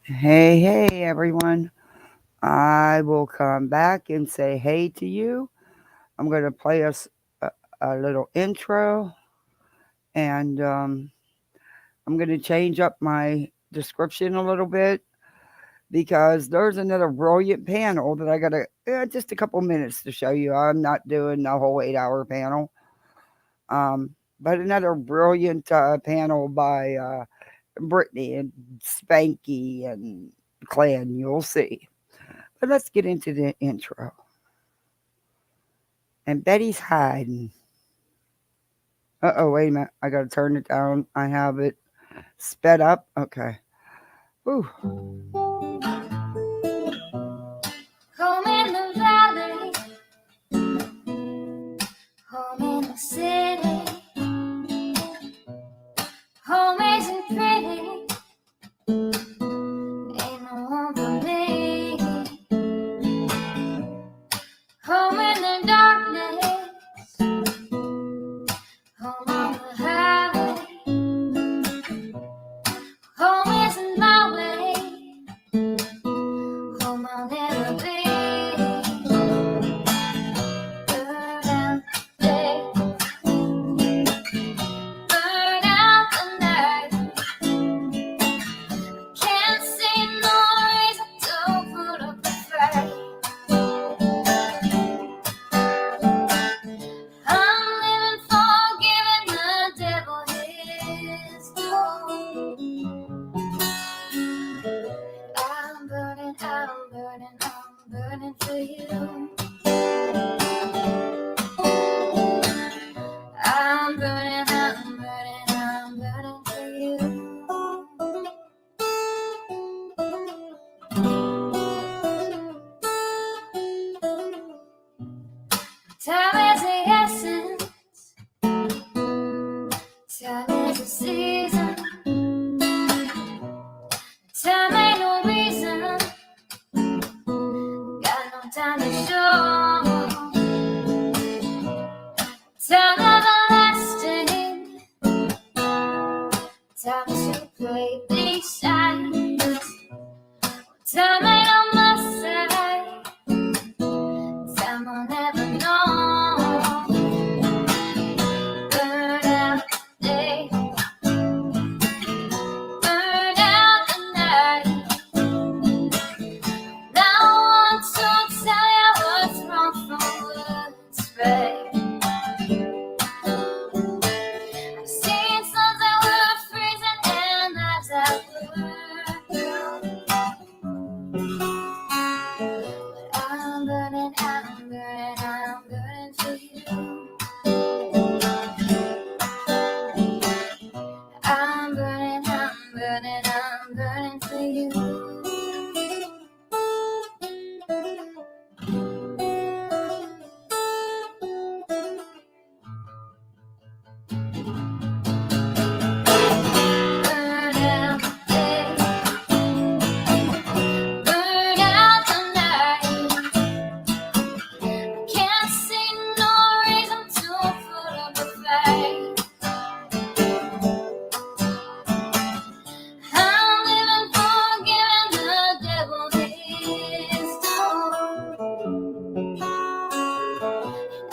Hey, everyone. I will come back and say hey to you. I'm going to play us a little intro and I'm going to change up my description a little bit because there's another brilliant panel that I got to just a couple minutes to show you. I'm not doing the whole 8 hour panel, um, but another brilliant panel by Brittany and Spanky and Clan. You'll see. But let's get into the intro. And Betty's hiding. Wait a minute. I gotta turn it down. I have it sped up. Okay. Ooh. Home in the valley, home in the city, home isn't pretty, ain't no home for me. Home in the darkness, home on the highway, home isn't my way, home I'll never be. Burning for you. I'm burning for you. Time is the essence. Time is the season. Time ain't no reason. Got no time to show. Time everlasting. Time to play big sides. Time ain't on my side. Time will never know. Burn out the day. Burn out the night. Now I want to tell you what's wrong from what's right. I've seen suns that were freezing and nights that were blue. But I'm burning for you. I'm burning for you. Burn out the day, burn out the night. I can't see no reason to put up a fight. I'm living for giving the devil his due.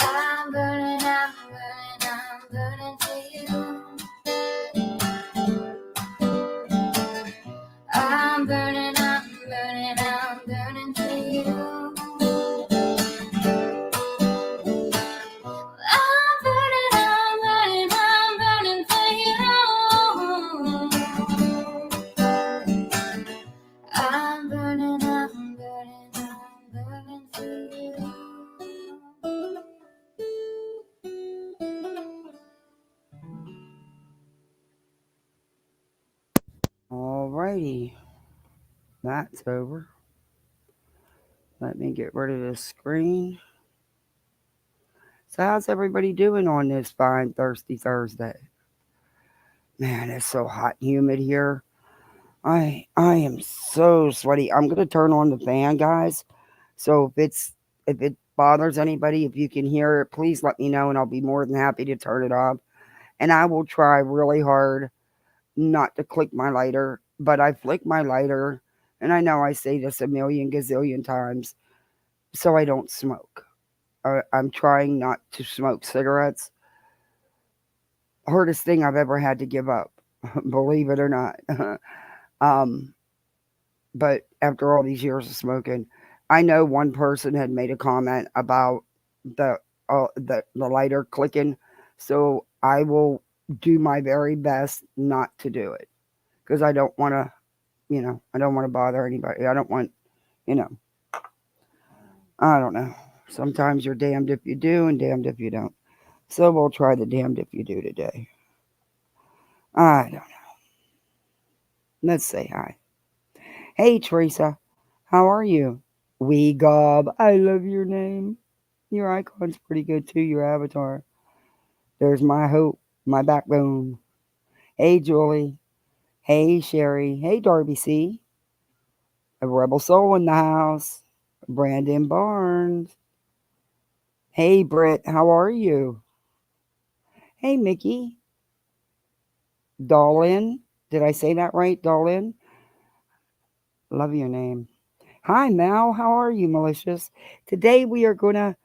I'm burning for you. I'm burning for you. I'm burning for you. I'm burning for you. Alrighty, that's over. Let me get rid of this screen. So how's everybody doing on this fine thirsty Thursday? Man, it's so hot and humid here. I am so sweaty. I'm gonna turn on the fan, guys. So if it bothers anybody, if you can hear it, please let me know and I'll be more than happy to turn it off. And I will try really hard not to click my lighter, but I flick my lighter And I know I say this a million gazillion times, so I don't smoke. I'm trying not to smoke cigarettes. Hardest thing I've ever had to give up, believe it or not. um, but after all these years of smoking, I know one person had made a comment about the the lighter clicking, so I will do my very best not to do it because I don't want to, I don't want to bother anybody. I don't want, you know, I don't know. Sometimes you're damned if you do and damned if you don't. So we'll try the damned if you do today. I don't know. Let's say hi. Hey, Teresa. How are you? Wee Gob. I love your name. Your icon's pretty good too, your avatar. There's my hope, my backbone. Hey, Julie. Hey, Sherry. Hey, Darby C. A rebel soul in the house. Brandon Barnes. Hey, Britt. How are you? Hey, Mickey. Dollin. Did I say that right? Dollin? Love your name. Hi, Mal. How are you, Malicious? Today we are going to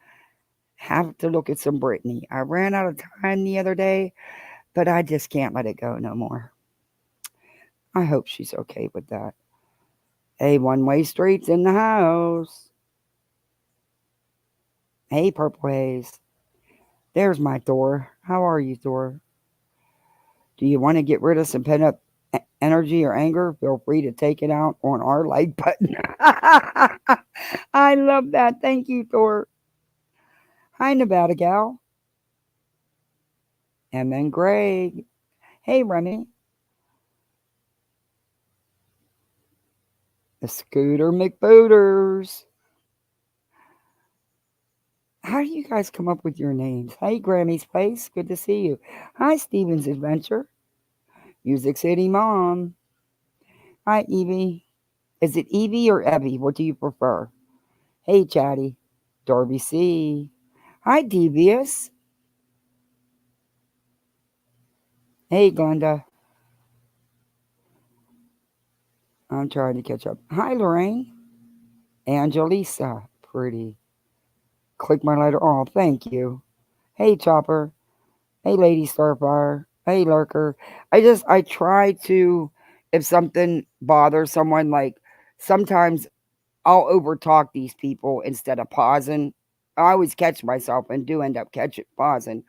have to look at some Brittany. I ran out of time the other day, but I just can't let it go no more. I hope she's okay with that. Hey, One Way Streets in the house. Hey, Purple Haze. There's my Thor. How are you, Thor? Do you want to get rid of some pent up energy or anger? Feel free to take it out on our like button. I love that. Thank you, Thor. Hi, Nevada Gal. And then Greg. Hey, Remy. The Scooter McBooters. How do you guys come up with your names? Hey, Grammy's Place. Good to see you. Hi, Steven's Adventure. Music City Mom. Hi, Evie. Is it Evie or Evie? What do you prefer? Hey, Chatty. Darby C. Hi, Devious. Hey, Glenda. I'm trying to catch up. Hi, Lorraine. Angelisa. Pretty. Click my letter. Oh, thank you. Hey, Chopper. Hey, Lady Starfire. Hey, Lurker. I try to, if something bothers someone, like sometimes I'll overtalk these people instead of pausing. I always catch myself and do end up pausing.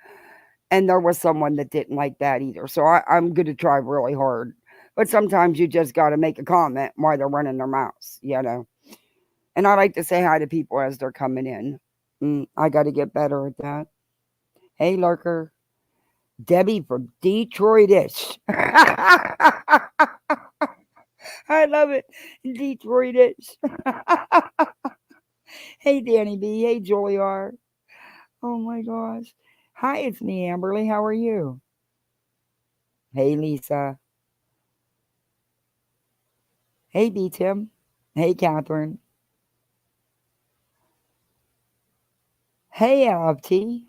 And there was someone that didn't like that either. So I'm going to try really hard. But sometimes you just got to make a comment while they're running their mouths. And I like to say hi to people as they're coming in. I got to get better at that. Hey, Lurker. Debbie from Detroitish. I love it. Detroitish. Hey, Danny B. Hey, Julie R. Oh my gosh. Hi, it's me, Amberly. How are you? Hey, Lisa. Hey, B. Tim. Hey, Catherine. Hey, LFT.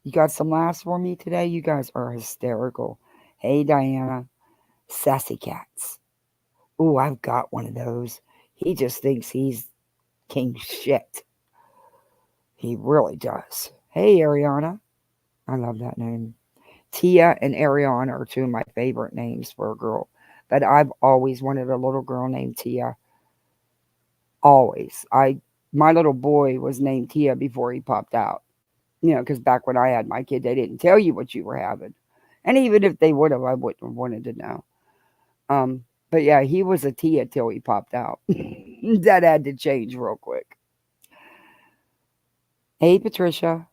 You got some laughs for me today? You guys are hysterical. Hey, Diana. Sassy Cats. Ooh, I've got one of those. He just thinks he's king shit. He really does. Hey, Ariana. I love that name. Tia and Ariana are two of my favorite names for a girl. But I've always wanted a little girl named Tia. Always. My little boy was named Tia before he popped out. Because back when I had my kid, they didn't tell you what you were having. And even if they would have, I wouldn't have wanted to know. But yeah, he was a Tia till he popped out. That had to change real quick. Hey, Patricia.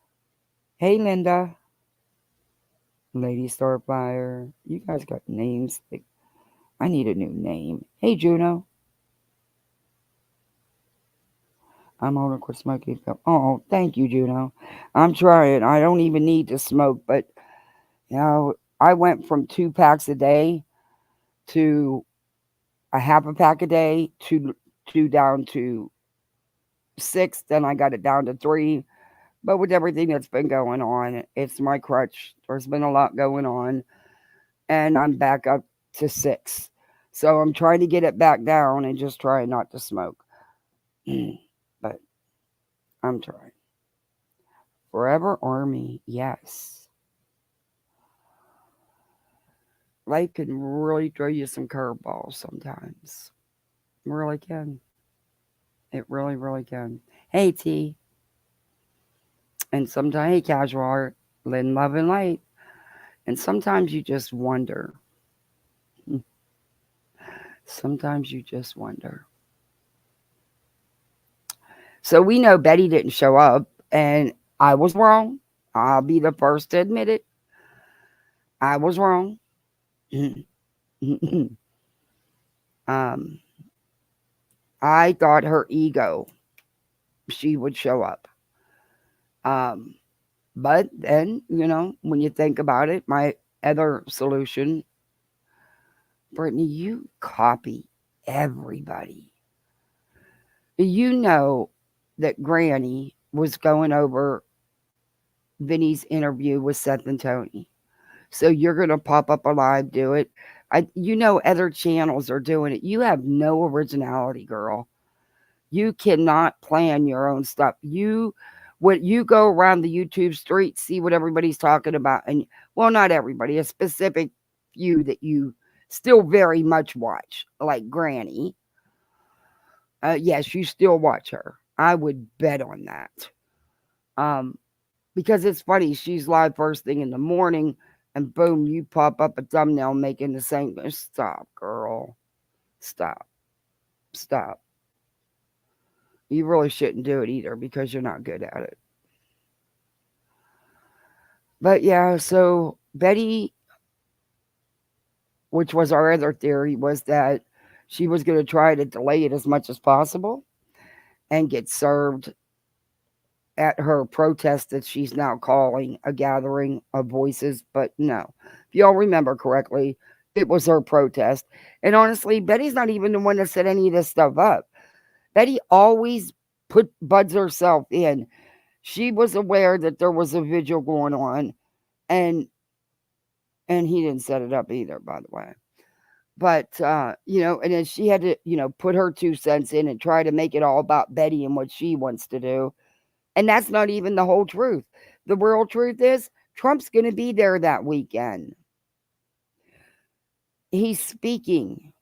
Hey, Linda. Lady Starfire. You guys got names. I need a new name. Hey, Juno. I'm on to quit smoking. Oh, thank you, Juno. I'm trying. I don't even need to smoke, but I went from 2 packs a day to a half a pack a day to down to 6. Then I got it down to 3. But with everything that's been going on, it's my crutch. There's been a lot going on, and I'm back up to 6. So I'm trying to get it back down and just trying not to smoke. But I'm trying. Forever Army, yes. Life can really throw you some curveballs sometimes. It really can. It really, really can. Hey, T. And sometimes, hey, Casual Art, Lynn, Love, and Light. And sometimes you just wonder. Sometimes you just wonder. So we know Betty didn't show up, and I was wrong. I'll be the first to admit it. I was wrong. um, I thought her ego, she would show up. Um, but then, when you think about it, my other solution, Brittany, you copy everybody. You know that Granny was going over Vinny's interview with Seth and Tony. So you're going to pop up a live, do it. Other channels are doing it. You have no originality, girl. You cannot plan your own stuff. When you go around the YouTube street, see what everybody's talking about, and well, not everybody, a specific few that you still very much watch, like Granny. Yes, you still watch her. I would bet on that. Because it's funny, she's live first thing in the morning, and boom, you pop up a thumbnail making the same. Stop, girl. Stop. Stop. You really shouldn't do it either because you're not good at it. But yeah, so Betty, which was our other theory, was that she was going to try to delay it as much as possible and get served at her protest that she's now calling a gathering of voices. But no, if y'all remember correctly, it was her protest. And honestly, Betty's not even the one that set any of this stuff up. Betty always buds herself in. She was aware that there was a vigil going on, and he didn't set it up either, by the way. But and then she had to, put her 2 cents in and try to make it all about Betty and what she wants to do. And that's not even the whole truth. The real truth is Trump's going to be there that weekend. He's speaking.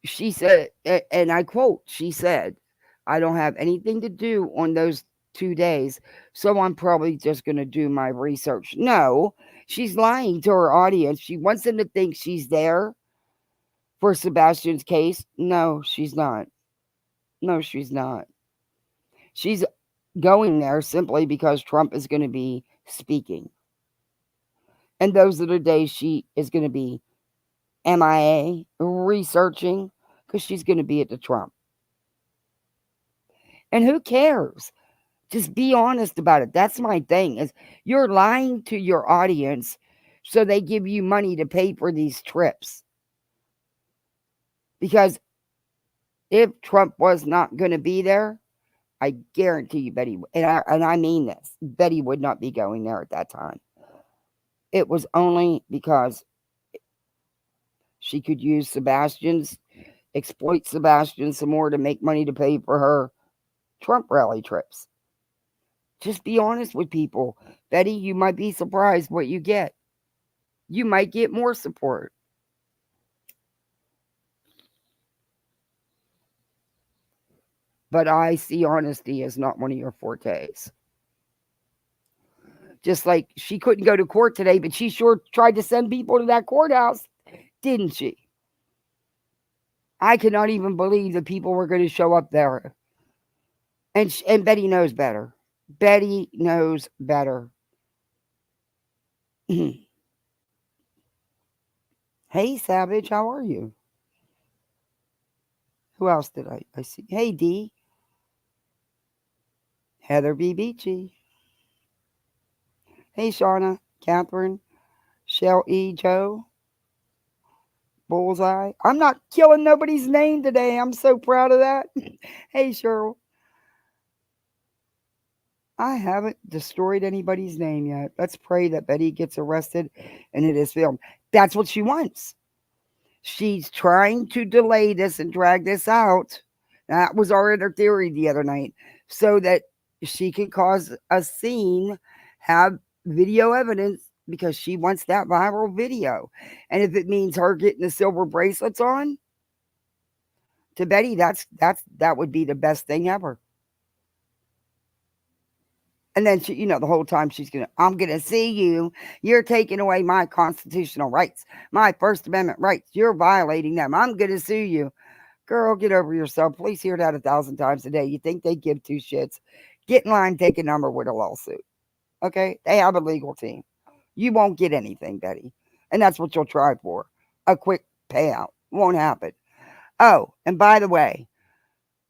She said, and I quote, she said, I don't have anything to do on those 2 days, so I'm probably just going to do my research. No, she's lying to her audience. She wants them to think she's there for Sebastian's case. No, she's not. No, she's not. She's going there simply because Trump is going to be speaking. And those are the days she is going to be MIA, researching, because she's going to be at the Trump. And who cares? Just be honest about it. That's my thing, is you're lying to your audience so they give you money to pay for these trips. Because if Trump was not going to be there, I guarantee you Betty, and I mean this, Betty would not be going there at that time. It was only because she could use exploit Sebastian some more to make money to pay for her Trump rally trips. Just be honest with people. Betty, you might be surprised what you get. You might get more support. But I see honesty as not one of your fortes. Just like she couldn't go to court today, but she sure tried to send people to that courthouse, didn't she? I cannot even believe that people were going to show up there. And Betty knows better. Betty knows better. Hey, Savage, how are you? Who else did I see? Hey, D. Heather B. Beachy. Hey, Shauna, Catherine, Shell E. Joe, Bullseye. I'm not killing nobody's name today. I'm so proud of that. Hey, Cheryl. I haven't destroyed anybody's name yet. Let's pray that Betty gets arrested and it is filmed. That's what she wants. She's trying to delay this and drag this out. That was our other theory the other night. So that she can cause a scene, have video evidence because she wants that viral video. And if it means her getting the silver bracelets on, to Betty, that would be the best thing ever. And then she, the whole time I'm gonna see you. You're taking away my constitutional rights, my First Amendment rights. You're violating them. I'm gonna sue you. Girl, get over yourself. Police hear that 1,000 times a day. You think they give two shits? Get in line, take a number with a lawsuit. Okay? They have a legal team. You won't get anything, Betty. And that's what you'll try for. A quick payout. Won't happen. Oh, and by the way,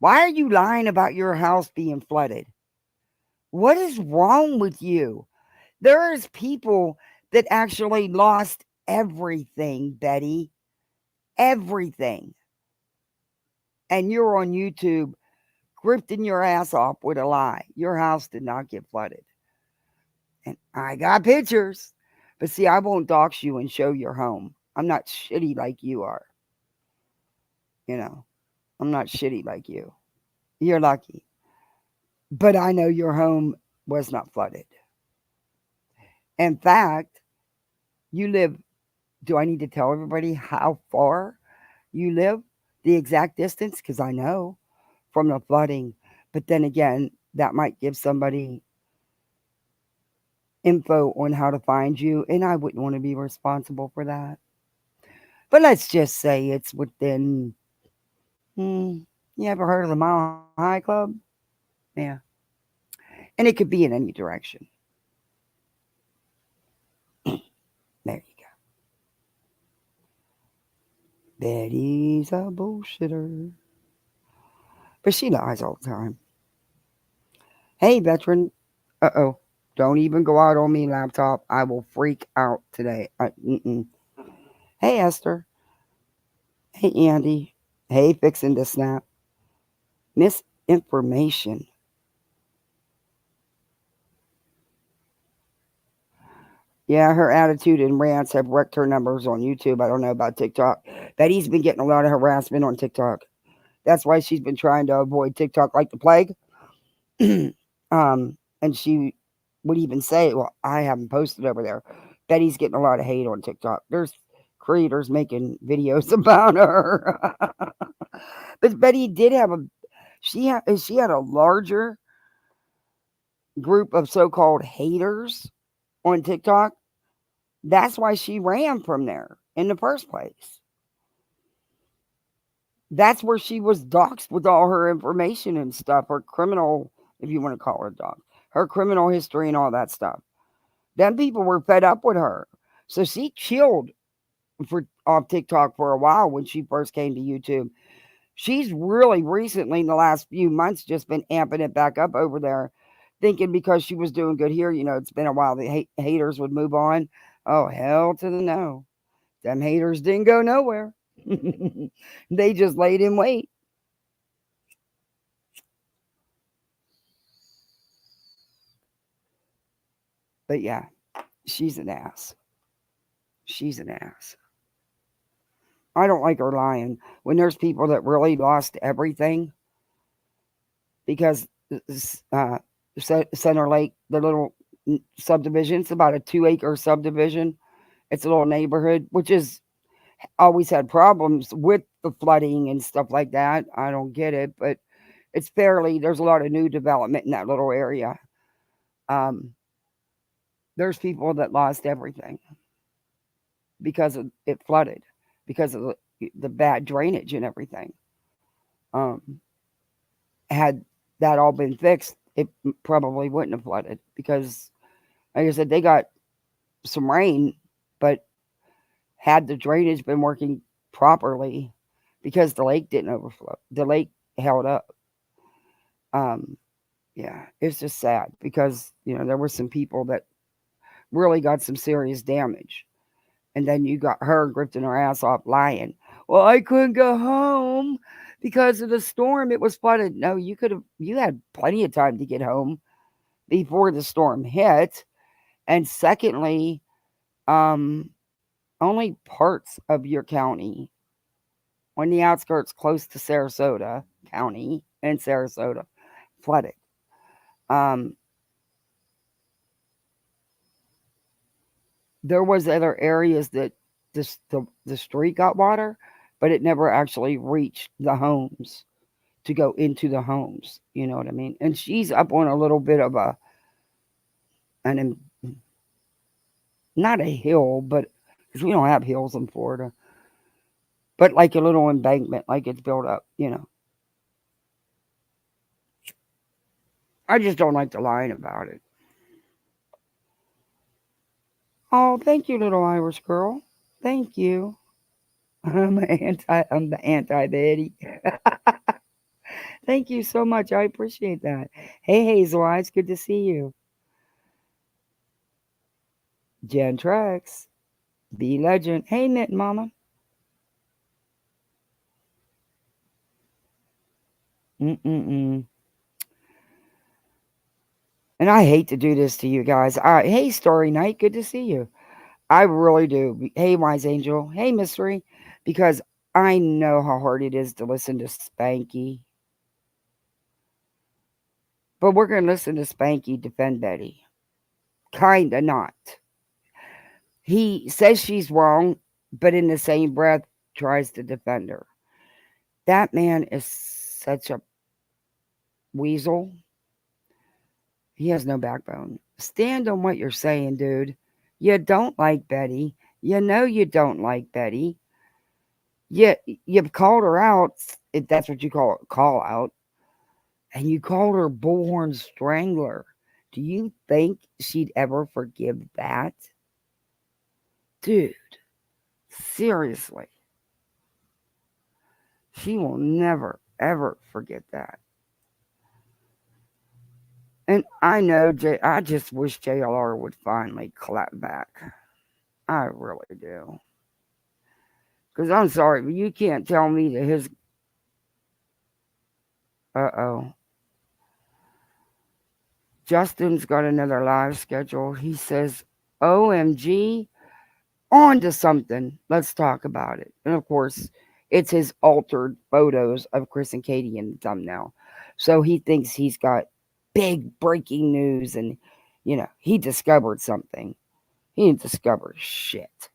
why are you lying about your house being flooded? What is wrong with you? There's people that actually lost everything, Betty. Everything. And you're on YouTube grifting your ass off with a lie. Your house did not get flooded. And I got pictures. But see, I won't dox you and show your home. I'm not shitty like you are. You know, I'm not shitty like you. You're lucky. But I know your home was not flooded. In fact, you live. Do I need to tell everybody how far you live? The exact distance? Because I know from the flooding. But then again, that might give somebody info on how to find you, and I wouldn't want to be responsible for that. But let's just say it's within. You ever heard of the Mile High Club? Yeah, and it could be in any direction. There you go. Betty's a bullshitter, but she lies all the time. Hey, veteran. Uh-oh. Don't even go out on me, laptop. I will freak out today. Hey, Esther. Hey, Andy. Hey, fixing to snap. Misinformation. Yeah, her attitude and rants have wrecked her numbers on YouTube. I don't know about TikTok. Betty's been getting a lot of harassment on TikTok. That's why she's been trying to avoid TikTok like the plague. And she would even say, well, I haven't posted over there. Betty's getting a lot of hate on TikTok. There's creators making videos about her. But Betty did have she had a larger group of so-called haters on TikTok. That's why she ran from there in the first place. That's where she was doxxed with all her information and stuff, her criminal, if you want to call her a dog, her criminal history and all that stuff. Then people were fed up with her. So she chilled for off TikTok for a while when she first came to YouTube. She's really recently, in the last few months, just been amping it back up over there, thinking because she was doing good here, it's been a while, the haters would move on. Oh, hell to the no. Them haters didn't go nowhere. They just laid in wait. But yeah, she's an ass. She's an ass. I don't like her lying. When there's people that really lost everything because uh, Center Lake, the little subdivision, it's about a 2-acre subdivision. It's a little neighborhood, which is always had problems with the flooding and stuff like that. I don't get it, but there's a lot of new development in that little area. Um, there's people that lost everything because of it flooded, because of the bad drainage and everything. Um, had that all been fixed, it probably wouldn't have flooded because, like I said, they got some rain, but had the drainage been working properly, because the lake didn't overflow, the lake held up. Um, yeah, it's just sad because there were some people that really got some serious damage, and then you got her grifting her ass off lying. Well, I couldn't go home because of the storm. It was flooded. No, you had plenty of time to get home before the storm hit. And secondly, only parts of your county on the outskirts close to Sarasota County in Sarasota, flooded. Um, there was other areas that the street got water, but it never actually reached the homes to go into the homes. You know what I mean? And she's up on a little bit of an not a hill, but because we don't have hills in Florida, but like a little embankment, like it's built up. You know, I just don't like the lying about it. Oh, thank you, little Irish girl. Thank you. I'm the anti Betty. Thank you so much. I appreciate that. Hey, Hazel Eyes, good to see you. Jen Trex, B Legend. Hey, Knit Mama. Mm-mm-mm. And I hate to do this to you guys. Hey, Story Night, good to see you. I really do. Hey, Wise Angel. Hey, Mystery. Because I know how hard it is to listen to Spanky. But we're going to listen to Spanky defend Betty. Kinda not. He says she's wrong, but in the same breath tries to defend her. That man is such a weasel. He has no backbone. Stand on what you're saying, dude. You don't like Betty. You know you don't like Betty. You've called her out, if that's what you call it, call out, and you called her Bullhorn Strangler. Do you think she'd ever forgive that? Dude, seriously. She will never, ever forget that. And I know, I just wish JLR would finally clap back. I really do. Because I'm sorry, but you can't tell me that his. Uh-oh. Justin's got another live schedule. He says, OMG, on to something. Let's talk about it. And of course, it's his altered photos of Chris and Katie in the thumbnail. So he thinks he's got big breaking news and, he discovered something. He didn't discover shit.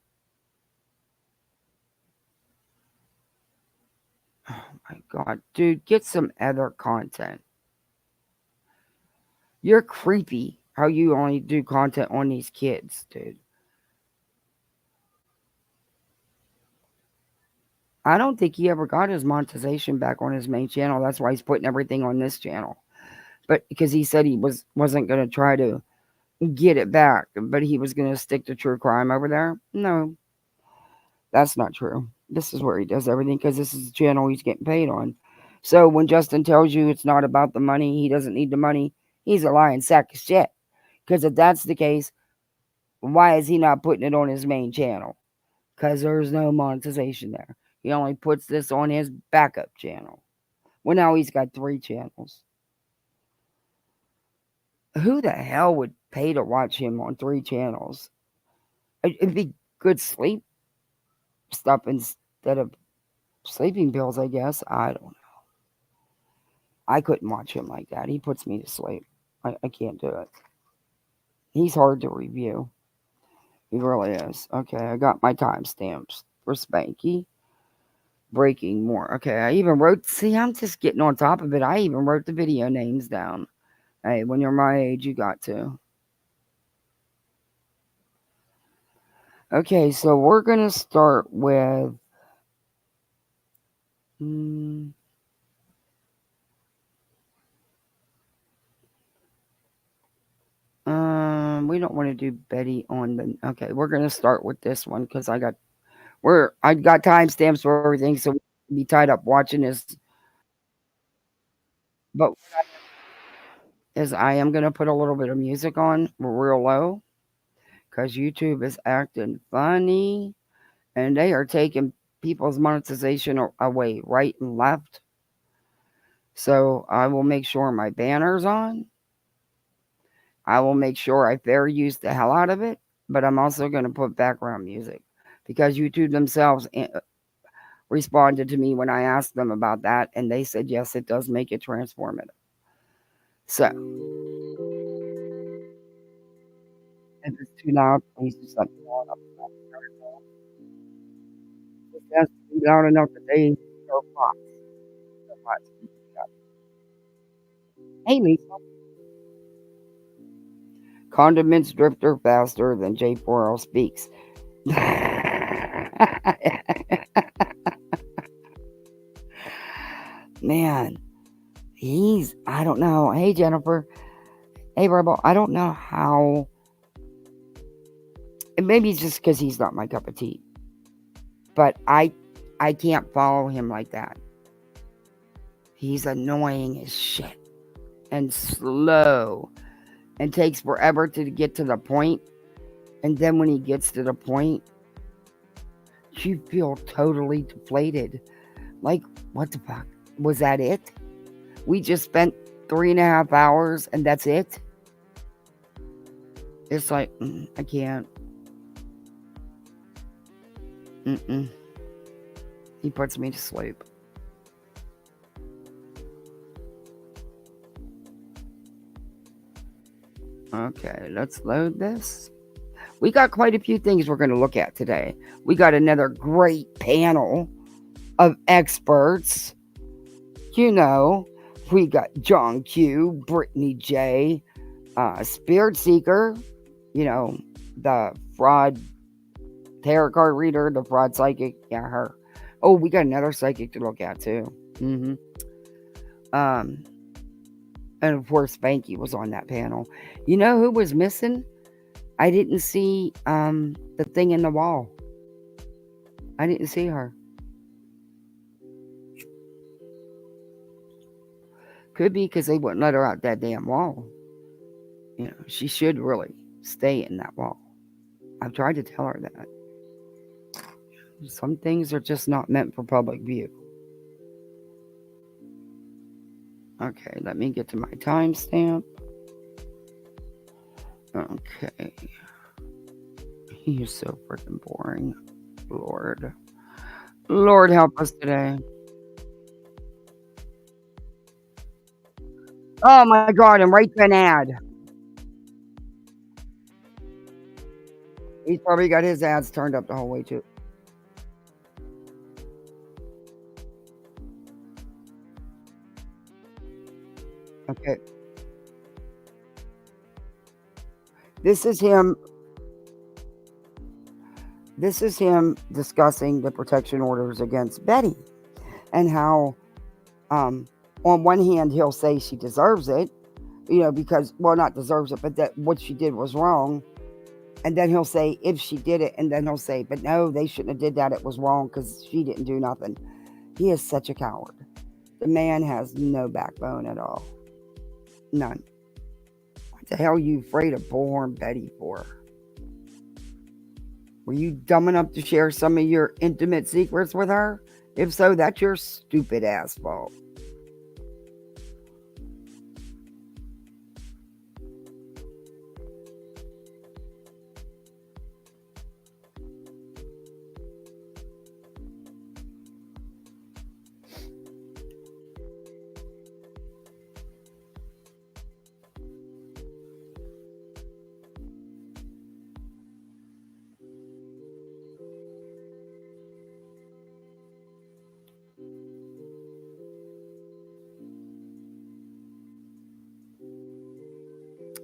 Oh my God. Dude, get some other content. You're creepy how you only do content on these kids, dude. I don't think he ever got his monetization back on his main channel. That's why he's putting everything on this channel. But because he said he wasn't going to try to get it back, but he was going to stick to true crime over there. No, that's not true. This is where he does everything because this is the channel he's getting paid on. So when Justin tells you it's not about the money, he doesn't need the money, he's a lying sack of shit. Because if that's the case, why is he not putting it on his main channel? Because there's no monetization there. He only puts this on his backup channel. Well, now he's got 3 channels. Who the hell would pay to watch him on 3 channels? It'd be good sleep stuff instead of sleeping pills, I guess. I don't know. I couldn't watch him like that. He puts me to sleep. I can't do it. He's hard to review. He really is. Okay, I got my timestamps for Spanky. Breaking more. Okay, I even wrote. See, I'm just getting on top of it. I even wrote the video names down. Hey, when you're my age, you got to. Okay, so we're gonna start with. Hmm, we don't want to do Betty on the. Okay, we're gonna start with this one because I got timestamps for everything, so we can be tied up watching this. But is I am gonna put a little bit of music on real low because YouTube is acting funny and they are taking people's monetization away right and left. So I will make sure my banner's on. I will make sure I fair use the hell out of it, but I'm also going to put background music because YouTube themselves responded to me when I asked them about that, and they said yes, it does make it transformative. So if it's too loud, please just let me know. It has to be loud enough that they hear pots. Hey, Lisa. Condiments drifter faster than J4L speaks. Man, I don't know. Hey, Jennifer. Hey, Rebel. I don't know how. Maybe it's just because he's not my cup of tea. But I can't follow him like that. He's annoying as shit and slow and takes forever to get to the point. And then when he gets to the point, you feel totally deflated. Like, what the fuck? Was that it? We just spent 3.5 hours and that's it? It's like, I can't. He puts me to sleep. Okay, let's load this. We got quite a few things we're going to look at today. We got another great panel of experts. You know, we got John Q, Brittany J, Spirit Seeker, you know, the fraud tarot card reader, the fraud psychic. Yeah, her. Oh, we got another psychic to look at too. And of course, Spanky was on that panel. You know who was missing? I didn't see the thing in the wall. I didn't see her. Could be because they wouldn't let her out that damn wall. You know, she should really stay in that wall. I've tried to tell her that. Some things are just not meant for public view. Okay, let me get to my timestamp. Okay. You're so freaking boring. Lord help us today. Oh my God, and write an ad. He's probably got his ads turned up the whole way too. Okay. This is him discussing the protection orders against Betty and how on one hand he'll say she deserves it, you know, because, well, not deserves it, but that what she did was wrong. And then he'll say if she did it, and then he'll say, but no, they shouldn't have did that, it was wrong because she didn't do nothing. He is such a coward. The man has no backbone at all. None. What the hell are you afraid of Bullhorn Betty for? Were you dumb enough to share some of your intimate secrets with her? If so, that's your stupid ass fault.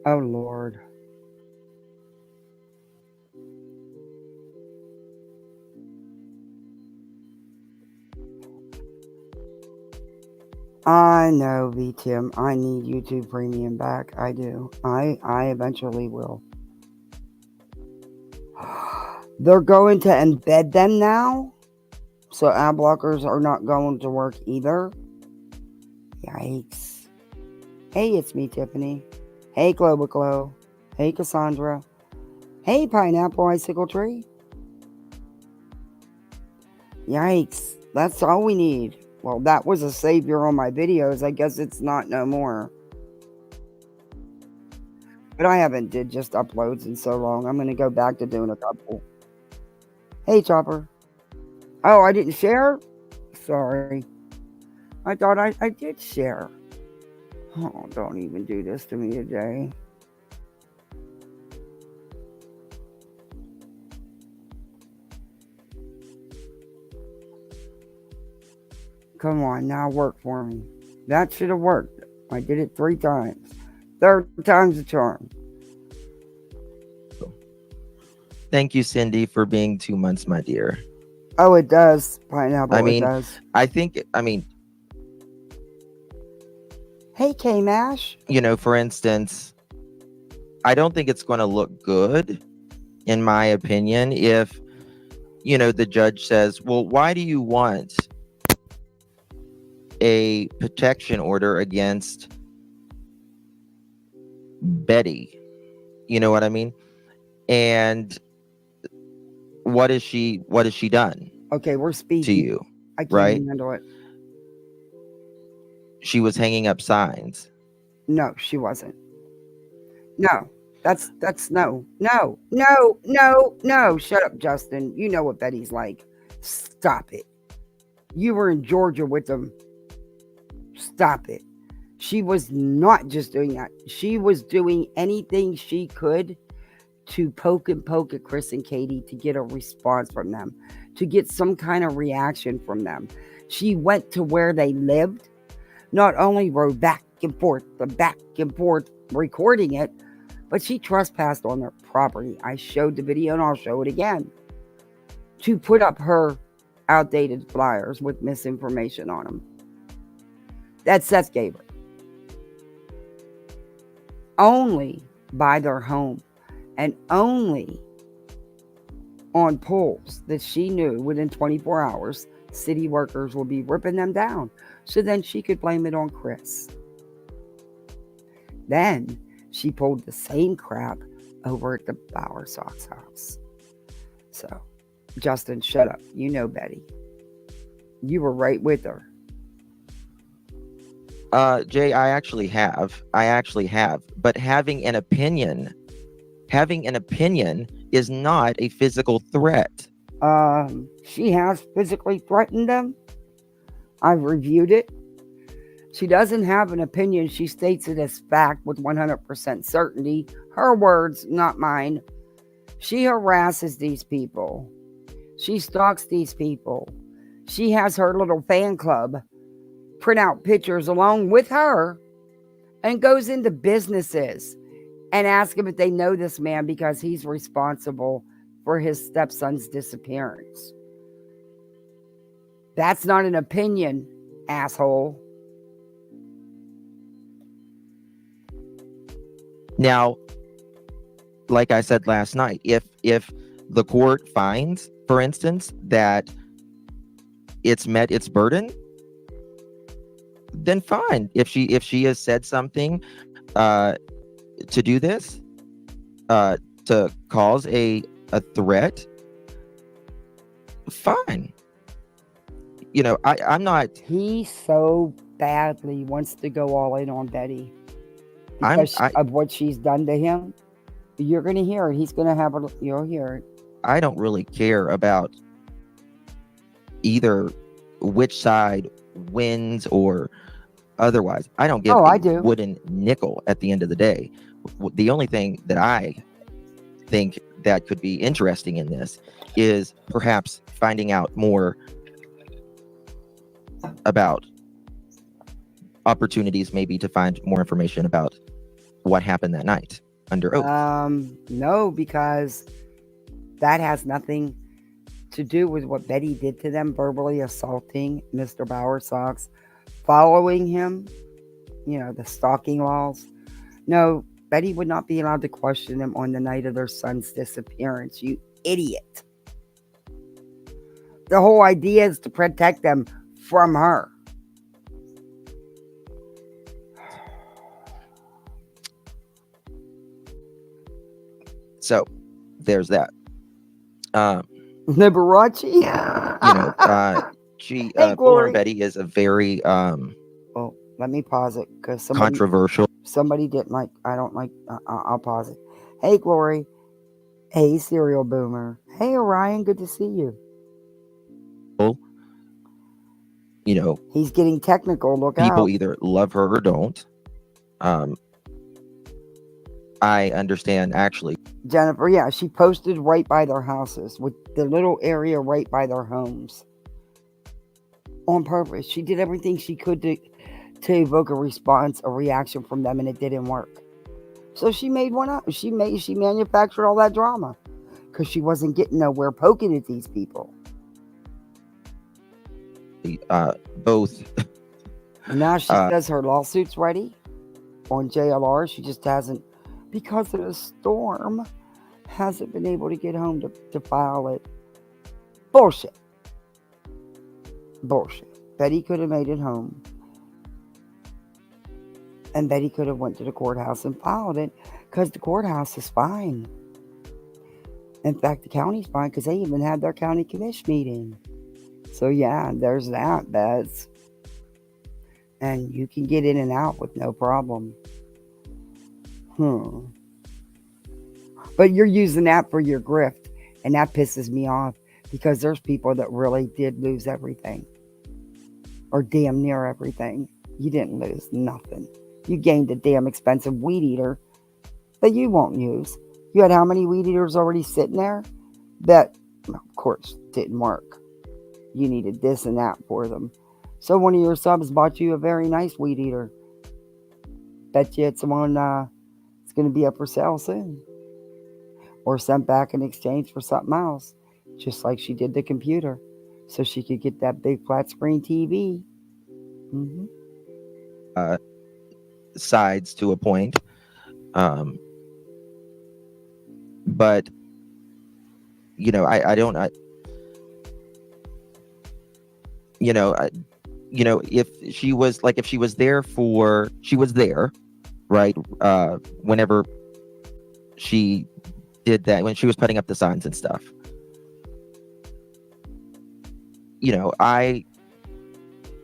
Oh, Lord. I know, V Tim. I need YouTube Premium back. I do. I eventually will. They're going to embed them now, so ad blockers are not going to work either. Yikes. Hey, it's me, Tiffany. Hey, Globaclo. Hey, Cassandra. Hey, Pineapple Icicle Tree. Yikes. That's all we need. Well, that was a savior on my videos. I guess it's not no more. But I haven't did just uploads in so long. I'm going to go back to doing a couple. Hey, Chopper. Oh, I didn't share? sorry. I thought I did share. Oh, don't even do this to me today. Come on, now work for me. That should have worked. I did it 3 times. Third time's the charm. Thank you, Cindy, for being 2 months, my dear. Oh, it does. I Pineapple, it mean, does. I mean, Hey, K Mash. for instance, I don't think it's going to look good, in my opinion, if, the judge says, well, why do you want a protection order against Betty? You know what I mean? And what has she done Okay, we're to speaking. you? I can't Right? even handle it. She was hanging up signs. No, she wasn't. No. That's no. No. No. No. No. Shut up, Justin. You know what Betty's like. Stop it. You were in Georgia with them. Stop it. She was not just doing that. She was doing anything she could to poke and poke at Chris and Katie to get a response from them, to get some kind of reaction from them. She went to where they lived, not only rode back and forth, recording it, but she trespassed on their property. I showed the video and I'll show it again. To put up her outdated flyers with misinformation on them. That Seth gave her. Only by their home and only on polls that she knew within 24 hours city workers would be ripping them down. So then she could blame it on Chris. Then she pulled the same crap over at the Bauer Sox house. So, Justin, shut up. You know Betty. You were right with her. Jay, I actually have. But having an opinion is not a physical threat. She has physically threatened them. I've reviewed it. She doesn't have an opinion. She states it as fact with 100% certainty. Her words, not mine. She harasses these people. She stalks these people. She has her little fan club print out pictures along with her and goes into businesses and ask them if they know this man because he's responsible for his stepson's disappearance. That's not an opinion, asshole. Now, like I said last night, if the court finds, for instance, that it's met its burden, then fine. If she has said something to do this, to cause a threat, fine. I'm not. He so badly wants to go all in on Betty I'm. because of what she's done to him. You're going to hear it. He's going to have a. You'll hear it. I don't really care about either which side wins or otherwise. I don't give I a do. wooden nickel at the end of the day. The only thing that I think that could be interesting in this is perhaps finding out more about opportunities, maybe to find more information about what happened that night under oath. No, because that has nothing to do with what Betty did to them, verbally assaulting Mr. Bauer Sox, following him, the stalking laws. No, Betty would not be allowed to question them on the night of their son's disappearance, you idiot. The whole idea is to protect them from her. So there's that. Liberace. She Hey, Bullhorn Betty is a very Oh, let me pause it because controversial. Somebody didn't like. I don't like. I'll pause it. Hey, Glory. Hey, Serial Boomer. Hey, Orion. Good to see you. you know, He's getting technical. Look people out. either love her or don't. I understand, actually. Jennifer, yeah, she posted right by their houses with the little area right by their homes on purpose. She did everything she could to evoke a response, a reaction from them, and it didn't work. So she made one up. She manufactured all that drama because she wasn't getting nowhere poking at these people. Both. And now she says her lawsuit's ready on JLR. She just hasn't, because of the storm, hasn't been able to get home to file it. Bullshit. Bullshit. Betty could have made it home. And Betty could have went to the courthouse and filed it because the courthouse is fine. In fact, the county's fine because they even had their county commission meeting. So yeah, there's that, Beth. And you can get in and out with no problem. But you're using that for your grift, and that pisses me off because there's people that really did lose everything. Or damn near everything. You didn't lose nothing. You gained a damn expensive weed eater that you won't use. You had how many weed eaters already sitting there that, of course, didn't work. You needed this and that for them. So one of your subs bought you a very nice weed eater. Bet you it's one it's going to be up for sale soon. Or sent back in exchange for something else. Just like she did the computer. So she could get that big flat screen TV. Sides to a point. But, you know, I don't... if she was like, if she was there for, she was there, right? Whenever she did that, when she was putting up the signs and stuff, you know, I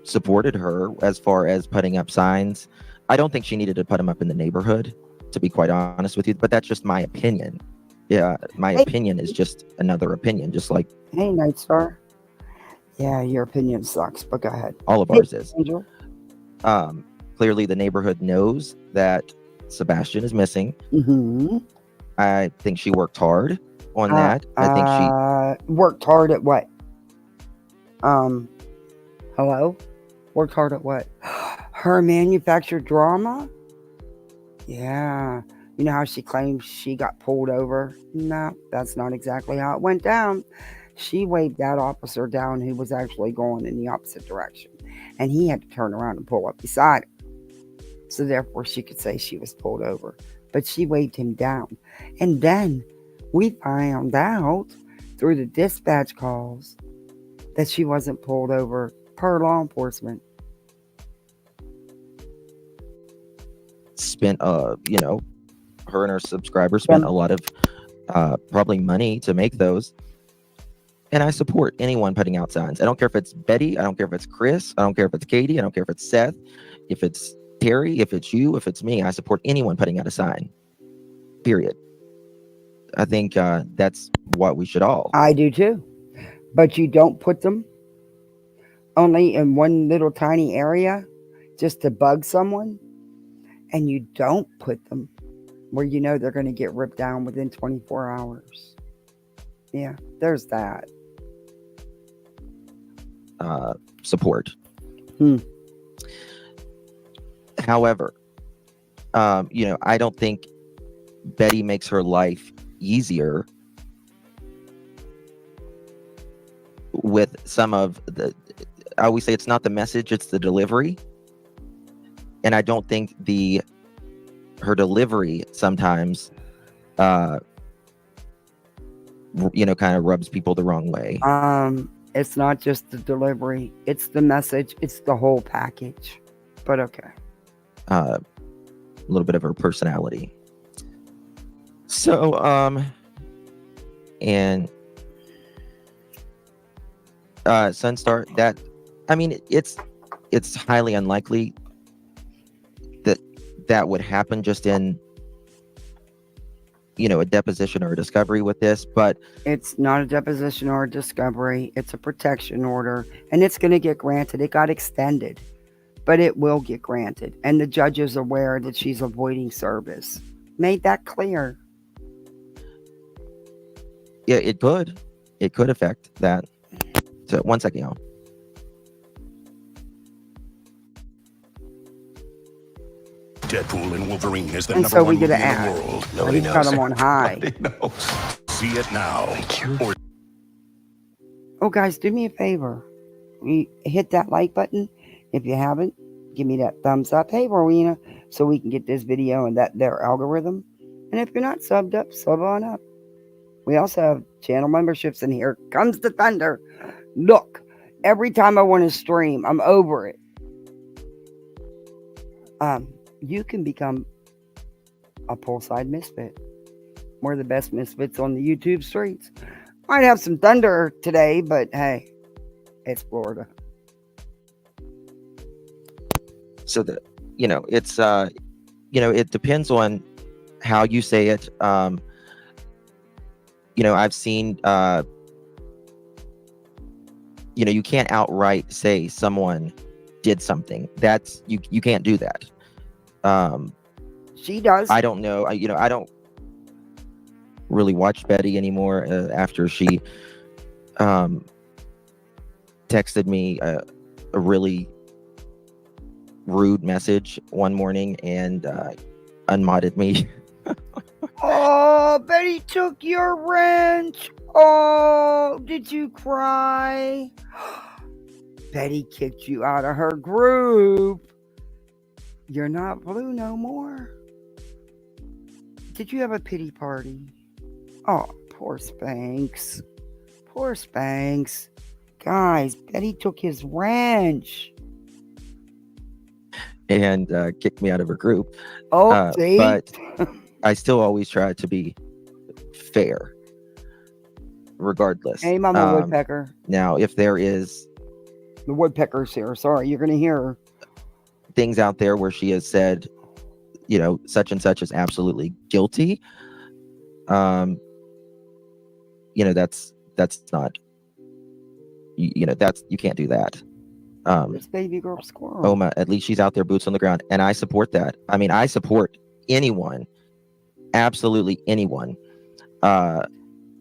supported her as far as putting up signs. I don't think she needed to put them up in the neighborhood, to be quite honest with you, but that's just my opinion. Yeah, my opinion is just another opinion, just like... Hey, Nightstar. Yeah, your opinion sucks, but go ahead. All of ours is. Angel. Clearly, the neighborhood knows that Sebastian is missing. I think she worked hard on that. I think she worked hard at what? Hello? Worked hard at what? Her manufactured drama? Yeah. You know how she claims she got pulled over? No, that's not exactly how it went down. She waved that officer down who was actually going in the opposite direction. And he had to turn around and pull up beside her. So therefore she could say she was pulled over. But she waved him down. And then we found out through the dispatch calls that she wasn't pulled over per law enforcement. Spent, you know, her and her subscribers spent a lot of probably money to make those. And I support anyone putting out signs. I don't care if it's Betty. I don't care if it's Chris. I don't care if it's Katie. I don't care if it's Seth. If it's Terry. If it's you. If it's me. I support anyone putting out a sign. Period. I think that's what we should all. I do too. But you don't put them only in one little tiny area just to bug someone. And you don't put them where you know they're going to get ripped down within 24 hours. Yeah, there's that. Support. However, you know, I don't think Betty makes her life easier with some of the... I always say it's not the message, it's the delivery. And I don't think her delivery sometimes, you know, kind of rubs people the wrong way. It's not just the delivery, it's the message, it's the whole package. But okay. A little bit of her personality. So, and Sunstar, that, I mean, it's highly unlikely that would happen just in a deposition or a discovery with this, but It's not a deposition or a discovery. It's a protection order, and it's going to get granted. It got extended, but it will get granted. And the judge is aware that she's avoiding service. Made that clear. yeah, it could affect that. So 1 second, y'all. Deadpool and Wolverine is the And number so we one get movie an in the ad. world. But he's got them on high. Nobody knows. See it now. Or Oh, guys, do me a favor. Hit that like button. If you haven't, give me that thumbs up. Hey, Rowena, so we can get this video and their algorithm. And if you're not subbed up, sub on up. We also have channel memberships, and here comes the thunder. Look, every time I want to stream, I'm over it. You can become a poolside misfit. We're the best misfits on the YouTube streets. Might have some thunder today, but hey, it's Florida. So it's it depends on how you say it. I've seen you can't outright say someone did something. That's you can't do that. She does. I don't know. I don't really watch Betty anymore after she texted me a really rude message one morning and unmodded me. Oh, Betty took your wrench. Oh, did you cry? Betty kicked you out of her group. You're not blue no more. Did you have a pity party? Oh, poor Spanks. Poor Spanks. Guys, Betty took his wrench. And kicked me out of her group. Oh, see? But I still always try to be fair, regardless. Hey, Mama Woodpecker. Now, if there is... The Woodpecker's here. Sorry, you're going to hear her. Things out there where she has said, such and such is absolutely guilty. That's not... you can't do that. This baby girl squirrel. Oma, at least she's out there, boots on the ground, and I support that. I mean, I support anyone, absolutely anyone.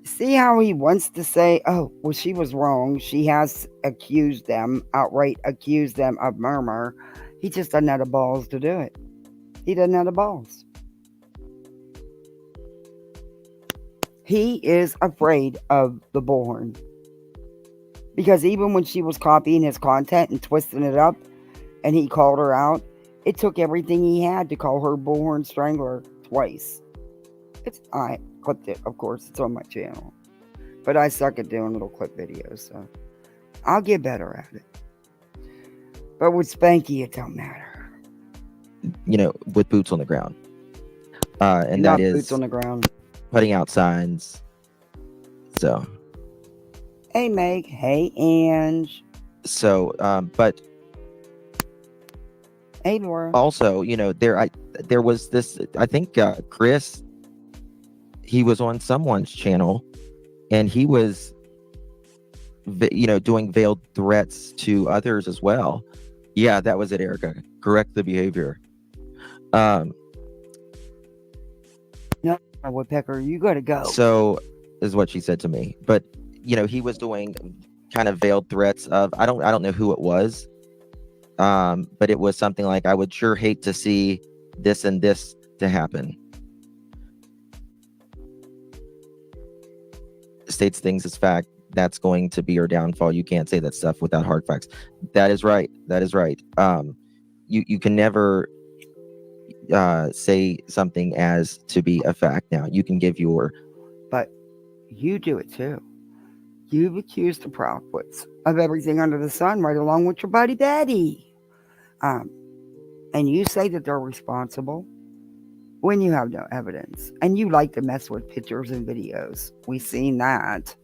See how he wants to say, "Oh, well, she was wrong. She has outright accused them of murder." He just doesn't have the balls to do it. He doesn't have the balls. He is afraid of the Bullhorn. Because even when she was copying his content and twisting it up, and he called her out, it took everything he had to call her Bullhorn Strangler twice. I clipped it, of course. It's on my channel. But I suck at doing little clip videos, so I'll get better at it. But with Spanky, it don't matter. With boots on the ground. And not that is boots on the ground. Putting out signs. So... Hey, Meg. Hey, Ange. So, but hey, Laura. Also, there was this. I think Chris. He was on someone's channel, and he was, doing veiled threats to others as well. Yeah, that was it, Erica. Correct the behavior. No, Woodpecker, you gotta go. So, is what she said to me, but. He was doing kind of veiled threats of I don't know who it was, but it was something like, I would sure hate to see this and this to happen. States things as fact. That's going to be your downfall. You can't say that stuff without hard facts. That is right. That is right. You can never say something as to be a fact. Now you can give your, but you do it too. You've accused the Proudfoots of everything under the sun, right along with your buddy Betty. And you say that they're responsible when you have no evidence. And you like to mess with pictures and videos. We've seen that.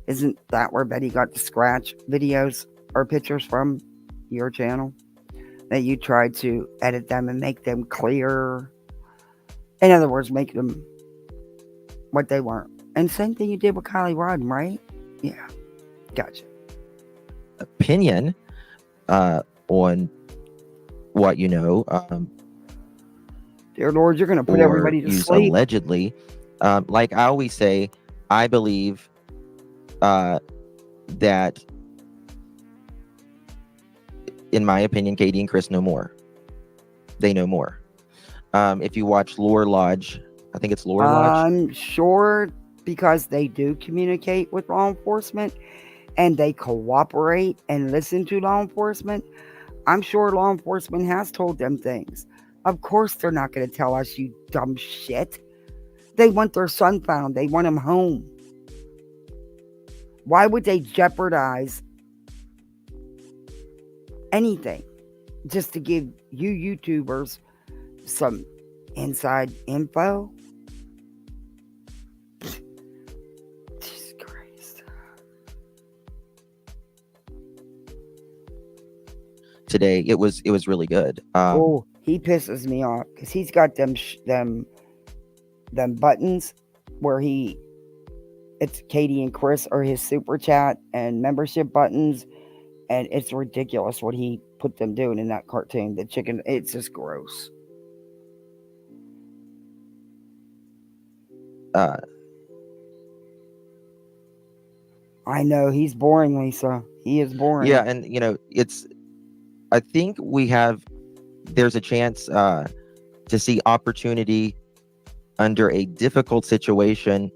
Isn't that where Betty got the scratch videos or pictures from your channel? That you tried to edit them and make them clear. In other words, make them what they weren't. And same thing you did with Kylie Rodden, right? Yeah, gotcha. Opinion on what you know, Dear Lord, you're going to put or everybody to use sleep. allegedly. Like I always say, I believe that, in my opinion, Katie and Chris know more. They know more. If you watch Lore Lodge, I think it's Lore Lodge. I'm sure because they do communicate with law enforcement and they cooperate and listen to law enforcement. I'm sure law enforcement has told them things. Of course, they're not going to tell us, you dumb shit. They want their son found. They want him home. Why would they jeopardize anything just to give you YouTubers some inside info? Jesus Christ. Today it was really good. Oh, he pisses me off because he's got them buttons where it's Katie and Chris or his super chat and membership buttons, and it's ridiculous what he put them doing in that cartoon. The chicken, it's just gross. I know he's boring, Lisa. He is boring. Yeah, and I think there's a chance to see opportunity under a difficult situation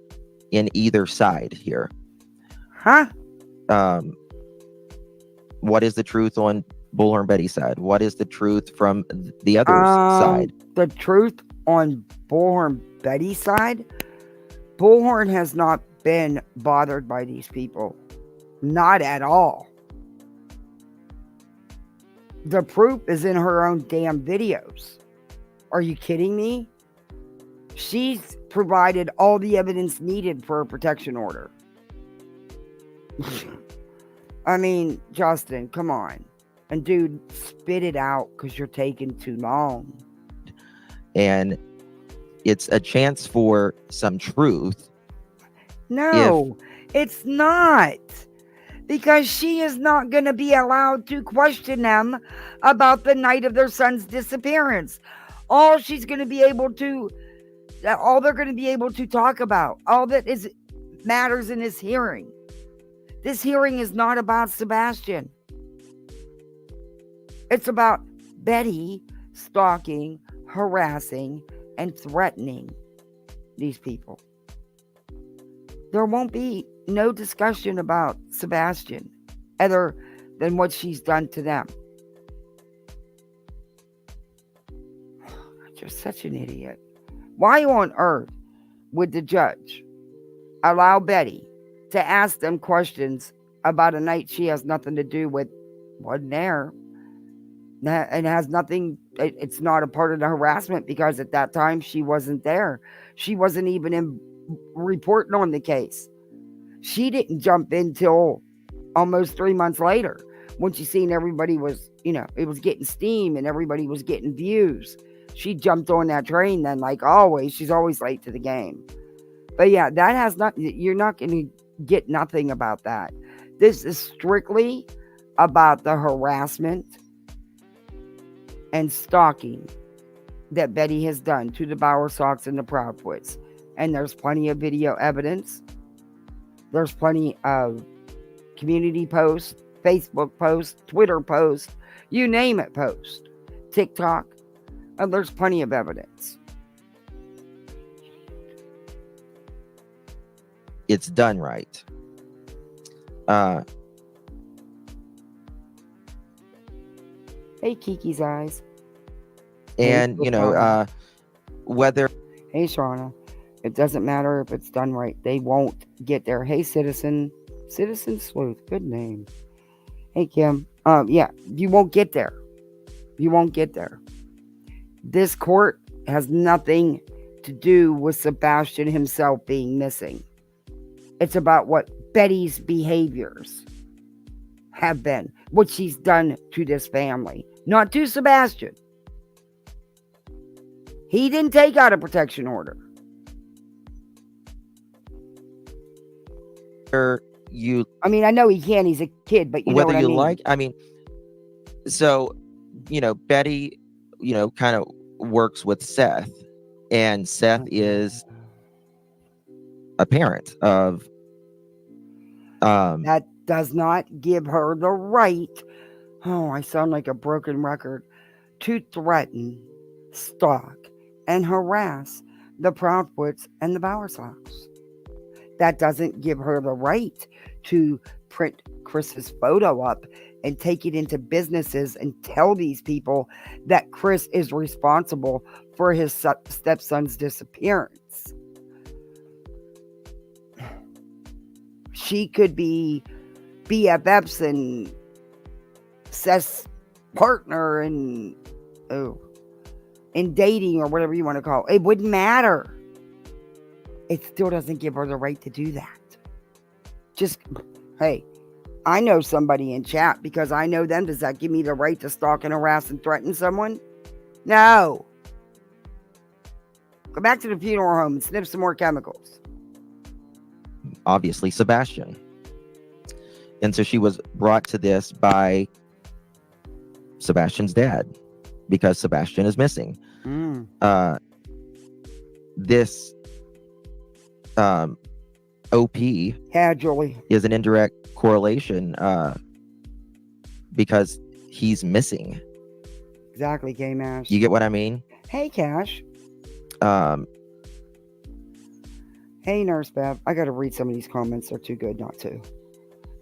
in either side here. Huh? What is the truth on Bullhorn Betty's side? What is the truth from the other's side? The truth on Bullhorn Betty's side, Bullhorn has not been bothered by these people. Not at all. The proof is in her own damn videos. Are you kidding me? She's provided all the evidence needed for a protection order. I mean, Justin, come on. And dude, spit it out because you're taking too long. And it's a chance for some truth. No, it's not. Because she is not going to be allowed to question them about the night of their son's disappearance. All they're going to be able to talk about, all that matters in this hearing. This hearing is not about Sebastian. It's about Betty stalking, harassing, and threatening these people. There won't be no discussion about Sebastian other than what she's done to them. You're such an idiot. Why on earth would the judge allow Betty to ask them questions about a night she has nothing to do with, wasn't there, and has nothing, it's not a part of the harassment because at that time she wasn't there. She wasn't even reporting on the case. She didn't jump in till almost 3 months later when she seen everybody was, it was getting steam and everybody was getting views. She jumped on that train then, like always. She's always late to the game. But yeah, that has not, you're not going to get nothing about that. This is strictly about the harassment and stalking that Betty has done to the Bowersox and the Proudfoots. And there's plenty of video evidence. There's plenty of community posts, Facebook posts, Twitter posts, you name it posts, TikTok. And there's plenty of evidence. It's done right. Hey, Kiki's eyes. And, whether... Hey, Shauna. It doesn't matter if it's done right. They won't get there. Hey, Citizen Sleuth. Good name. Hey, Kim. Yeah, you won't get there. You won't get there. This court has nothing to do with Sebastian himself being missing. It's about what Betty's behaviors have been, what she's done to this family, not to Sebastian. He didn't take out a protection order. you I mean, I know he can. He's a kid, but you know whether what I you mean. like, I mean, so Betty, kind of works with Seth, and Seth is a parent of That does not give her the right. Oh, I sound like a broken record. To threaten, stalk, and harass the Proudfoots and the Bowershouse. That doesn't give her the right to print Chris's photo up and take it into businesses and tell these people that Chris is responsible for his stepson's disappearance. She could be BFFs and Seth's partner and in dating or whatever you want to call it. It wouldn't matter. It still doesn't give her the right to do that. Just, hey, I know somebody in chat because I know them. Does that give me the right to stalk and harass and threaten someone? No. Go back to the funeral home and sniff some more chemicals. obviously Sebastian. And so she was brought to this by Sebastian's dad because Sebastian is missing. This OP Casually is an indirect correlation because he's missing. Exactly, K-Mash. You get what I mean? Hey, Cash. Um, Hey, Nurse Bev. I gotta read some of these comments. They're too good not to.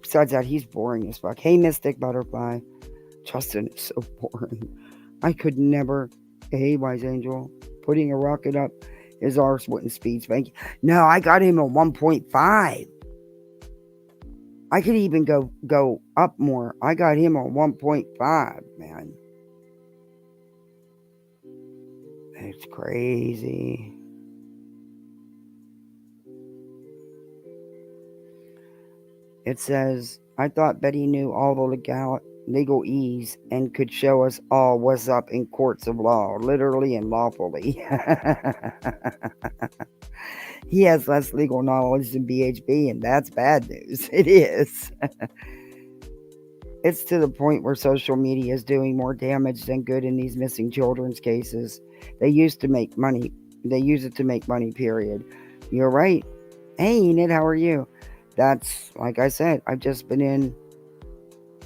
Besides that, he's boring as fuck. Hey, Mystic Butterfly. Justin is so boring. I could never. Hey, Wise Angel. Putting a rocket up his arse wouldn't speed Spanky. No, I got him at 1.5. I could even go up more. I got him on 1.5, man. It's crazy. It says, I thought Betty knew all the legalese and could show us all what's up in courts of law, literally and lawfully. He has less legal knowledge than BHB, and that's bad news. It is. It's to the point where social media is doing more damage than good in these missing children's cases. They used to make money. They use it to make money, period. You're right. Hey, Enid, how are you? That's, like I said, I've just been in.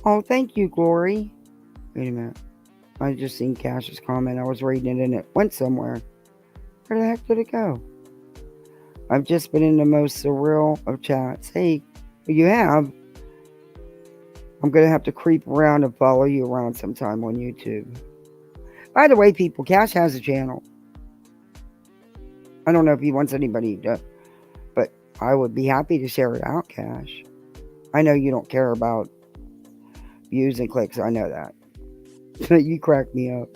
Oh, thank you, Glory. Wait a minute. I just seen Cash's comment. I was reading it and it went somewhere. Where the heck did it go? I've just been in the most surreal of chats. Hey, you have. I'm going to have to creep around and follow you around sometime on YouTube. By the way, people, Cash has a channel. I don't know if he wants anybody to, but I would be happy to share it out, Cash. I know you don't care about views and clicks. I know that. You crack me up.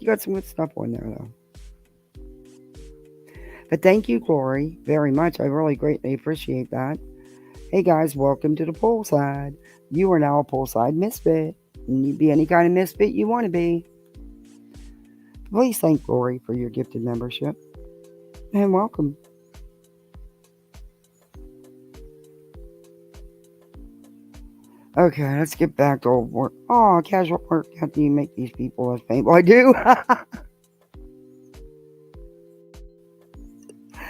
You got some good stuff on there, though. But thank you, Glory, very much. I really greatly appreciate that. Hey, guys, welcome to the poolside. You are now a poolside misfit. And you be any kind of misfit you want to be. Please thank Glory for your gifted membership. And welcome. Okay, let's get back to old work. Oh, casual work. How do you make these people as painful? I do.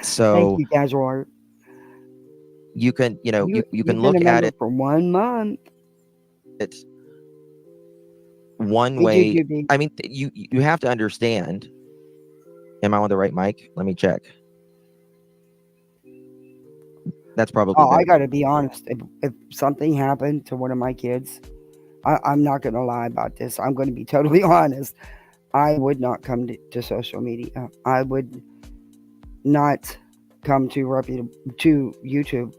so Thank you, casual art. you can, you can You've look been a at member it. for 1 month. It's one Hey, way. Jujubi. I mean, you have to understand. Am I on the right mic? Let me check. That's probably Oh, I better. got to be honest. If something happened to one of my kids, I'm not going to lie about this. I'm going to be totally honest. I would not come to social media. I would not come to YouTube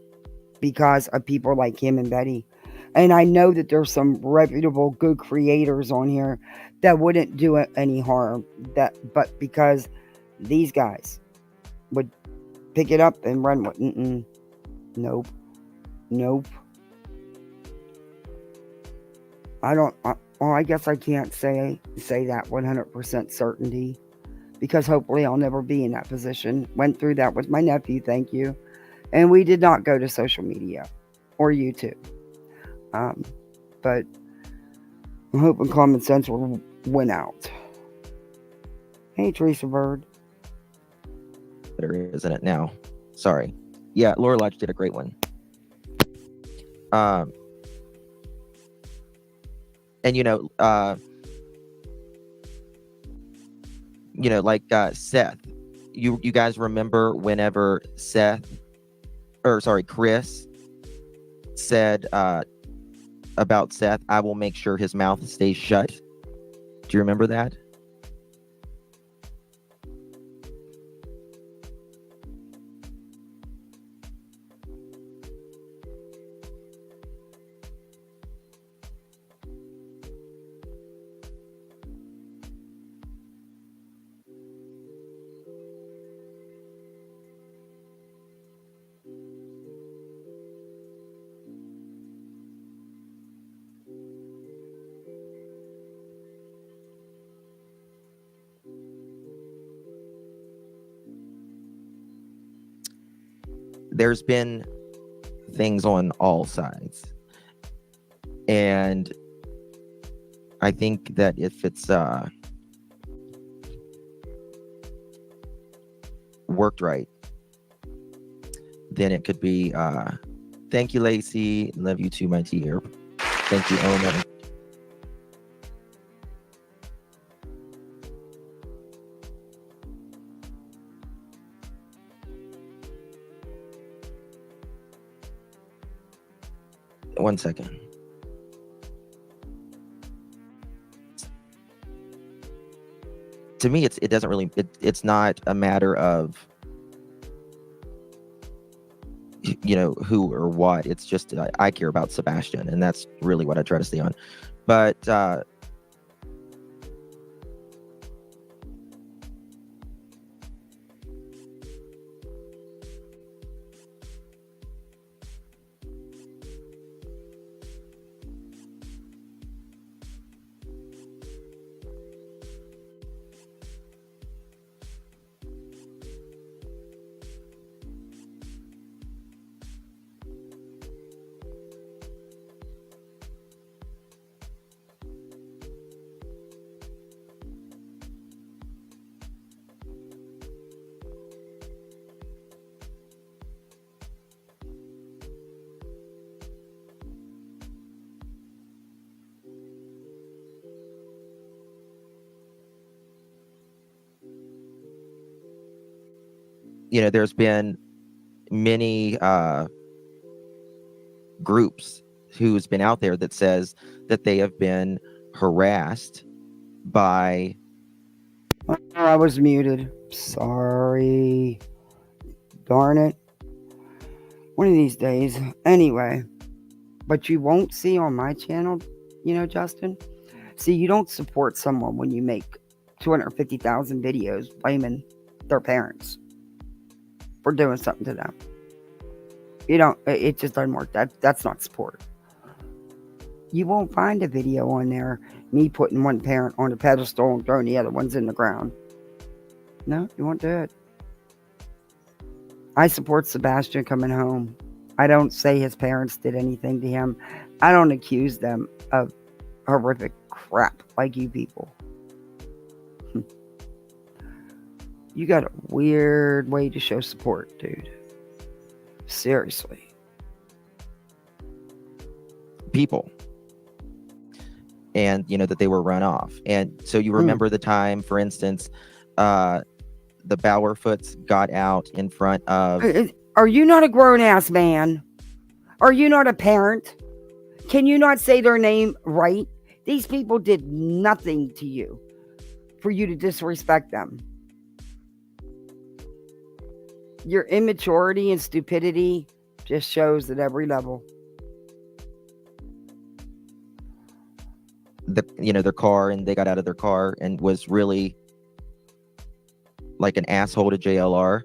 because of people like him and Betty. And I know that there's some reputable, good creators on here that wouldn't do it any harm. But because these guys would pick it up and run with it. Nope. I guess I can't say that 100% certainty because hopefully I'll never be in that position. Went through that with my nephew. Thank you. And we did not go to social media or YouTube. Um, but I'm hoping common sense will win out. Hey, Teresa Bird. There isn't it now? Sorry. Yeah, Laura Lodge did a great one. Um, and like Seth. You guys remember whenever Chris said about Seth, I will make sure his mouth stays shut. Do you remember that? There's been things on all sides. And I think that if it's worked right, then it could be thank you, Lacey. Love you too, my dear. Thank you, Omen. One second. To me, it doesn't really. It's not a matter of who or what. It's just I care about Sebastian, and that's really what I try to stay on. But there's been many groups who's been out there that says that they have been harassed by. Oh, I was muted. Sorry. Darn it. One of these days. Anyway. But you won't see on my channel, Justin. See, you don't support someone when you make 250,000 videos blaming their parents for doing something to them. It just doesn't work. That's not support. You won't find a video on there, me putting one parent on a pedestal and throwing the other ones in the ground. No, you won't do it. I support Sebastian coming home. I don't say his parents did anything to him. I don't accuse them of horrific crap like you people. You got a weird way to show support, dude. Seriously. People. And, that they were run off. And so you remember the time, for instance, the Bowerfoots got out in front of... Are you not a grown-ass man? Are you not a parent? Can you not say their name right? These people did nothing to you for you to disrespect them. Your immaturity and stupidity just shows at every level. Their car, and they got out of their car and was really like an asshole to JLR.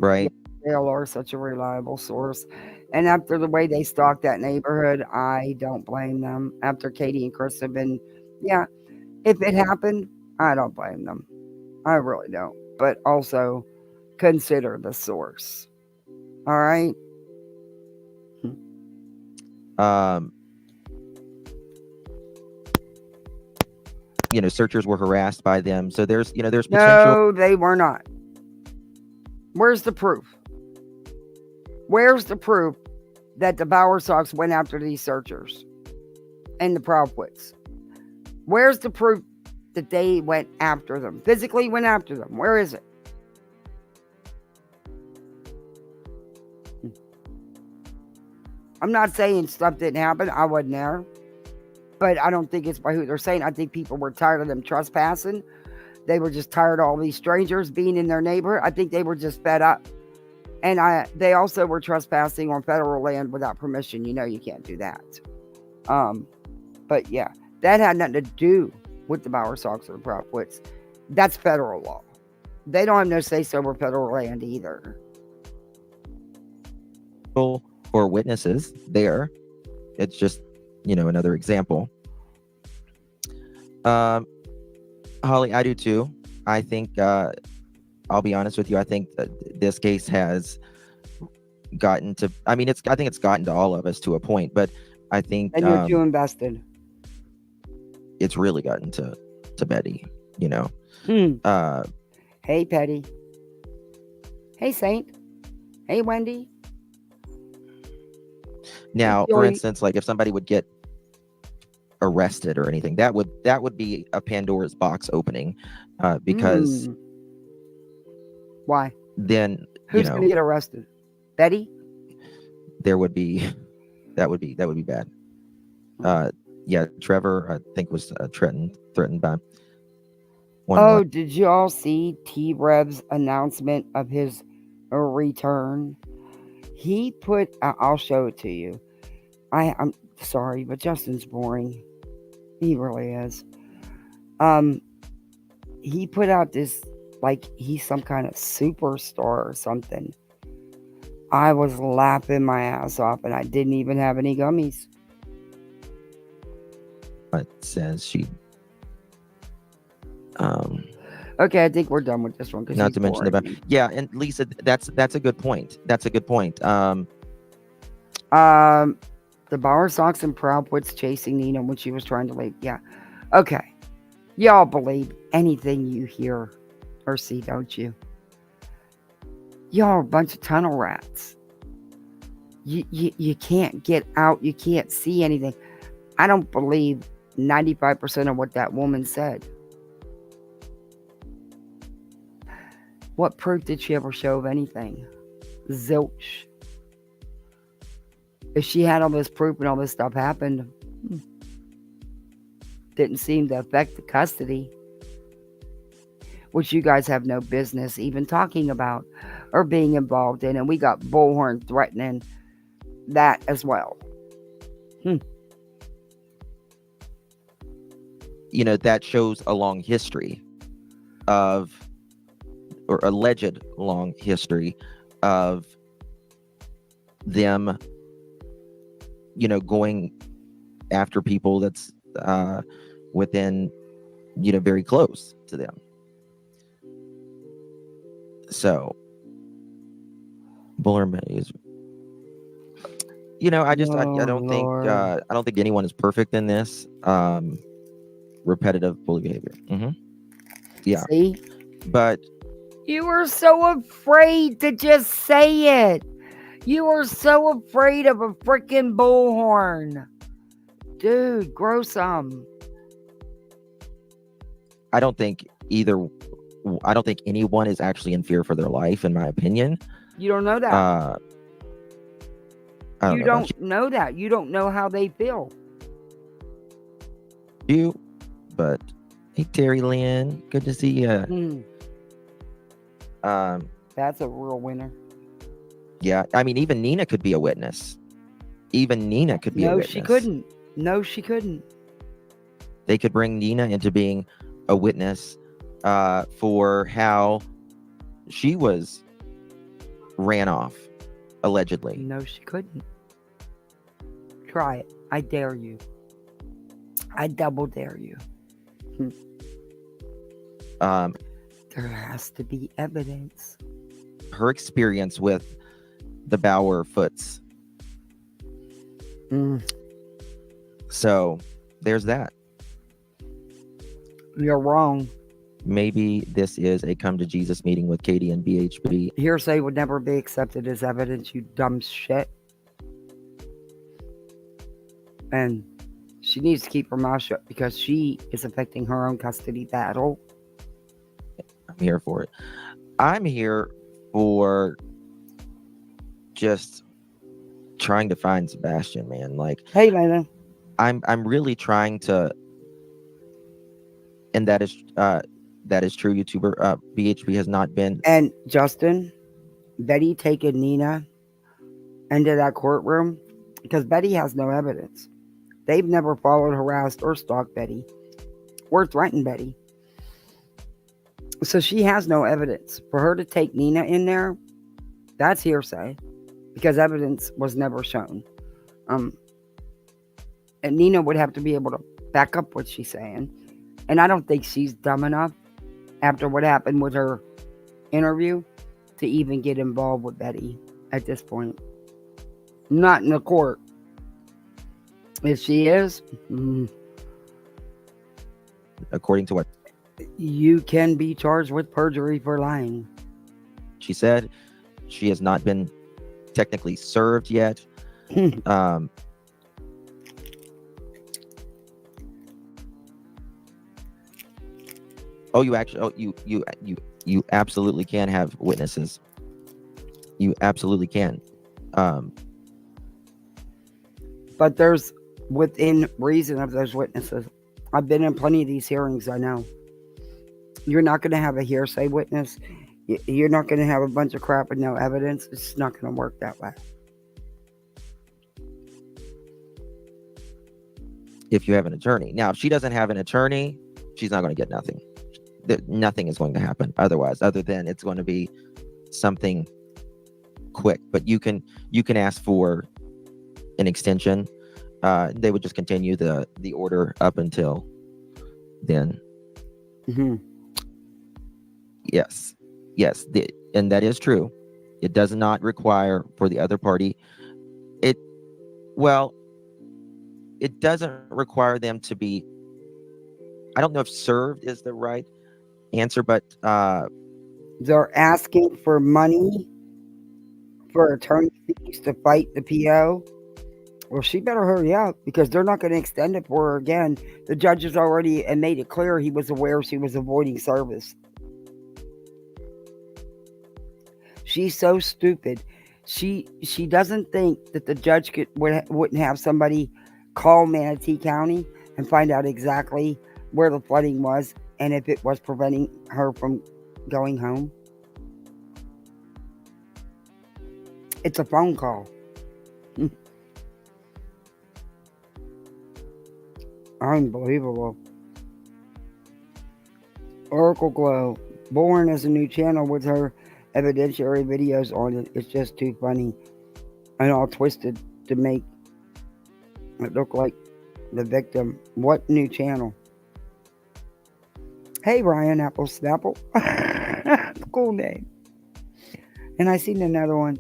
Right? Yeah, JLR is such a reliable source. And after the way they stalked that neighborhood, I don't blame them. After Katie and Chris have been, if it happened, I don't blame them. I really don't. But also consider the source. All right. Searchers were harassed by them. So there's potential. No, they were not. Where's the proof? Where's the proof that the Bower Sox went after these searchers and the Proudwoods? Where's the proof that they went after them? Physically went after them. Where is it? I'm not saying stuff didn't happen. I wasn't there. But I don't think it's by who they're saying. I think people were tired of them trespassing. They were just tired of all these strangers being in their neighborhood. I think they were just fed up. And they also were trespassing on federal land without permission. You can't do that. But yeah, that had nothing to do with the Bower Sox or the Proudwoods. That's federal law. They don't have no say-so over federal land either. For witnesses there. It's just, another example. Holly, I do too. I think, I'll be honest with you, I think that this case has gotten to, I think it's gotten to all of us to a point, but I think... And you're too invested. It's really gotten to Betty, Hey, Petty. Hey, Saint. Hey, Wendy. Now, for instance, like if somebody would get arrested or anything, that would be a Pandora's box opening, because why? Then who's going to get arrested? Betty? There would be that would be bad. Yeah, Trevor, I think, was threatened by one. Oh, did you all see T-Rev's announcement of his return? He put, I'll show it to you. I'm sorry, but Justin's boring. He really is. He put out this, like he's some kind of superstar or something. I was laughing my ass off, and I didn't even have any gummies. It says she. Okay, I think we're done with this one. Not to mention about, yeah, and Lisa, that's a good point. That's a good point. The Bower Sox and Proudwoods chasing Nina when she was trying to leave. Yeah. Okay. Y'all believe anything you hear or see, don't you? Y'all are a bunch of tunnel rats. You can't get out. You can't see anything. I don't believe 95% of what that woman said. What proof did she ever show of anything? Zilch. If she had all this proof and all this stuff happened, didn't seem to affect the custody, which you guys have no business even talking about or being involved in. And we got Bullhorn threatening that as well. That shows a long history of, or alleged long history of them, going after people that's within, very close to them. So, Bullhorn is, I don't think anyone is perfect in this. Repetitive bully behavior. Yeah. See? But you were so afraid to just say it. You were so afraid of a freaking Bullhorn. Dude, grow some. I don't think anyone is actually in fear for their life, in my opinion. You don't know that. You don't know that. You don't know how they feel. But hey, Terry Lynn, good to see you. That's a real winner. Yeah, even Nina could be a witness. Even Nina could be a witness. No, she couldn't. They could bring Nina into being a witness for how she was ran off, allegedly. No, she couldn't. Try it. I dare you. I double dare you. There has to be evidence. Her experience with the Bauer foots. So there's that. You're wrong. Maybe this is a come to Jesus meeting with Katie and BHB. Hearsay would never be accepted as evidence, you dumb shit. And she needs to keep her mouth shut because she is affecting her own custody battle. I'm here for it. I'm here for just trying to find Sebastian, man. Like, hey, Lena. I'm really trying to, and that is true. YouTuber BHB has not been. And Justin, Betty taking Nina into that courtroom because Betty has no evidence. They've never followed, harassed, or stalked Betty or threatened Betty. So she has no evidence. For her to take Nina in there, that's hearsay because evidence was never shown. And Nina would have to be able to back up what she's saying. And I don't think she's dumb enough after what happened with her interview to even get involved with Betty at this point. Not in the court. If she is, According to what you can be charged with perjury for lying. she said, she has not been technically served yet. You absolutely can have witnesses. You absolutely can. But there's within reason of those witnesses. I've been in plenty of these hearings, I know. You're not going to have a hearsay witness. You're not going to have a bunch of crap with no evidence. It's not going to work that way. If you have an attorney. Now, if she doesn't have an attorney, she's not going to get nothing. Nothing is going to happen otherwise, other than it's going to be something quick. But you can ask for an extension. They would just continue the order up until then. Yes, and that is true. It does not require for the other party. It doesn't require them to be. I don't know if served is the right answer, but they're asking for money for attorney fees to fight the PO. Well, she better hurry up because they're not going to extend it for her again. The judge has already made it clear he was aware she was avoiding service. She's so stupid. She doesn't think that the judge wouldn't have somebody call Manatee County and find out exactly where the flooding was and if it was preventing her from going home. It's a phone call. Unbelievable. Oracle Glow. Bullhorn has a new channel with her evidentiary videos on it. It's just too funny and all twisted to make it look like the victim. What new channel? Hey, Ryan Apple Snapple. Cool name. And I seen another one.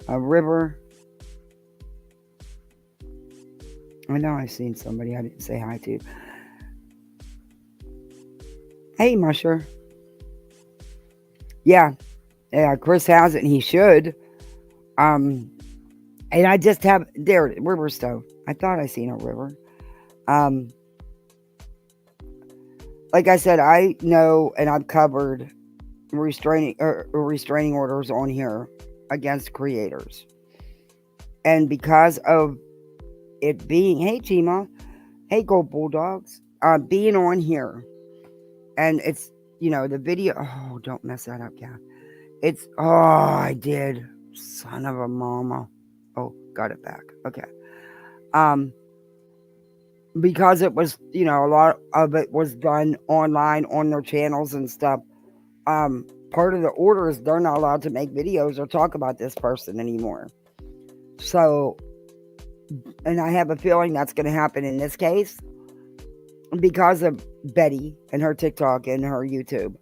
A River. I know I've seen somebody I didn't say hi to. Hey, Musher. Yeah, Chris has it, and he should. And I just have there River Stove. I thought I seen a river. Like I said, I know, and I've covered restraining orders on here against creators, and because of it being, hey Chima, hey Gold Bulldogs, being on here, and it's the video. Oh, don't mess that up, yeah. I did, son of a mama. Oh, got it back. Okay. Because it was, a lot of it was done online on their channels and stuff. Part of the order is they're not allowed to make videos or talk about this person anymore. So, and I have a feeling that's going to happen in this case because of Betty and her TikTok and her YouTube.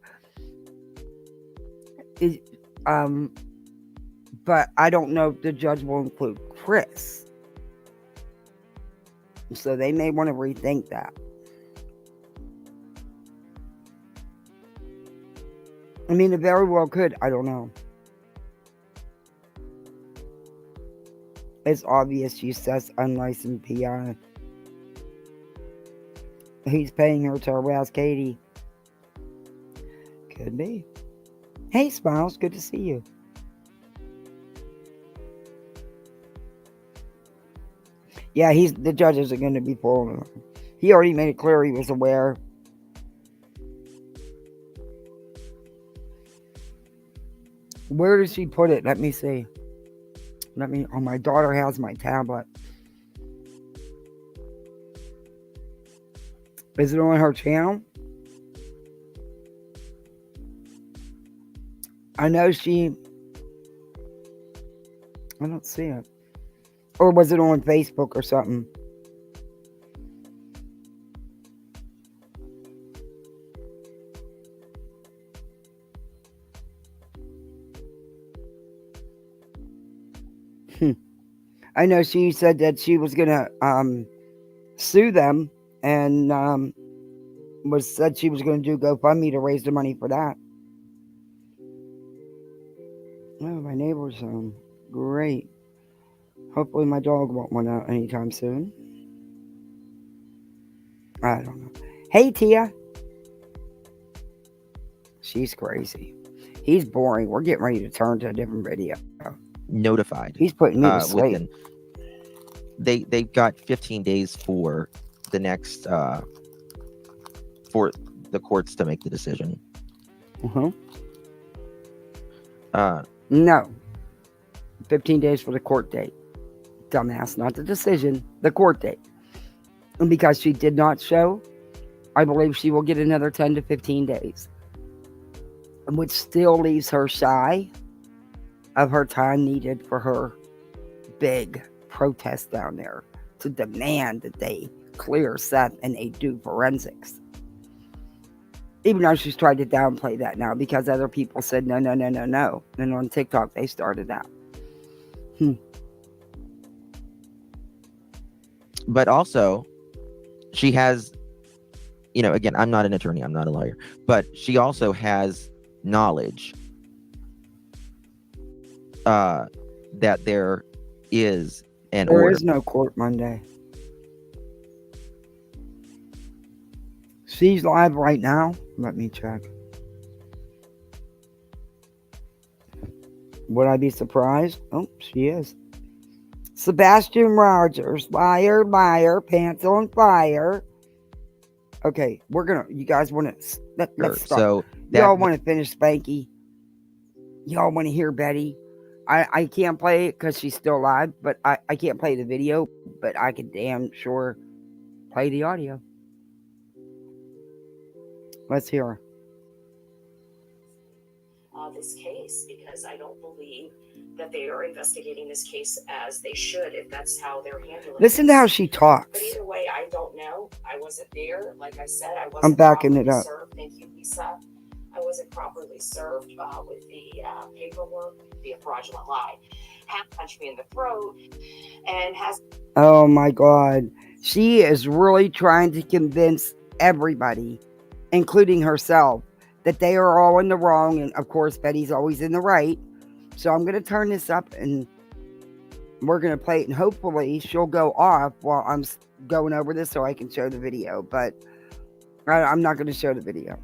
But I don't know if the judge will include Chris. So they may want to rethink that. I mean, it very well could. I don't know. It's obvious she says unlicensed PI. He's paying her to harass Katie. Could be. Hey, Smiles. Good to see you. Yeah, the judge isn't going to be pulling him. He already made it clear he was aware. Where did she put it? Let me see. Oh, my daughter has my tablet. Is it on her channel? I know I don't see it. Or was it on Facebook or something? I know she said that she was going to sue them and said she was going to do GoFundMe to raise the money for that. Oh, my neighbor's home. Great. Hopefully my dog won't want out anytime soon. I don't know. Hey, Tia. She's crazy. He's boring. We're getting ready to turn to a different video. Notified. He's putting me to sleep. They've got 15 days for the next for the courts to make the decision. No. 15 days for the court date. Dumbass, not the decision, the court date. And because she did not show, I believe she will get another 10 to 15 days. Which still leaves her shy of her time needed for her big protest down there to demand that they clear Seth and they do forensics. Even though she's tried to downplay that now because other people said no. And on TikTok they started that. But also, she has, again, I'm not an attorney, I'm not a lawyer, but she also has knowledge that there is an order. There is no court Monday. She's live right now. Let me check. Would I be surprised? Oh, she is. Sebastian Rogers, liar, pants on fire. Okay, you guys want to, let's start. So y'all want to finish Spanky? Y'all want to hear Betty? I can't play it because she's still live, but I can't play the video, but I can damn sure play the audio. Let's hear her. This case, because I don't believe that they are investigating this case as they should, if that's how they're handling it. Listen to how she talks. But either way, I don't know. I wasn't there. Like I said, I wasn't I'm backing it up. served. Thank you, Lisa. I wasn't properly served with the paperwork, the fraudulent lie. Half punched me in the throat and has... Oh my God. She is really trying to convince everybody, including herself, that they are all in the wrong. And of course, Betty's always in the right. So I'm going to turn this up and we're going to play it. And hopefully she'll go off while I'm going over this so I can show the video. But I'm not going to show the video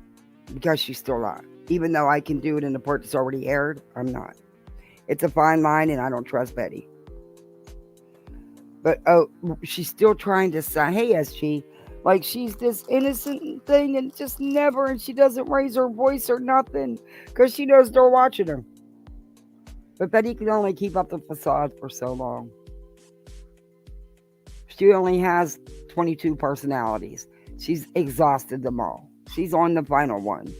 because she's still live. Even though I can do it in the part that's already aired, I'm not. It's a fine line and I don't trust Betty. But she's still trying to say, hey, SG, like she's this innocent thing and just never, and she doesn't raise her voice or nothing because she knows they're watching her. But Betty can only keep up the facade for so long. She only has 22 personalities. She's exhausted them all. She's on the final one.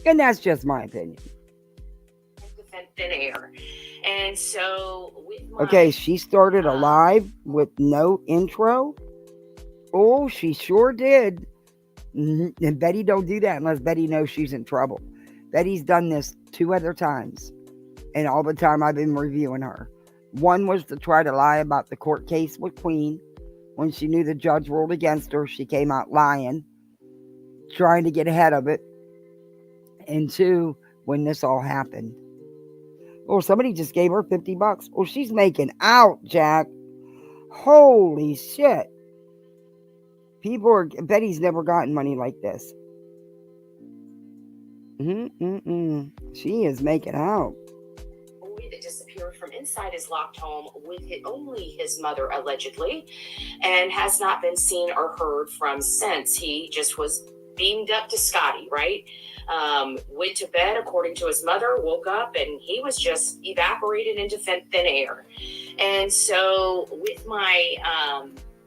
And that's just my opinion. Thin air. And so with my... Okay, she started a live with no intro. Oh, she sure did. And Betty don't do that unless Betty knows she's in trouble. Betty's done this 2 other times. And all the time I've been reviewing her. One was to try to lie about the court case with Queen. When she knew the judge ruled against her, she came out lying, trying to get ahead of it. And two, when this all happened. Or somebody just gave her $50. Well, she's making out, Jack. Holy shit. Betty's never gotten money like this. She is making out. Boy that disappeared from inside his locked home with only his mother, allegedly, and has not been seen or heard from since. He just was beamed up to Scotty, right? Went to bed, according to his mother, woke up, and he was just evaporated into thin air. And so with my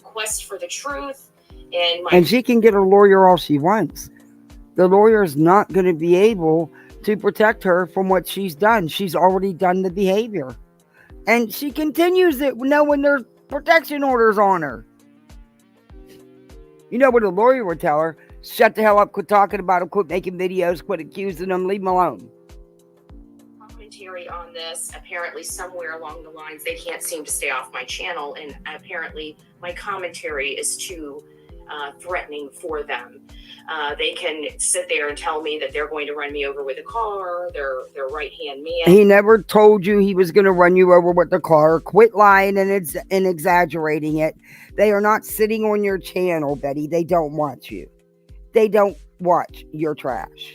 quest for the truth and she can get a lawyer all she wants. The lawyer is not going to be able to protect her from what she's done. She's already done the behavior. And she continues it knowing there's protection orders on her. You know what a lawyer would tell her? Shut the hell up, quit talking about him, quit making videos, quit accusing them, leave them alone. Commentary on this, apparently somewhere along the lines, they can't seem to stay off my channel, and apparently my commentary is too threatening for them. They can sit there and tell me that they're going to run me over with a car, their right-hand man. He never told you he was going to run you over with the car. Quit lying and exaggerating it. They are not sitting on your channel, Betty. They don't watch you. They don't watch your trash.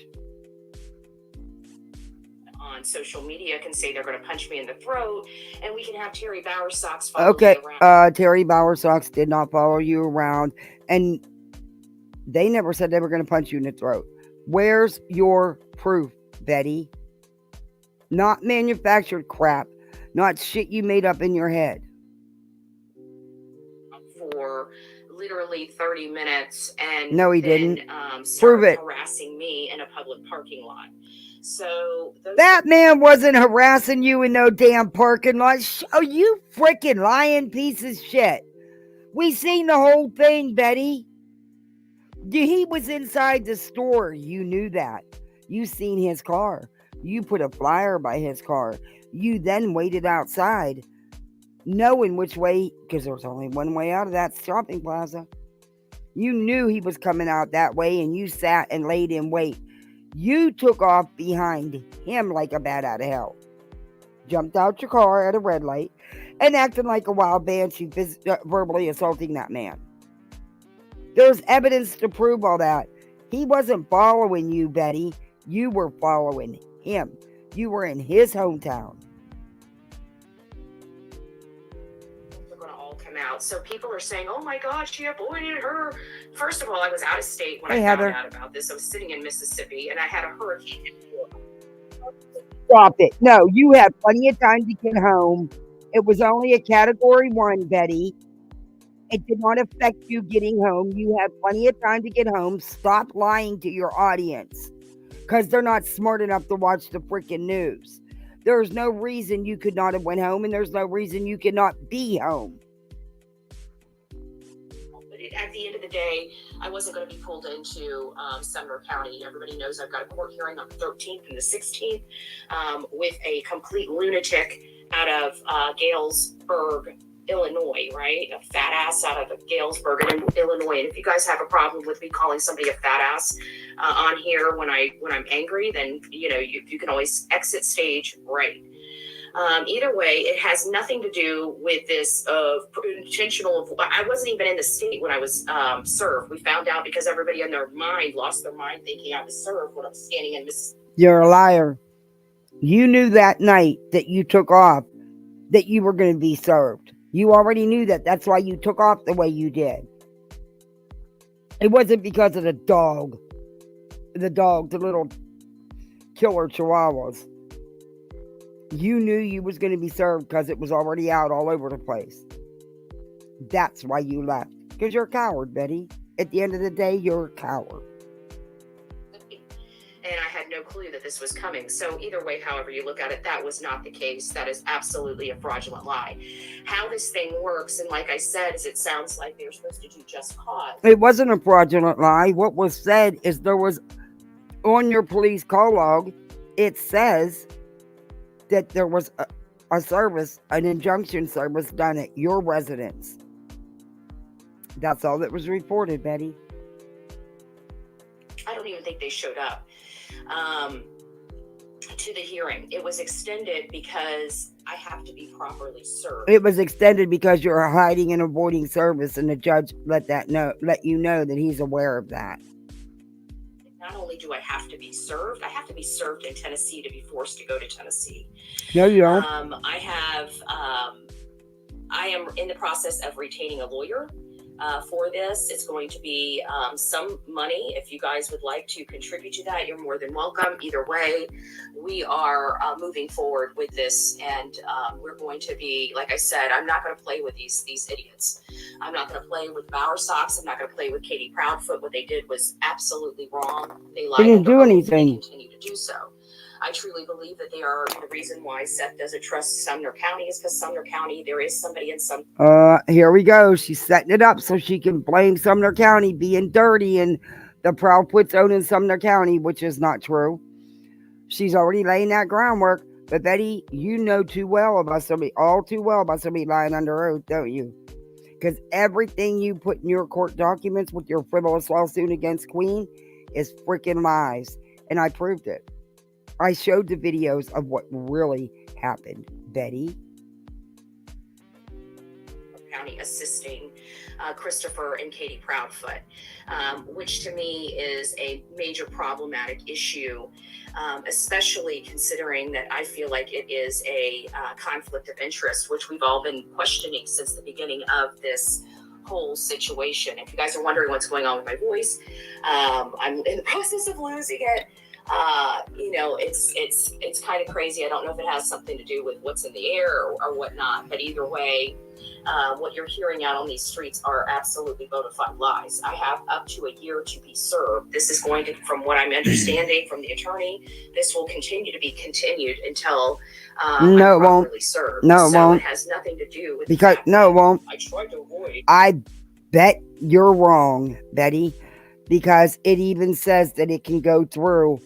On social media can say they're going to punch me in the throat, and we can have Terry Bowersox follow me around. Terry Bowersox did not follow you around, and they never said they were going to punch you in the throat. Where's your proof, Betty? Not manufactured crap, not shit you made up in your head. For literally 30 minutes, and no, he didn't. Prove it. Harassing me in a public parking lot. So that man wasn't harassing you in no damn parking lot. Oh, you freaking lying piece of shit. We seen the whole thing, Betty. He was inside the store. You knew that. You seen his car. You put a flyer by his car. You then waited outside, knowing which way, because there was only one way out of that shopping plaza. You knew he was coming out that way, and you sat and laid in wait. You took off behind him like a bat out of hell. Jumped out your car at a red light and acting like a wild banshee, verbally assaulting that man. There's evidence to prove all that. He wasn't following you, Betty. You were following him. You were in his hometown. They're going to all come out. So people are saying, oh my God, she avoided her. First of all, I was out of state when I found out about this. I was sitting in Mississippi, and I had a hurricane hit me. Stop it. No, you had plenty of time to get home. It was only a Category 1, Betty. It did not affect you getting home. You had plenty of time to get home. Stop lying to your audience, because they're not smart enough to watch the freaking news. There's no reason you could not have went home, and there's no reason you could not be home. At the end of the day, I wasn't going to be pulled into Sumner County. Everybody knows I've got a court hearing on the 13th and the 16th with a complete lunatic out of Galesburg, Illinois, right? A fat ass out of Galesburg, Illinois. And if you guys have a problem with me calling somebody a fat ass on here when I'm angry, then you can always exit stage right. Either way, it has nothing to do with this intentional. I wasn't even in the state when I was served. We found out because everybody in their mind lost their mind thinking I was served when I was standing in Mississippi. You're a liar. You knew that night that you took off that you were going to be served. You already knew that. That's why you took off the way you did. It wasn't because of the dog. The little killer chihuahuas. You knew you was going to be served because it was already out all over the place. That's why you left. Because you're a coward, Betty. At the end of the day, you're a coward. And I had no clue that this was coming. So either way, however you look at it, that was not the case. That is absolutely a fraudulent lie. How this thing works, and like I said, is it sounds like they're supposed to do just cause. It wasn't a fraudulent lie. What was said is there was, on your police call log, it says that there was a service, an injunction service done at your residence. That's all that was reported, Betty. I don't even think they showed up to the hearing. It was extended because I have to be properly served. It was extended because you're hiding and avoiding service, and the judge let you know that he's aware of that. Not only do I have to be served, I have to be served in Tennessee to be forced to go to Tennessee. No, you don't. I am in the process of retaining a lawyer for this. It's going to be some money. If you guys would like to contribute to that, you're more than welcome. Either way, we are moving forward with this, and we're going to be, like I said, I'm not going to play with these idiots. I'm not going to play with Bowersox. I'm not going to play with Katie Proudfoot. What they did was absolutely wrong. They lied. They didn't do anything. They continue to do so. I truly believe that they are the reason why Seth doesn't trust Sumner County is because Sumner County, there is somebody in some. Here we go. She's setting it up so she can blame Sumner County being dirty and the Proudfoots owning Sumner County, which is not true. She's already laying that groundwork. But Betty, you know too well about somebody lying under oath, don't you? Because everything you put in your court documents with your frivolous lawsuit against Queen is freaking lies. And I proved it. I showed the videos of what really happened, Betty. County assisting Christopher and Katie Proudfoot, which to me is a major problematic issue, especially considering that I feel like it is a conflict of interest, which we've all been questioning since the beginning of this whole situation. If you guys are wondering what's going on with my voice, I'm in the process of losing it. It's kind of crazy. I don't know if it has something to do with what's in the air or whatnot, but either way, what you're hearing out on these streets are absolutely bona fide lies. I have up to a year to be served. This is going to, from what I'm understanding from the attorney, this will continue to be continued until I'm properly served. No, it won't. It has nothing to do with because it won't. I tried to avoid. I bet you're wrong, Betty, because it even says that it can go through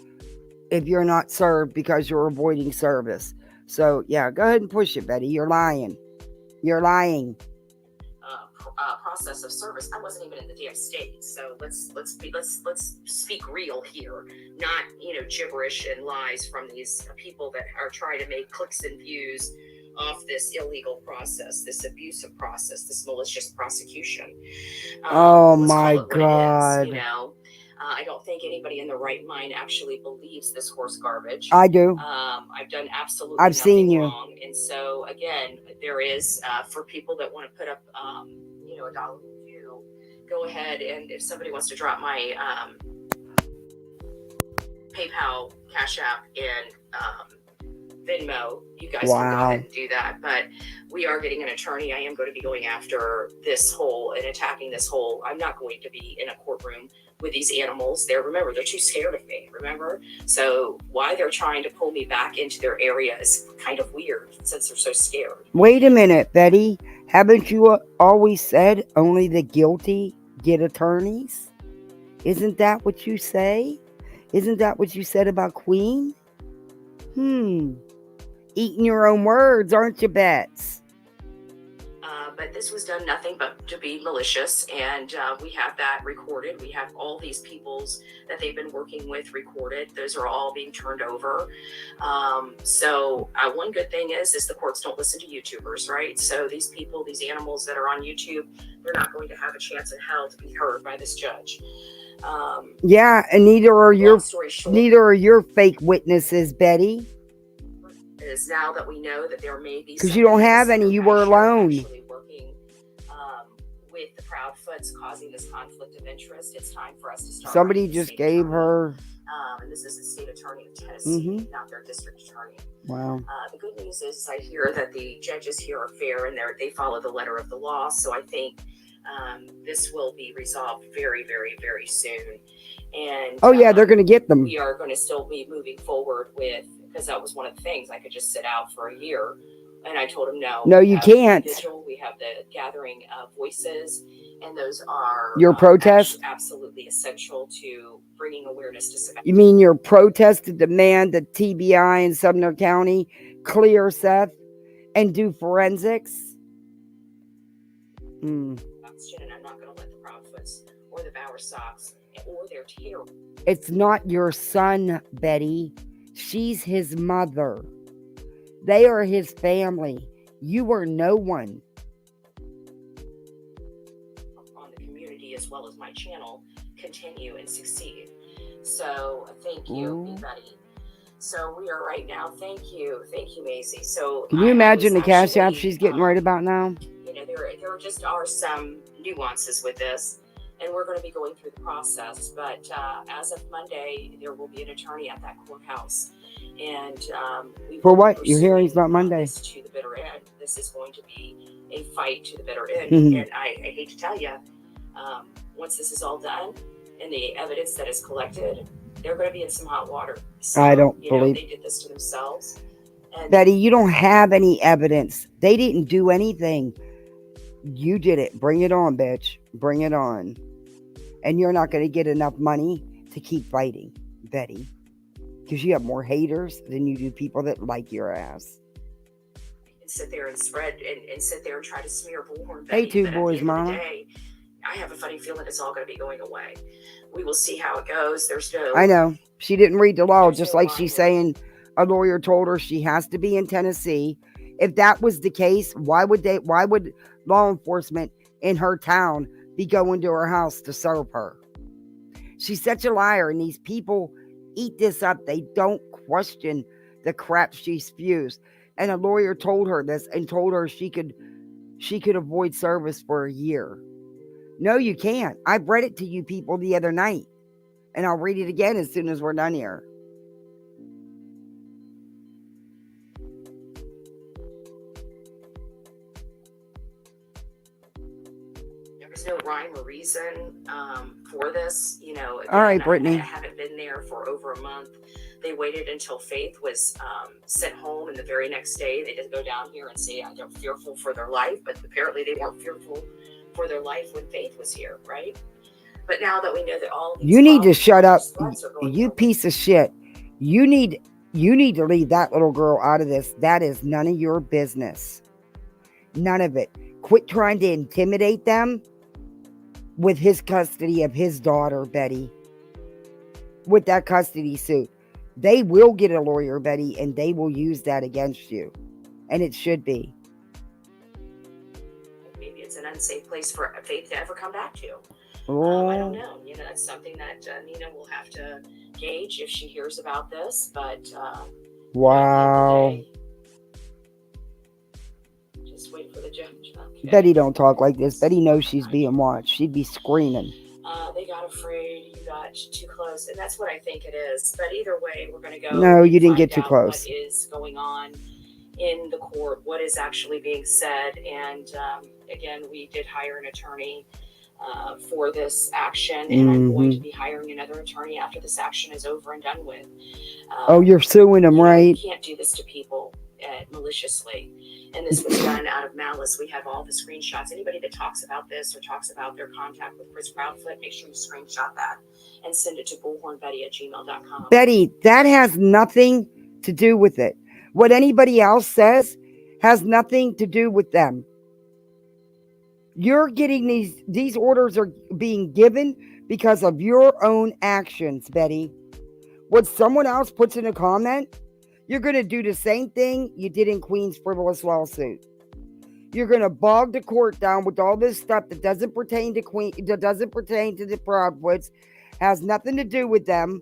if you're not served because you're avoiding service. So yeah, go ahead and push it, Betty. You're lying. You're lying. Process of service. I wasn't even in the damn state. So let's speak real here, not gibberish and lies from these people that are trying to make clicks and views off this illegal process, this abusive process, this malicious prosecution. Oh my God. I don't think anybody in the right mind actually believes this horse garbage. I do. I've done absolutely I've seen you wrong. And so again, there is for people that want to put up $1 review, go ahead, and if somebody wants to drop my PayPal, Cash App, and Venmo, you guys can go ahead and do that. But we are getting an attorney. I am going to be going after this whole and attacking this whole. I'm not going to be in a courtroom with these animals. They're too scared of me, remember? So why they're trying to pull me back into their area is kind of weird since they're so scared. Wait a minute, Betty. Haven't you always said only the guilty get attorneys? Isn't that what you say? Isn't that what you said about Queen? Eating your own words, aren't you, Bets? But this was done nothing but to be malicious, and we have that recorded. We have all these peoples that they've been working with recorded. Those are all being turned over. So one good thing is the courts don't listen to YouTubers, right? So these people, these animals that are on YouTube, they're not going to have a chance in hell to be heard by this judge. Yeah, and neither are your fake witnesses, Betty. Is now that we know that there may be, because you don't have any, you were alone. Actually working with the Proudfoots, causing this conflict of interest. It's time for us to start. Somebody just gave her. And this is the state attorney of Tennessee, not their district attorney. Wow. The good news is I hear that the judges here are fair and they follow the letter of the law. So I think this will be resolved very, very, very soon. And they're going to get them. We are going to still be moving forward with, because that was one of the things. I could just sit out for a year And I told him, no. No, you can't. Vigil, we have the gathering of voices, and those are your protest. Absolutely essential to bringing awareness to Spanky. You mean your protest to demand that TBI in Sumner County clear Seth and do forensics? And I'm not going to let the Proudfoots or the Bowersocks or their terror. It's not your son, Betty. She's his mother. They are his family. You are no one. On the community as well as my channel continue and succeed. So thank you, Betty. So we are right now. Thank you, Maisie. So can you imagine the cash app she's getting right about now? You know, there just are some nuances with this, and we're going to be going through the process. But as of Monday, there will be an attorney at that courthouse. And for what? Your hearing's about Monday. To the bitter end. This is going to be a fight to the bitter end. And I hate to tell you, once this is all done and the evidence that is collected, they're going to be in some hot water. So, I don't believe they did this to themselves. And Betty, you don't have any evidence. They didn't do anything. You did it. Bring it on, bitch. Bring it on. And you're not going to get enough money to keep fighting, Betty. Because you have more haters than you do people that like your ass. And sit there and spread and sit there and try to smear Bullhorn. Hey, two boys, Mama. I have a funny feeling it's all going to be going away. We will see how it goes. There's no... I know. She didn't read the law, just like she's saying a lawyer told her she has to be in Tennessee. If that was the case, why would law enforcement in her town be going to her house to serve her? She's such a liar, and these people eat this up. They don't question the crap she spews. And a lawyer told her this and told her she could avoid service for a year. No, you can't. I read it to you people the other night, and I'll read it again as soon as we're done here. There's no rhyme or reason for this. You know, again, all right, Brittany. I haven't been there for over a month. They waited until Faith was sent home, and the very next day they didn't go down here and say they're fearful for their life, but apparently they weren't fearful for their life when Faith was here, right? But now that we know that all of these you need to shut up, you piece of shit. You need to leave that little girl out of this. That is none of your business. None of it. Quit trying to intimidate them with his custody of his daughter, Betty. With that custody suit. They will get a lawyer, Betty, and they will use that against you. And it should be. Maybe it's an unsafe place for Faith to ever come back to. Oh. I don't know. You know, that's something that Nina will have to gauge if she hears about this. But wow. Just wait for the judge. Okay. Betty don't talk like this. Betty knows she's being watched. She'd be screaming. They got afraid. You got too close, and that's what I think it is. But either way, we're going to go. No, you didn't get too close. What is going on in the court? What is actually being said? And again, we did hire an attorney for this action, and I'm going to be hiring another attorney after this action is over and done with. Oh, you're suing them, right? You can't do this to people maliciously. And this was done out of malice. We have all the screenshots. Anybody that talks about this or talks about their contact with Chris Proudfoot, make sure you screenshot that and send it to bullhornbetty@gmail.com. Betty, that has nothing to do with it. What anybody else says has nothing to do with them. You're getting these orders are being given because of your own actions, Betty. What someone else puts in a comment, you're going to do the same thing you did in Queen's frivolous lawsuit. You're going to bog the court down with all this stuff that doesn't pertain to that doesn't pertain to the Proudfoots, has nothing to do with them.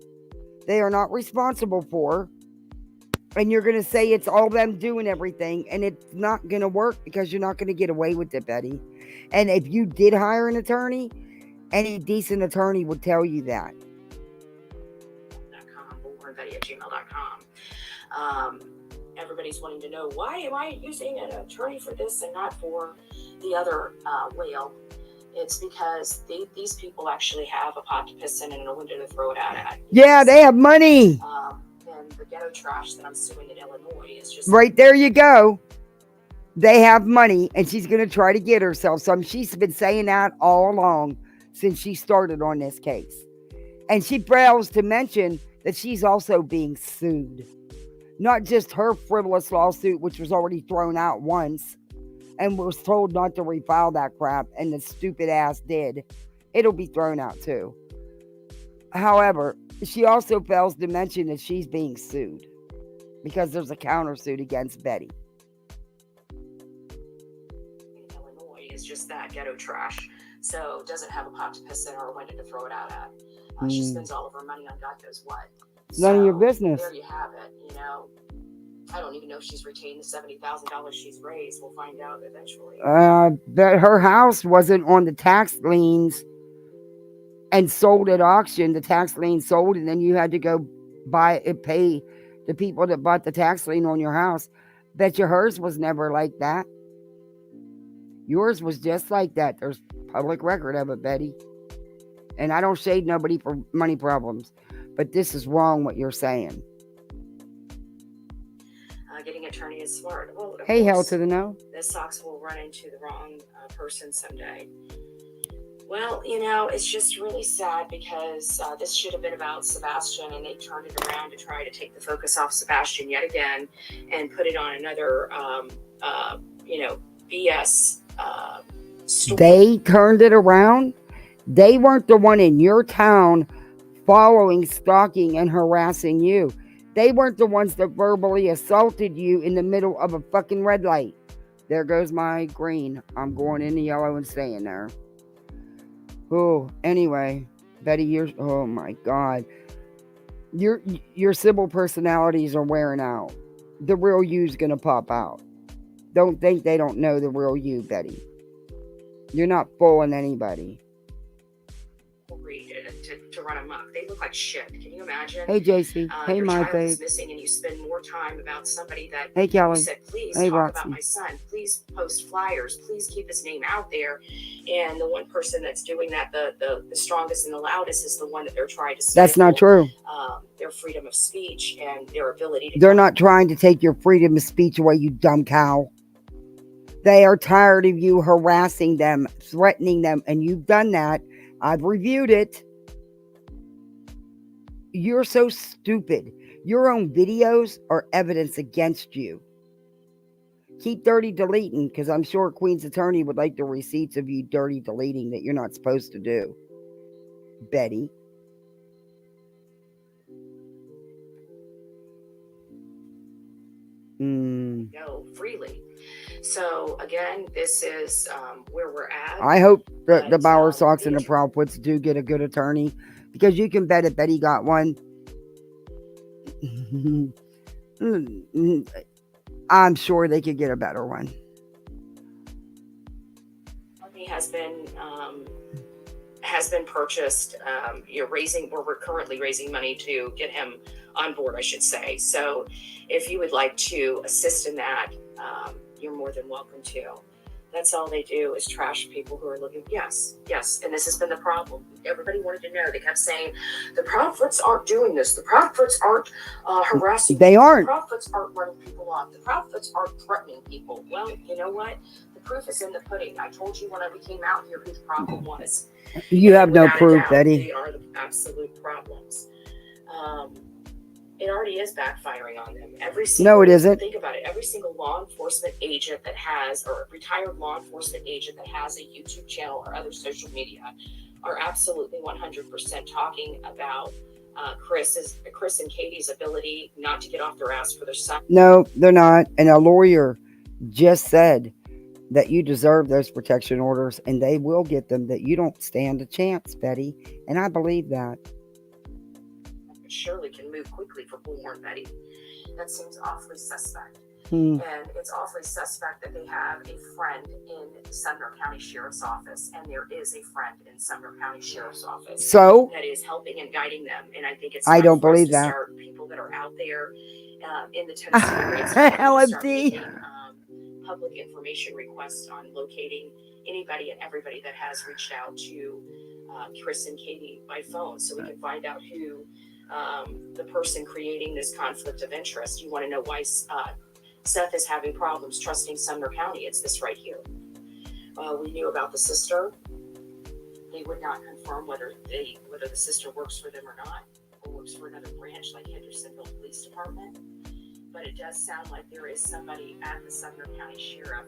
They are not responsible for. And you're going to say it's all them doing everything, and it's not going to work because you're not going to get away with it, Betty. And if you did hire an attorney, any decent attorney would tell you that. bullhornbetty@gmail.com. Everybody's wanting to know, why am I using an attorney for this and not for the other whale? It's because these people actually have a pot to piss in and a window to throw it out at. Yeah, they have money. And the ghetto trash that I'm suing in Illinois is just... Right there you go. They have money, and she's going to try to get herself some. She's been saying that all along since she started on this case. And she fails to mention that she's also being sued. Not just her frivolous lawsuit, which was already thrown out once and was told not to refile that crap, and the stupid ass did. It'll be thrown out too. However, she also fails to mention that she's being sued because there's a countersuit against Betty. Illinois is just that ghetto trash. So doesn't have a pot to piss in or a window to throw it out at. She spends all of her money on God knows what. None of your business. There you have it. You know, I don't even know if she's retained the $70,000 she's raised. We'll find out eventually. Her house wasn't on the tax liens and sold at auction. The tax lien sold, and then you had to go buy it, pay the people that bought the tax lien on your house. Bet you hers was never like that. Yours was just like that. There's public record of it, Betty. And I don't shade nobody for money problems, but this is wrong what you're saying. Getting an attorney is smart. Well, hey, hell to the no. This Sox will run into the wrong person someday. Well, you know, it's just really sad because this should have been about Sebastian, and they turned it around to try to take the focus off Sebastian yet again and put it on another, BS story. They turned it around. They weren't the one in your town following, stalking, and harassing you. They weren't the ones that verbally assaulted you in the middle of a fucking red light. There goes my green. I'm going in the yellow and staying there. Oh, anyway, Betty, oh my God. Your civil personalities are wearing out. The real you's gonna pop out. Don't think they don't know the real you, Betty. You're not fooling anybody. To run amok. They look like shit. Can you imagine? Hey, JC. Hey, your my child babe. is missing, and you spend more time about somebody that hey, Kelly. You said, please hey, talk Roxy. about my son. Please post flyers. Please keep his name out there. And the one person that's doing that, the strongest and the loudest, is the one that they're trying to stifle. That's not true. Their freedom of speech and their ability to... They're not trying to take your freedom of speech away, you dumb cow. They are tired of you harassing them, threatening them, and you've done that. I've reviewed it. You're so stupid. Your own videos are evidence against you. Keep dirty deleting, because I'm sure Queen's attorney would like the receipts of you dirty deleting that you're not supposed to do. Betty. Go freely. So again, this is where we're at. I hope that the Bauer Sox and the Proudfoots do get a good attorney, because you can bet if Betty got one, I'm sure they could get a better one. Money has been purchased. We're currently raising money to get him on board, I should say. So if you would like to assist in that, you're more than welcome to. That's all they do is trash people who are looking. Yes. And this has been the problem. Everybody wanted to know. They kept saying, the Proudfoots aren't doing this. The Proudfoots aren't harassing They people. aren't. The Proudfoots aren't running people off. The Proudfoots aren't threatening people. Well, you know what? The proof is in the pudding. I told you when we came out here who the problem was. You have no Without a proof, doubt, Betty. They are the absolute problems. It already is backfiring on them. No, it isn't. Think about it. Every single law enforcement agent that has, or retired law enforcement agent that has a YouTube channel or other social media, are absolutely 100% talking about Chris and Katie's ability not to get off their ass for their son. No, they're not. And a lawyer just said that you deserve those protection orders, and they will get them, that you don't stand a chance, Betty. And I believe that. Surely can move quickly for Bullhorn, Betty. That seems awfully suspect. And it's awfully suspect that they have a friend in Sumner County Sheriff's Office, and there is a friend in Sumner County Sheriff's Office so that is helping and guiding them. And I think it's I don't for us believe to that. Start people that are out there in the Tennessee area start LMD. making, public information requests on locating anybody and everybody that has reached out to Chris and Katie by phone, so we can find out who the person creating this conflict of interest. You want to know why Seth is having problems trusting Sumner County. It's this right here. We knew about the sister. They would not confirm whether the sister works for them or not, or works for another branch like Hendersonville Police Department. But it does sound like there is somebody at the Sumner County Sheriff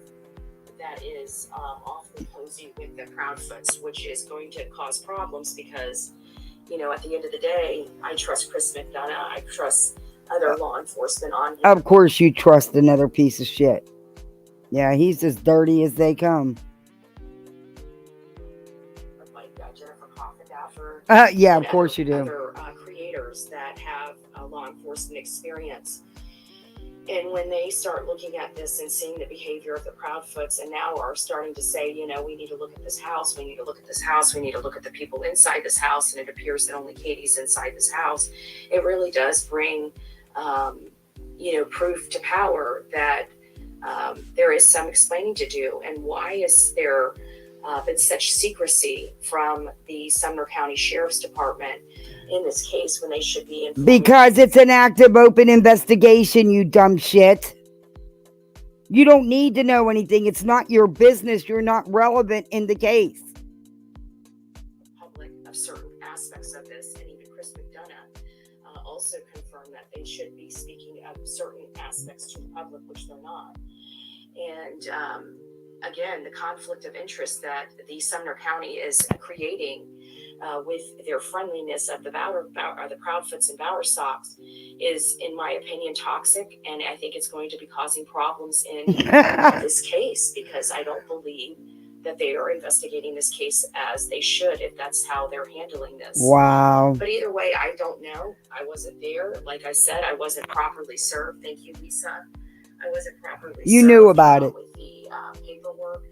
that is awfully cozy with the Proudfoots, which is going to cause problems because, at the end of the day, I trust Chris McDonough. I trust other law enforcement on him. Of course you trust another piece of shit. Yeah, he's as dirty as they come. Like Jennifer Coffindaffer. Yeah, of course you do. Other creators that have law enforcement experience. And when they start looking at this and seeing the behavior of the Proudfoots, and now are starting to say, we need to look at this house, we need to look at this house, we need to look at the people inside this house, and it appears that only Katie's inside this house, it really does bring, proof to power that there is some explaining to do. And why is there been such secrecy from the Sumner County Sheriff's Department in this case when they should be informed? Because it's an active open investigation, you dumb shit. You don't need to know anything. It's not your business. You're not relevant in the case. Public of certain aspects of this, and even Chris McDonough also confirmed that they should be speaking of certain aspects to the public, which they're not. And again, the conflict of interest that the Sumner County is creating with their friendliness of the Proudfoots and Bowersox is, in my opinion, toxic, and I think it's going to be causing problems in this case, because I don't believe that they are investigating this case as they should if that's how they're handling this. Wow. But either way, I don't know. I wasn't there. Like I said, I wasn't properly served. Thank you, Lisa. I wasn't properly served. You knew about it. With the paperwork.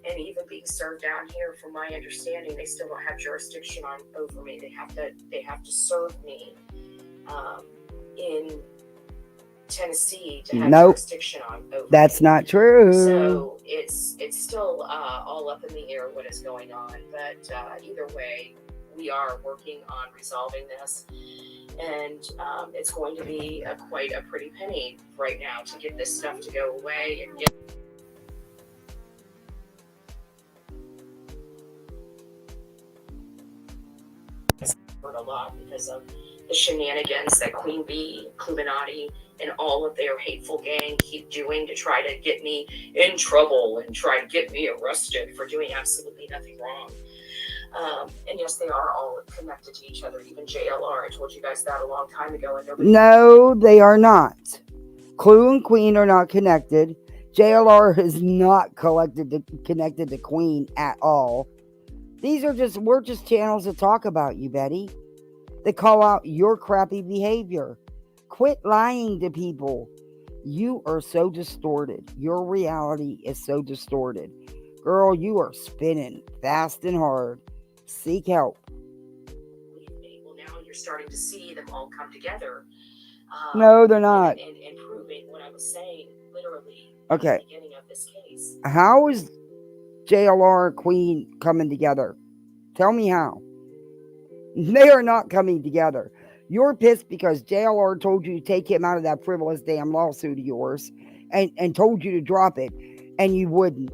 And even being served down here, from my understanding, they still don't have jurisdiction over me. They have to serve me in Tennessee to have jurisdiction over that's me. Not true. So it's still all up in the air what is going on. But either way, we are working on resolving this, and it's going to be quite a pretty penny right now to get this stuff to go away and get. A lot because of the shenanigans that Queen Bee, Illuminati, and all of their hateful gang keep doing to try to get me in trouble and try to get me arrested for doing absolutely nothing wrong. And yes, they are all connected to each other. Even JLR, I told you guys that a long time ago. And no, they are not. Clue and Queen are not connected. JLR is not connected to Queen at all. We're just channels that talk about you, Betty. They call out your crappy behavior. Quit lying to people. You are so distorted. Your reality is so distorted. Girl, you are spinning fast and hard. Seek help. Well, now you're starting to see them all come together. No, they're not. And proving what I was saying, literally, okay. At the beginning of this case. How is JLR and Queen coming together? Tell me how. They are not coming together. You're pissed because JLR told you to take him out of that frivolous damn lawsuit of yours and told you to drop it, and you wouldn't.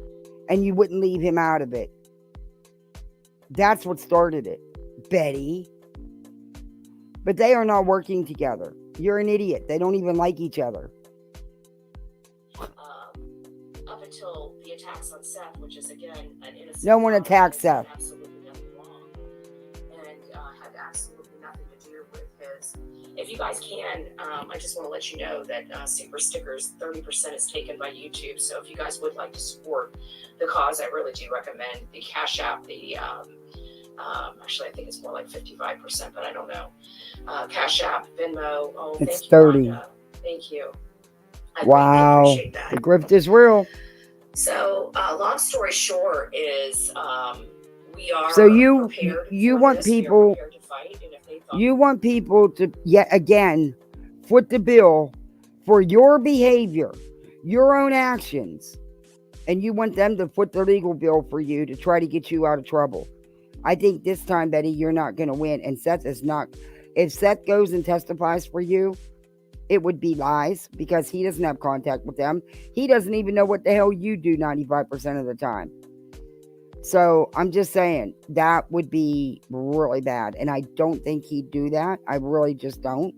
And you wouldn't leave him out of it. That's what started it, Betty. But they are not working together. You're an idiot. They don't even like each other. Up until the attacks on Seth, which is, again, an innocent... No one attacked Seth. Absolutely nothing wrong. And had absolutely nothing to do with his... If you guys can, I just want to let you know that Super Stickers, 30% is taken by YouTube. So if you guys would like to support the cause, I really do recommend the Cash App, actually, I think it's more like 55%, but I don't know. Cash App, Venmo. Oh, it's 30. Rhonda. Thank you. I wow. Really appreciate that. The grift is real. So, long story short is, we are. So you want people. You want people to yet again foot the bill for your behavior, your own actions, and you want them to foot the legal bill for you to try to get you out of trouble. I think this time, Betty, you're not going to win. And Seth is not. If Seth goes and testifies for you, it would be lies because he doesn't have contact with them. He doesn't even know what the hell you do 95% of the time. So I'm just saying that would be really bad. And I don't think he'd do that. I really just don't.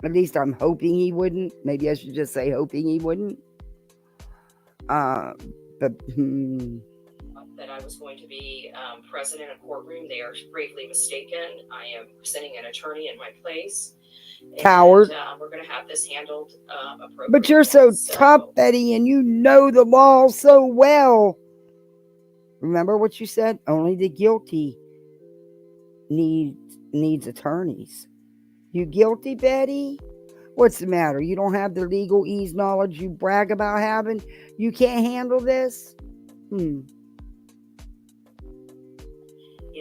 At least I'm hoping he wouldn't. Maybe I should just say hoping he wouldn't. But that I was going to be present in a courtroom. They are gravely mistaken. I am sending an attorney in my place. Coward. And, we're going to have this handled appropriately. But you're so tough, Betty, and you know the law so well. Remember what you said? Only the guilty needs attorneys. You guilty, Betty? What's the matter? You don't have the legalese knowledge you brag about having? You can't handle this? You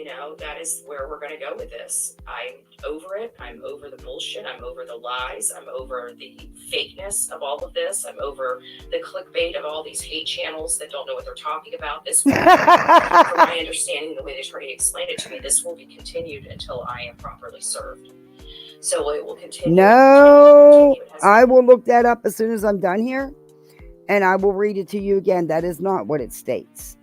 know, that is where we're going to go with this. I'm over it. I'm over the bullshit. I'm over the lies. I'm over the fakeness of all of this. I'm over the clickbait of all these hate channels that don't know what they're talking about. This will, from my understanding, the way the attorney explained it to me, this will be continued until I am properly served. So it will continue. No, I will look that up as soon as I'm done here, and I will read it to you again. That is not what it states.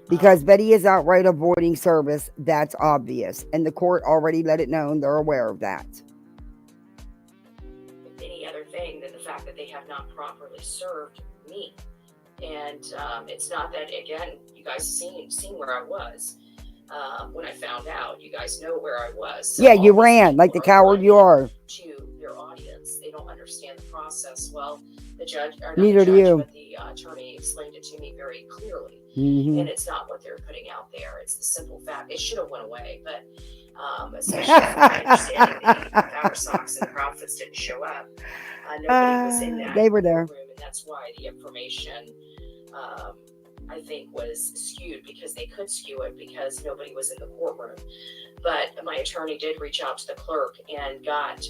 Because Betty is outright avoiding service, that's obvious. And the court already let it know, and they're aware of that. Any other thing than the fact that they have not properly served me. And it's not that, again, you guys seen where I was when I found out. You guys know where I was. So yeah, you ran like the coward you are. To their audience. They don't understand the process. Well, the judge, or not neither the judge, do you. But the attorney explained it to me very clearly. Mm-hmm. And it's not what they're putting out there. It's the simple fact. It should have went away, but especially from my understanding, the power socks and the profits didn't show up. Nobody was in that they were there. room, and that's why the information, I think, was skewed, because they could skew it because nobody was in the courtroom. But my attorney did reach out to the clerk and got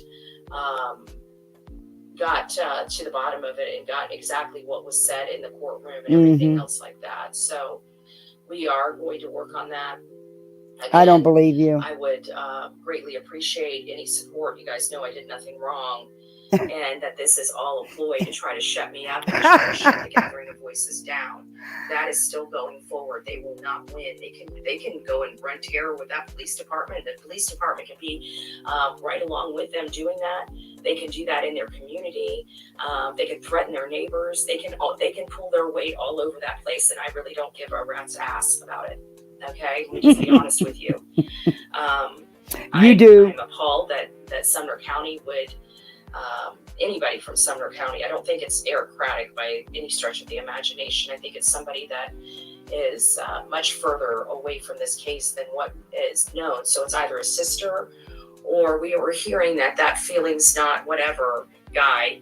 to the bottom of it and got exactly what was said in the courtroom and everything else like that. So we are going to work on that. Again, I don't believe you. I would greatly appreciate any support. You guys know I did nothing wrong, and that this is all a ploy to try to shut me up and try to shut the gathering of voices down. That is still going forward. They will not win. They can go and run terror with that police department. The police department can be right along with them doing that. They can do that in their community. They can threaten their neighbors. They can pull their weight all over that place, and I really don't give a rat's ass about it. Okay, let me just be honest with you. Do. I'm appalled that Sumner County would. Anybody from Sumner County, I don't think it's aristocratic by any stretch of the imagination. I think it's somebody that is much further away from this case than what is known. So it's either a sister, or we were hearing that feelings not whatever guy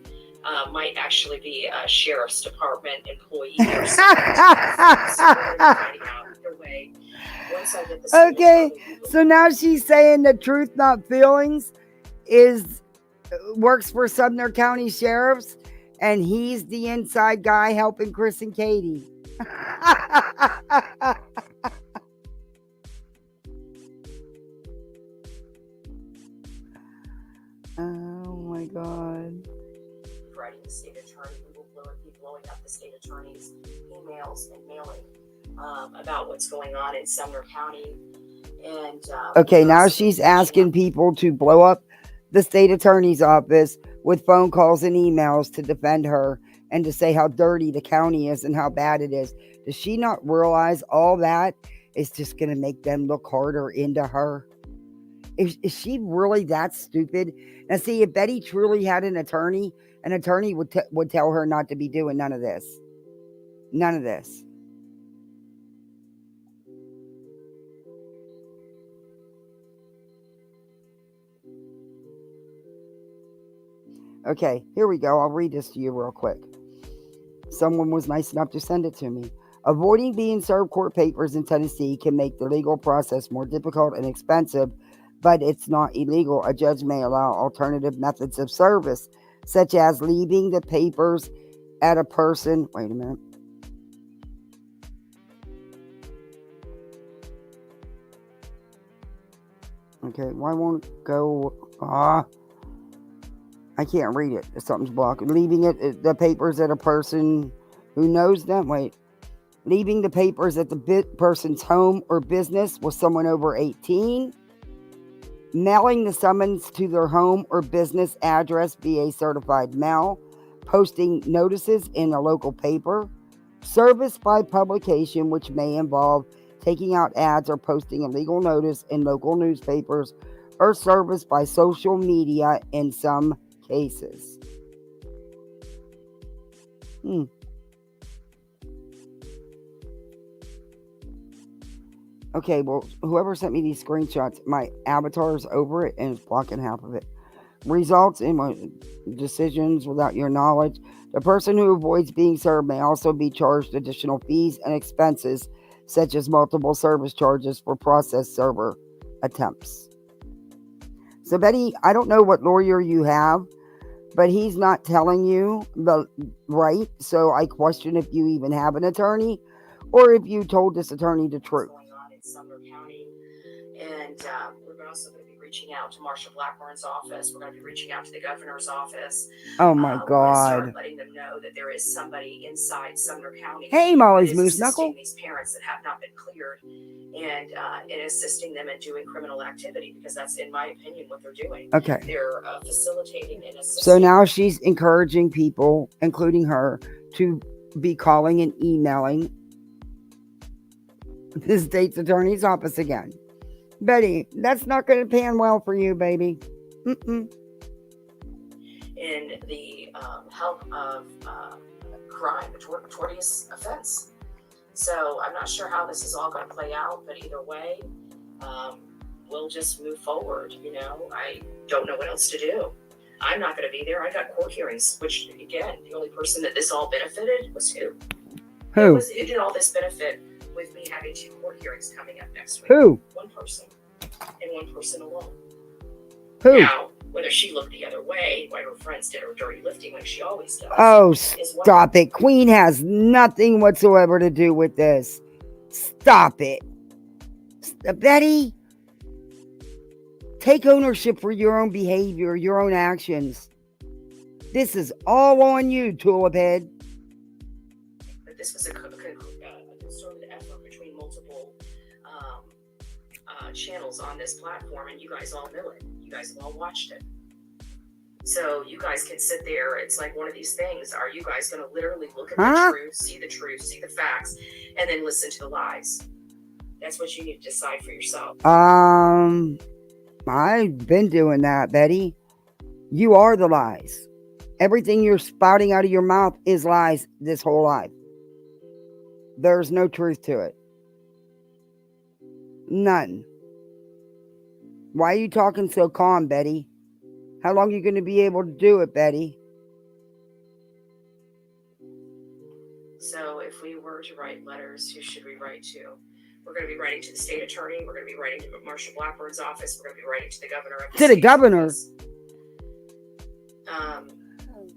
might actually be a sheriff's department employee or something. So we're finding out either way. Once I get the okay, so now she's saying the truth, not feelings, works for Sumner County Sheriffs, and he's the inside guy helping Chris and Katie. Oh my God. Writing the state attorney, we will be blowing up the state attorney's emails and mailing about what's going on in Sumner County. And okay, now she's asking people to blow up the state attorney's office with phone calls and emails to defend her and to say how dirty the county is and how bad it is. Does she not realize all that is just going to make them look harder into her? Is she really that stupid? Now, see, if Betty truly had an attorney would tell her not to be doing none of this. None of this. Okay, here we go. I'll read this to you real quick. Someone was nice enough to send it to me. Avoiding being served court papers in Tennessee can make the legal process more difficult and expensive, but it's not illegal. A judge may allow alternative methods of service, such as leaving the papers at a person. Wait a minute. Okay, why won't it go? I can't read it. Something's blocked. Leaving the papers at a person who knows them. Wait. Leaving the papers at the person's home or business with someone over 18. Mailing the summons to their home or business address via certified mail. Posting notices in a local paper. Service by publication, which may involve taking out ads or posting a legal notice in local newspapers, or service by social media in some cases. Okay, well, whoever sent me these screenshots, my avatar is over it and it's blocking half of it. Results in decisions without your knowledge. The person who avoids being served may also be charged additional fees and expenses, such as multiple service charges for process server attempts. So, Betty, I don't know what lawyer you have, but he's not telling you the right. So I question if you even have an attorney or if you told this attorney the truth. What's going on in Sumner County. And we're also going to be reaching out to Marsha Blackburn's office. We're going to be reaching out to the governor's office. Oh my We're going to God. start letting them know that there is somebody inside Sumner County. Hey, Molly's that is Moose assisting Knuckle. these parents that have not been cleared and assisting them in doing criminal activity, because that's, in my opinion, what they're doing. Okay. They're facilitating and assisting. So now she's encouraging people, including her, to be calling and emailing the state's attorney's office again. Betty, that's not going to pan well for you, baby. In the help of crime, a tortious offense. So I'm not sure how this is all going to play out, but either way, we'll just move forward. You know, I don't know what else to do. I'm not going to be there. I got court hearings, which, again, the only person that this all benefited was who? Who? Who did all this benefit with me having 2 court hearings coming up next week? Who? One person, and one person alone. Who? Now, whether she looked the other way, why her friends did her dirty lifting like she always does. Oh, stop it. Queen has nothing whatsoever to do with this. Stop it. Betty, take ownership for your own behavior, your own actions. This is all on you, Tulip Head. But this was a concerted effort between multiple channels on this platform, and you guys all knew it. You guys have all watched it. So you guys can sit there. It's like one of these things. Are you guys going to literally look at the truth, see the facts, and then listen to the lies? That's what you need to decide for yourself. I've been doing that, Betty. You are the lies. Everything you're spouting out of your mouth is lies this whole life. There's no truth to it. None. Why are you talking so calm, Betty? How long are you going to be able to do it, Betty? So if we were to write letters, who should we write to? We're going to be writing to the state attorney. We're going to be writing to Marsha Blackburn's office. We're going to be writing to the governor. To the governor?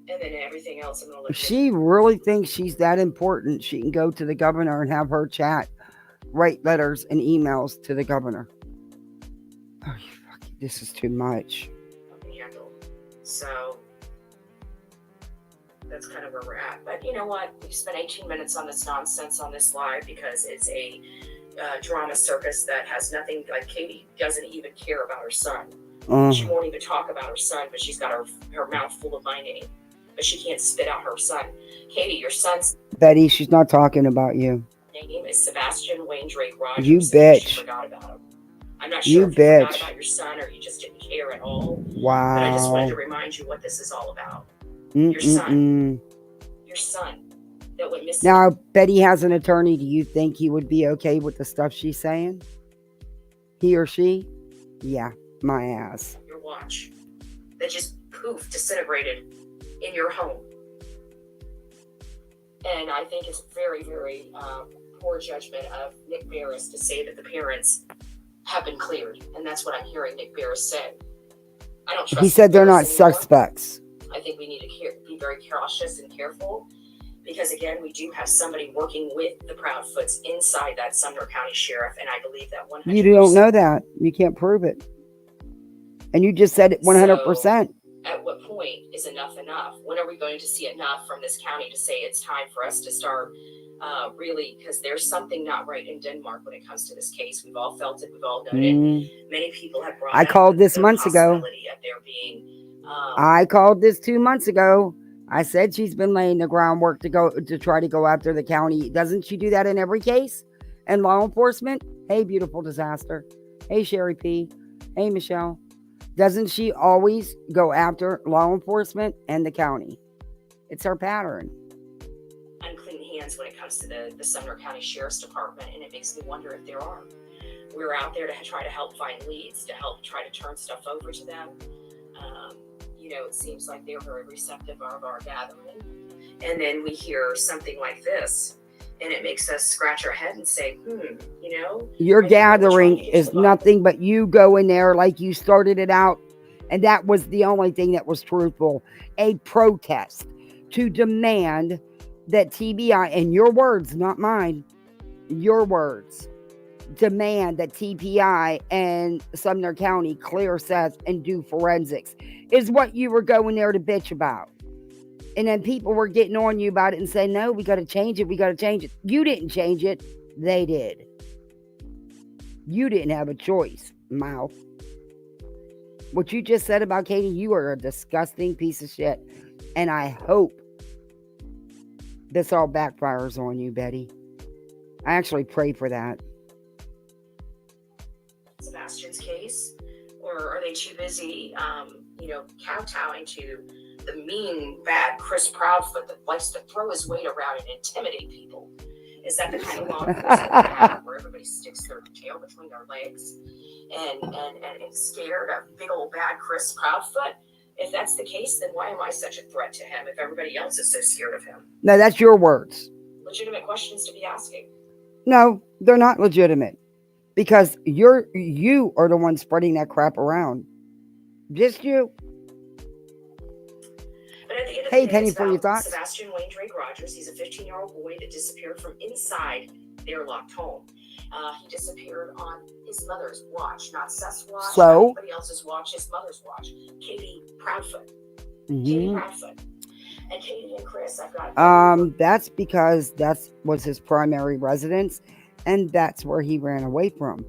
And then everything else I'm going to look at. She really thinks she's that important. She can go to the governor and have her chat, write letters and emails to the governor. Oh, this is too much. So that's kind of where we're at. But you know what? We've spent 18 minutes on this nonsense on this live because it's a drama circus that has nothing. Like, Katie doesn't even care about her son. She won't even talk about her son, but she's got her mouth full of my name. But she can't spit out her son. Katie, your son's... Betty, she's not talking about you. name is Sebastian Wayne Drake Rogers. You bitch. She forgot about him. I'm not sure if you forgot about your son or you just didn't care at all. Wow. But I just wanted to remind you what this is all about. Your son. Your son that went missing. Now, Betty has an attorney. Do you think he would be okay with the stuff she's saying? He or she? Yeah, my ass. Your watch. That just poof, disintegrated in your home. And I think it's very, very poor judgment of Nick Barris to say that the parents have been cleared. And that's what I'm hearing Nick Barris say. I don't trust. He said they're not anymore. suspects. I think we need to be very cautious and careful because, again, we do have somebody working with the Proudfoots inside that Sumner County Sheriff, and I believe that 100%. You don't know that. You can't prove it. And you just said it 100%. At what point is enough enough? When are we going to see enough from this county to say it's time for us to start really, because there's something not right in Denmark when it comes to this case. We've all felt it. We've all known it. Many people have brought I called this the months ago. possibility of there being. I called this 2 months ago. I said she's been laying the groundwork to try to go after the county. Doesn't she do that in every case? And law enforcement? Hey, beautiful disaster. Hey, Sherry P. Hey, Michelle. Doesn't she always go after law enforcement and the county? It's her pattern. Unclean hands when it comes to the Sumner County Sheriff's Department, and it makes me wonder if there are. We're out there to try to help find leads, to help try to turn stuff over to them. It seems like they're very receptive of our gathering. And then we hear something like this, and it makes us scratch our head and say, Your gathering is nothing but you go in there like you started it out. And that was the only thing that was truthful. A protest to demand that TBI, and your words, not mine, your words, demand that TPI and Sumner County clear Seth and do forensics is what you were going there to bitch about. And then people were getting on you about it and saying, no, we got to change it. We got to change it. You didn't change it. They did. You didn't have a choice, mouth. What you just said about Katie, you are a disgusting piece of shit. And I hope this all backfires on you, Betty. I actually pray for that. Sebastian's case, or are they too busy, kowtowing to the mean, bad Chris Proudfoot that likes to throw his weight around and intimidate people? Is that the kind of law enforcement we have, where everybody sticks their tail between their legs and scared of big old bad Chris Proudfoot? If that's the case, then why am I such a threat to him if everybody else is so scared of him? No, that's your words. Legitimate questions to be asking. No, they're not legitimate. Because you are the one spreading that crap around. Just you. But at the end of Hey, the day, Penny, for your thoughts. Sebastian Wayne Drake Rogers, he's a 15-year-old boy that disappeared from inside their locked home. He disappeared on his mother's watch, not Seth's watch, not anybody else's watch, his mother's watch. Katie Proudfoot. Katie Proudfoot. And Katie and Chris, I've got... That's because that was his primary residence. And that's where he ran away from.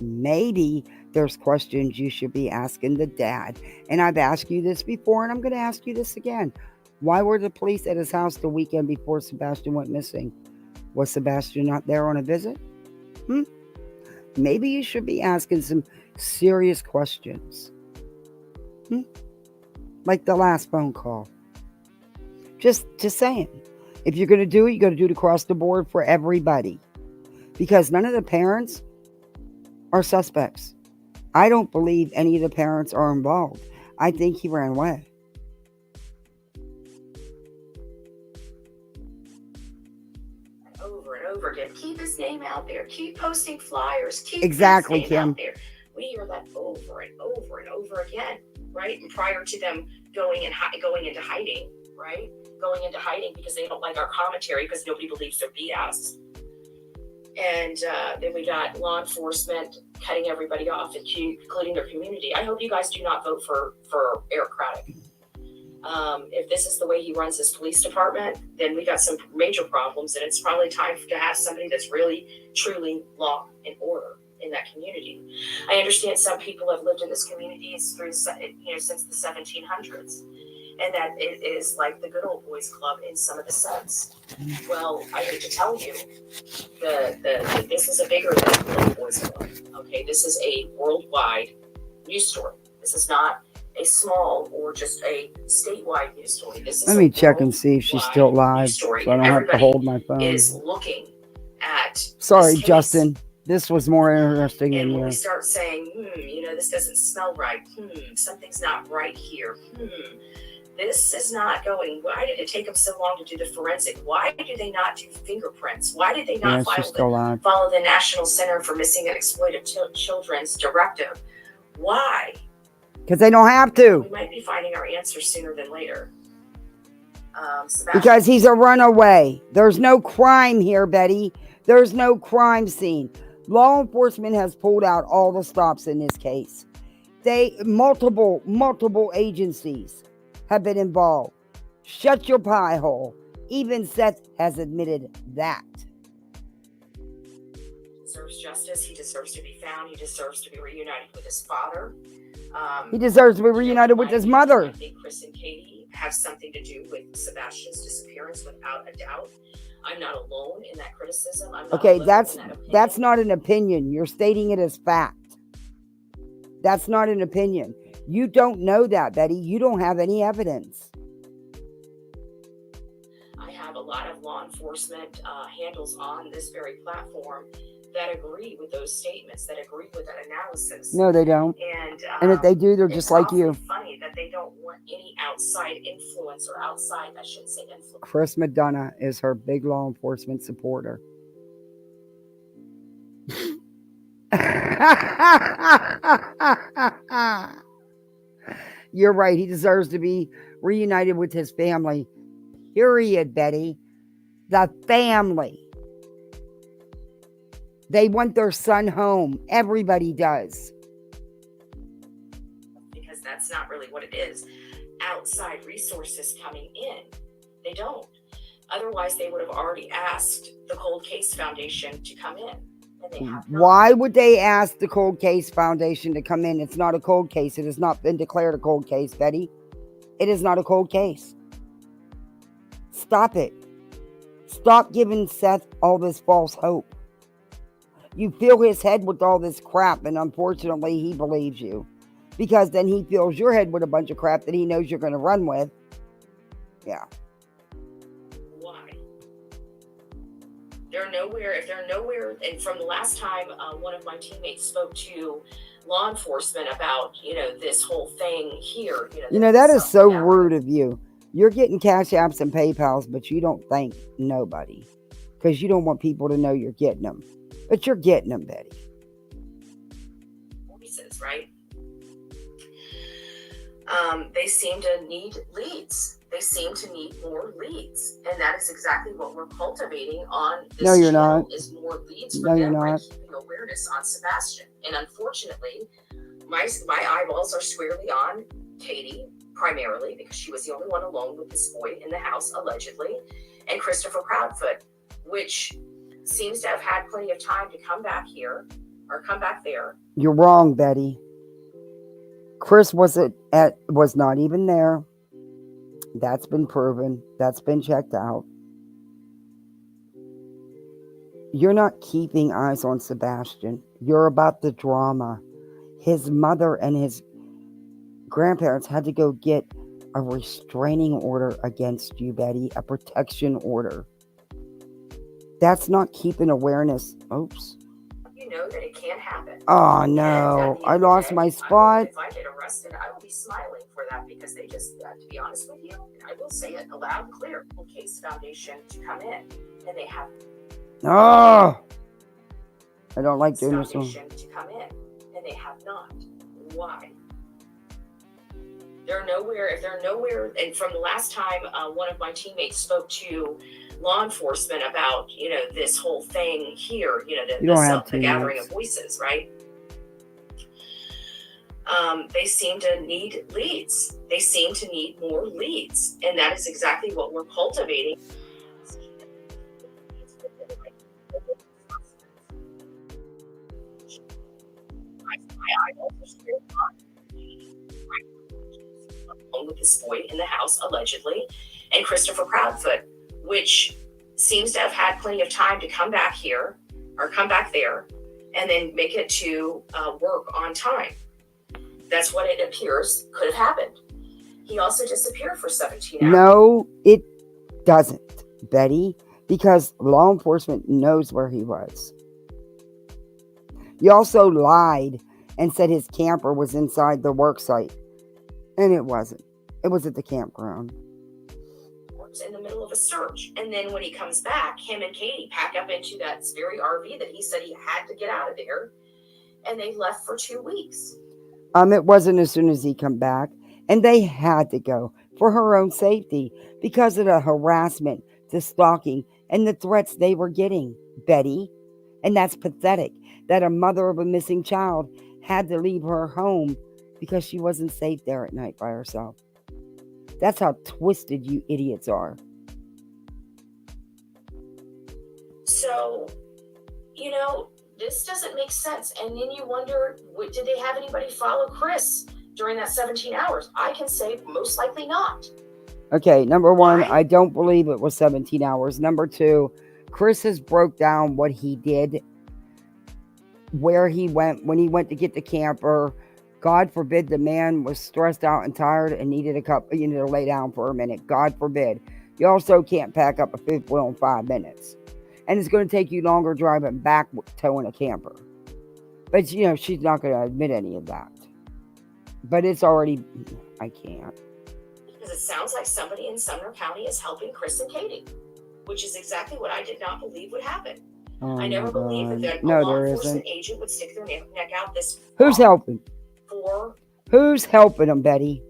Maybe there's questions you should be asking the dad. And I've asked you this before, and I'm going to ask you this again. Why were the police at his house the weekend before Sebastian went missing? Was Sebastian not there on a visit? Maybe you should be asking some serious questions. Like the last phone call. Just saying. If you're going to do it, you got to do it across the board for everybody. Because none of the parents are suspects. I don't believe any of the parents are involved. I think he ran away. Over and over again. Keep his name out there. Keep posting flyers. Keep exactly, his name Kim. out there. We hear that over and over and over again, right? And prior to them going into hiding, right? Going into hiding because they don't like our commentary because nobody believes their BS. And then we got law enforcement cutting everybody off, including their community. I hope you guys do not vote for Eric Craddock. If this is the way he runs his police department, then we got some major problems, and it's probably time to have somebody that's really, truly law and order in that community. I understand some people have lived in this community since the 1700s. And that it is like the good old boys club in some of the sense. Well, I hate to tell you, this is a bigger than the good old boys club. Okay, this is a worldwide news story. This is not a small or just a statewide news story. This is Let me check and see if she's still live, so I don't have to hold my phone. Is looking at. Sorry, Justin. This was more interesting than you. And when you. we start saying, this doesn't smell right. Something's not right here. This is not going. Why did it take them so long to do the forensic? Why do they not do fingerprints? Why did they not follow the National Center for Missing and Exploited Children's directive? Why? Because they don't have to. We might be finding our answers sooner than later. Because he's a runaway. There's no crime here, Betty. There's no crime scene. Law enforcement has pulled out all the stops in this case. Multiple agencies have been involved. Shut your pie hole. Even Seth has admitted that. Deserves justice. He deserves to be found. He deserves to be reunited with his father. He deserves to be reunited with his mother. I think Chris and Katie have something to do with Sebastian's disappearance, without a doubt. I'm not alone in that criticism. Okay, that's not an opinion. You're stating it as fact. That's not an opinion. You don't know that, Betty. You don't have any evidence. I have a lot of law enforcement handles on this very platform that agree with those statements, that agree with that analysis. No, they don't. And if they do, they're just like you. It's funny that they don't want any outside influence, or outside, I shouldn't say influence. Chris McDonough is her big law enforcement supporter. You're right. He deserves to be reunited with his family. Period, Betty. The family. They want their son home. Everybody does. Because that's not really what it is. Outside resources coming in. They don't. Otherwise, they would have already asked the Cold Case Foundation to come in. Why would they ask the Cold Case Foundation to come in? It's not a cold case. It has not been declared a cold case, Betty. It is not a cold case. Stop it. Stop giving Seth all this false hope. You fill his head with all this crap, and unfortunately, he believes you. Because then he fills your head with a bunch of crap that he knows you're going to run with. Yeah. Why? They're nowhere. If they're nowhere, and from the last time one of my teammates spoke to law enforcement about, this whole thing here. That is so rude of you. You're getting Cash Apps and PayPals, but you don't thank nobody. Because you don't want people to know you're getting them. But you're getting them, Betty. Voices, right? They seem to need leads. They seem to need more leads. And that is exactly what we're cultivating on this No, you're channel, not. Is more leads No, for you're them by not. keeping awareness on Sebastian. And unfortunately, my eyeballs are squarely on Katie, primarily, because she was the only one alone with this boy in the house, allegedly, and Christopher Proudfoot, which seems to have had plenty of time to come back here, or come back there. You're wrong, Betty. Chris was not even there. That's been proven. That's been checked out. You're not keeping eyes on Sebastian. You're about the drama. His mother and his grandparents had to go get a restraining order against you, Betty. A protection order. That's not keeping awareness. Oops. You know that it can happen. Oh, no. I lost my spot. If I get arrested, I will be smiling for that, because they just, to be honest with you, I will say it loud and clear, Cold Case Foundation to come in, and they have. Oh, I don't like doing this one. To come in, and they have not. Why? They're nowhere. If they're nowhere, and from the last time one of my teammates spoke to law enforcement about, this whole thing here, the gathering of voices, right? They seem to need leads. They seem to need more leads, and that is exactly what we're cultivating. With this boy in the house, allegedly, and Christopher Proudfoot, which seems to have had plenty of time to come back here, or come back there, and then make it to work on time. That's what it appears could have happened. He also disappeared for 17 hours. No, it doesn't, Betty, because law enforcement knows where he was. You also lied and said his camper was inside the work site. And it wasn't. It was at the campground. In the middle of a search. And then when he comes back, him and Katie pack up into that very RV that he said he had to get out of there. And they left for 2 weeks. It wasn't as soon as he come back. And they had to go for her own safety because of the harassment, the stalking, and the threats they were getting, Betty. And that's pathetic that a mother of a missing child had to leave her home Because she wasn't safe there at night by herself. That's how twisted you idiots are. So, this doesn't make sense. And then you wonder, did they have anybody follow Chris during that 17 hours? I can say most likely not. Okay, number one, Why? I don't believe it was 17 hours. Number two, Chris has broke down what he did, where he went, when he went to get the camper. God forbid the man was stressed out and tired and needed to lay down for a minute. God forbid. You also can't pack up a fifth wheel in 5 minutes. And it's going to take you longer driving back towing a camper. But, she's not going to admit any of that. But it's already, I can't. Because it sounds like somebody in Sumner County is helping Chris and Katie, which is exactly what I did not believe would happen. Oh, I never believed that a law enforcement agent would stick their neck out this Who's helping? For Who's helping them, Betty?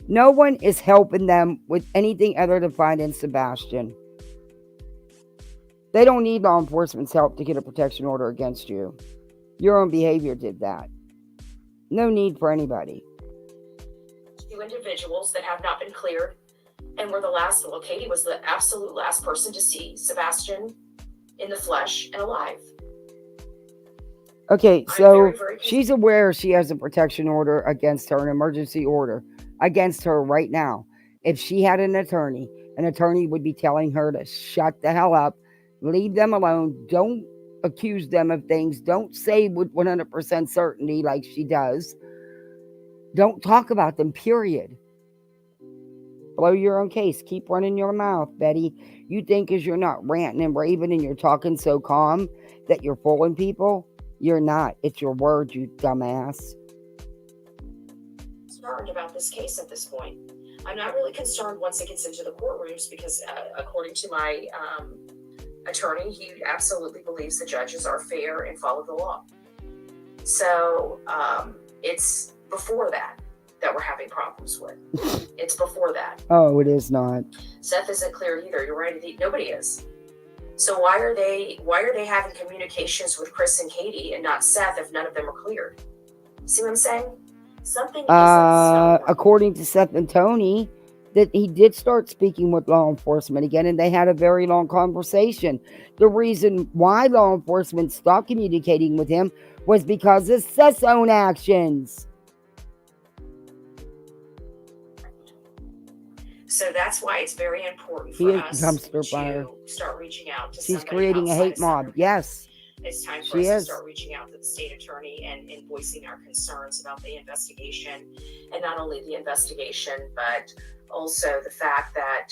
No one is helping them with anything other than finding Sebastian. They don't need law enforcement's help to get a protection order against you. Your own behavior did that. No need for anybody. 2 individuals that have not been cleared and were the last. Well, Katie was the absolute last person to see Sebastian in the flesh and alive. Okay, so she's aware she has a protection order against her, an emergency order against her right now. If she had an attorney would be telling her to shut the hell up, leave them alone, don't accuse them of things, don't say with 100% certainty like she does. Don't talk about them, period. Blow your own case. Keep running your mouth, Betty. You think because you're not ranting and raving and you're talking so calm that you're fooling people? You're not. It's your word, you dumbass. Concerned about this case at this point. I'm not really concerned once it gets into the courtrooms because according to my attorney, he absolutely believes the judges are fair and follow the law. So it's before that we're having problems with. It's before that. Oh, it is not. Seth isn't cleared either. You're right. Nobody is. So why are they having communications with Chris and Katie and not Seth if none of them are cleared? See what I'm saying? Something isn't according to Seth and Tony, that he did start speaking with law enforcement again, and they had a very long conversation. The reason why law enforcement stopped communicating with him was because of Seth's own actions. So that's why it's very important for us to start reaching out to She's creating a hate mob. Yes. It's time for us to start reaching out to the state attorney and voicing our concerns about the investigation. And not only the investigation, but also the fact that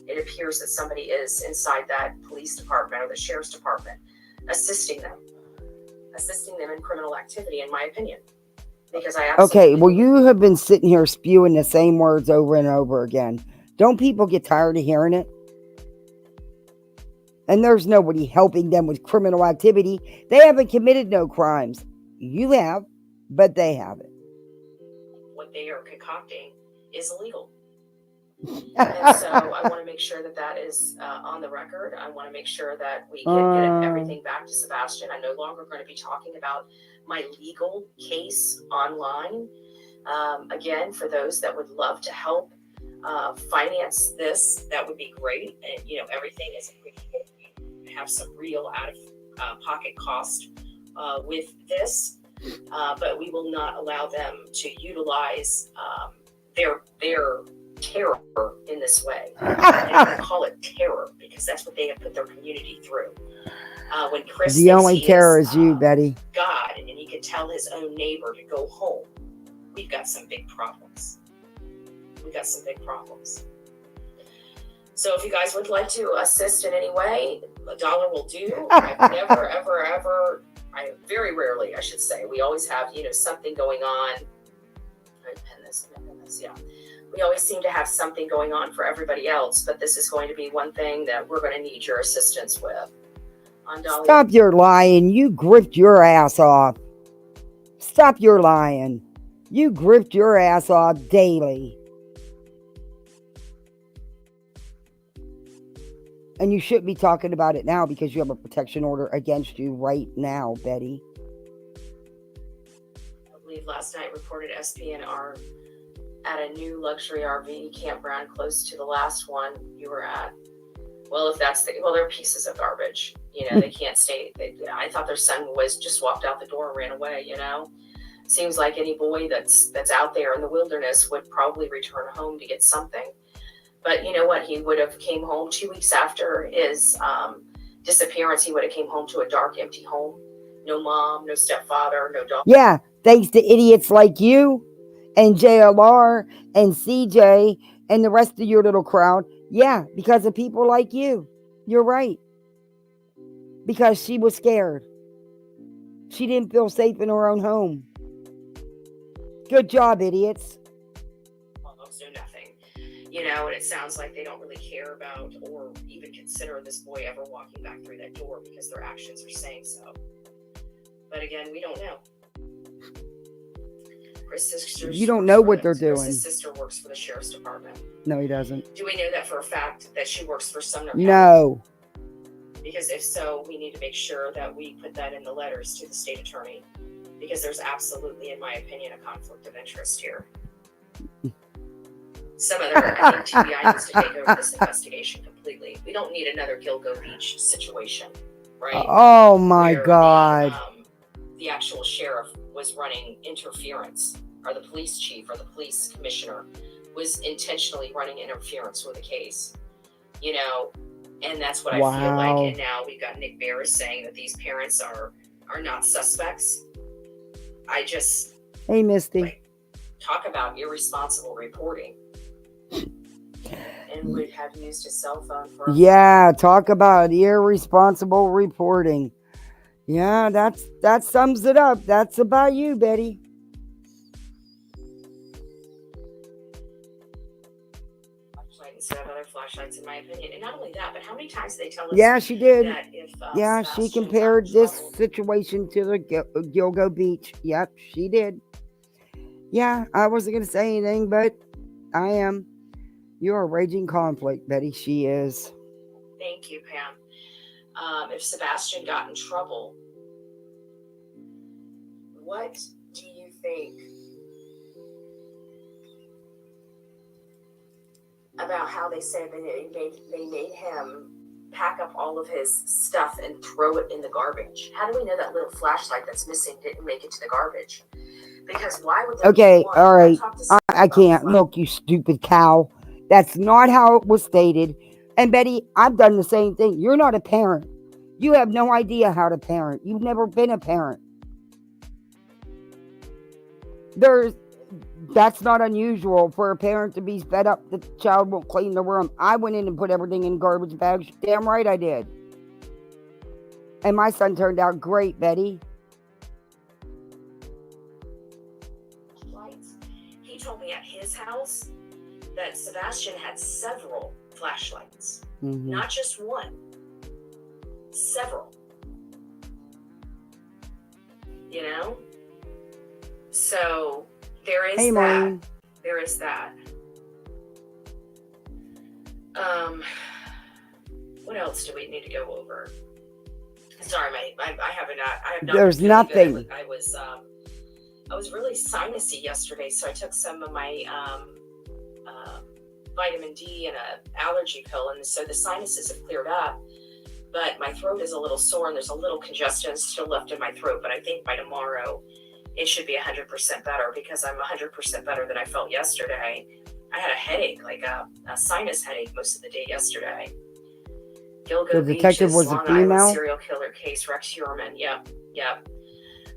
it appears that somebody is inside that police department or the sheriff's department assisting them in criminal activity, in my opinion. Because you have been sitting here spewing the same words over and over again. Don't people get tired of hearing it? And there's nobody helping them with criminal activity. They haven't committed no crimes. You have, but they haven't. What they are concocting is illegal. And so I want to make sure that is on the record. I want to make sure that we get everything back to Sebastian. I'm no longer going to be talking about my legal case online. Again, for those that would love to help finance this, that would be great. And everything is have some real out of pocket cost with this, but we will not allow them to utilize their terror in this way. And I call it terror because that's what they have put their community through. When Chris the only terror is you, Betty. God, and he could tell his own neighbor to go home. We've got some big problems. So if you guys would like to assist in any way, $1 will do. I've never, ever, very rarely, I should say. We always have, something going on. Yeah. We always seem to have something going on for everybody else, but this is going to be one thing that we're going to need your assistance with. Stop your lying. You grift your ass off. Stop your lying. You grift your ass off daily. And you shouldn't be talking about it now because you have a protection order against you right now, Betty. believe last night reported SPN are at a new luxury RV campground close to the last one you were at. Well, if that's they're pieces of garbage. They can't stay. I thought their son was just walked out the door and ran away. Seems like any boy that's out there in the wilderness would probably return home to get something. But you know what? He would have came home 2 weeks after his disappearance. He would have came home to a dark, empty home. No mom, no stepfather, no dog. Yeah, thanks to idiots like you and JLR and CJ and the rest of your little crowd. Yeah, because of people like you. You're right. Because she was scared. She didn't feel safe in her own home. Good job, idiots. Almost no nothing. And it sounds like they don't really care about or even consider this boy ever walking back through that door because their actions are saying so. But again, we don't know. You don't know what they're doing. Chris's sister works for the sheriff's department. No, he doesn't. Do we know that for a fact that she works for Sumner County? No. Because if so, we need to make sure that we put that in the letters to the state attorney. Because there's absolutely, in my opinion, a conflict of interest here. I think TBI needs to take over this investigation completely. We don't need another Gilgo Beach situation, right? Oh my God. The actual sheriff was running interference, or the police chief or the police commissioner was intentionally running interference with the case, and that's what I feel like. And now we've got Nick Barris saying that these parents are not suspects. Hey, Misty. Talk about irresponsible reporting. And would have used his cell phone for. Yeah, talk about irresponsible reporting. Yeah, that sums it up. That's about you, Betty. Flashlight instead of other flashlights, in my opinion. And not only that, but how many times did they tell us? Yeah, she did. That if, yeah, she compared this situation to the Gilgo Beach. Yep, she did. Yeah, I wasn't going to say anything, but I am. You're a raging conflict, Betty. She is. Thank you, Pam. If Sebastian got in trouble, what do you think about how they said they made him pack up all of his stuff and throw it in the garbage? How do we know that little flashlight that's missing didn't make it to the garbage? Because why would they? Okay, all right. I can't. Look, you stupid cow. That's not how it was stated. And Betty, I've done the same thing. You're not a parent. You have no idea how to parent. You've never been a parent. That's not unusual for a parent to be fed up that the child won't clean the room. I went in and put everything in garbage bags. Damn right I did. And my son turned out great, Betty. He told me at his house that Sebastian had several flashlights. Mm-hmm. Not just one. Several. So there is that. Maureen. There is that. What else do we need to go over? Sorry, I have not. There's nothing. I was really sinusy yesterday, so I took some of my vitamin D and an allergy pill, and so the sinuses have cleared up. But my throat is a little sore, and there's a little congestion still left in my throat. But I think by tomorrow, it should be 100% better, because I'm 100% better than I felt yesterday. I had a headache, like a sinus headache, most of the day yesterday. Gilgo The detective was a female? Serial killer case, Rex Heuermann. Yep.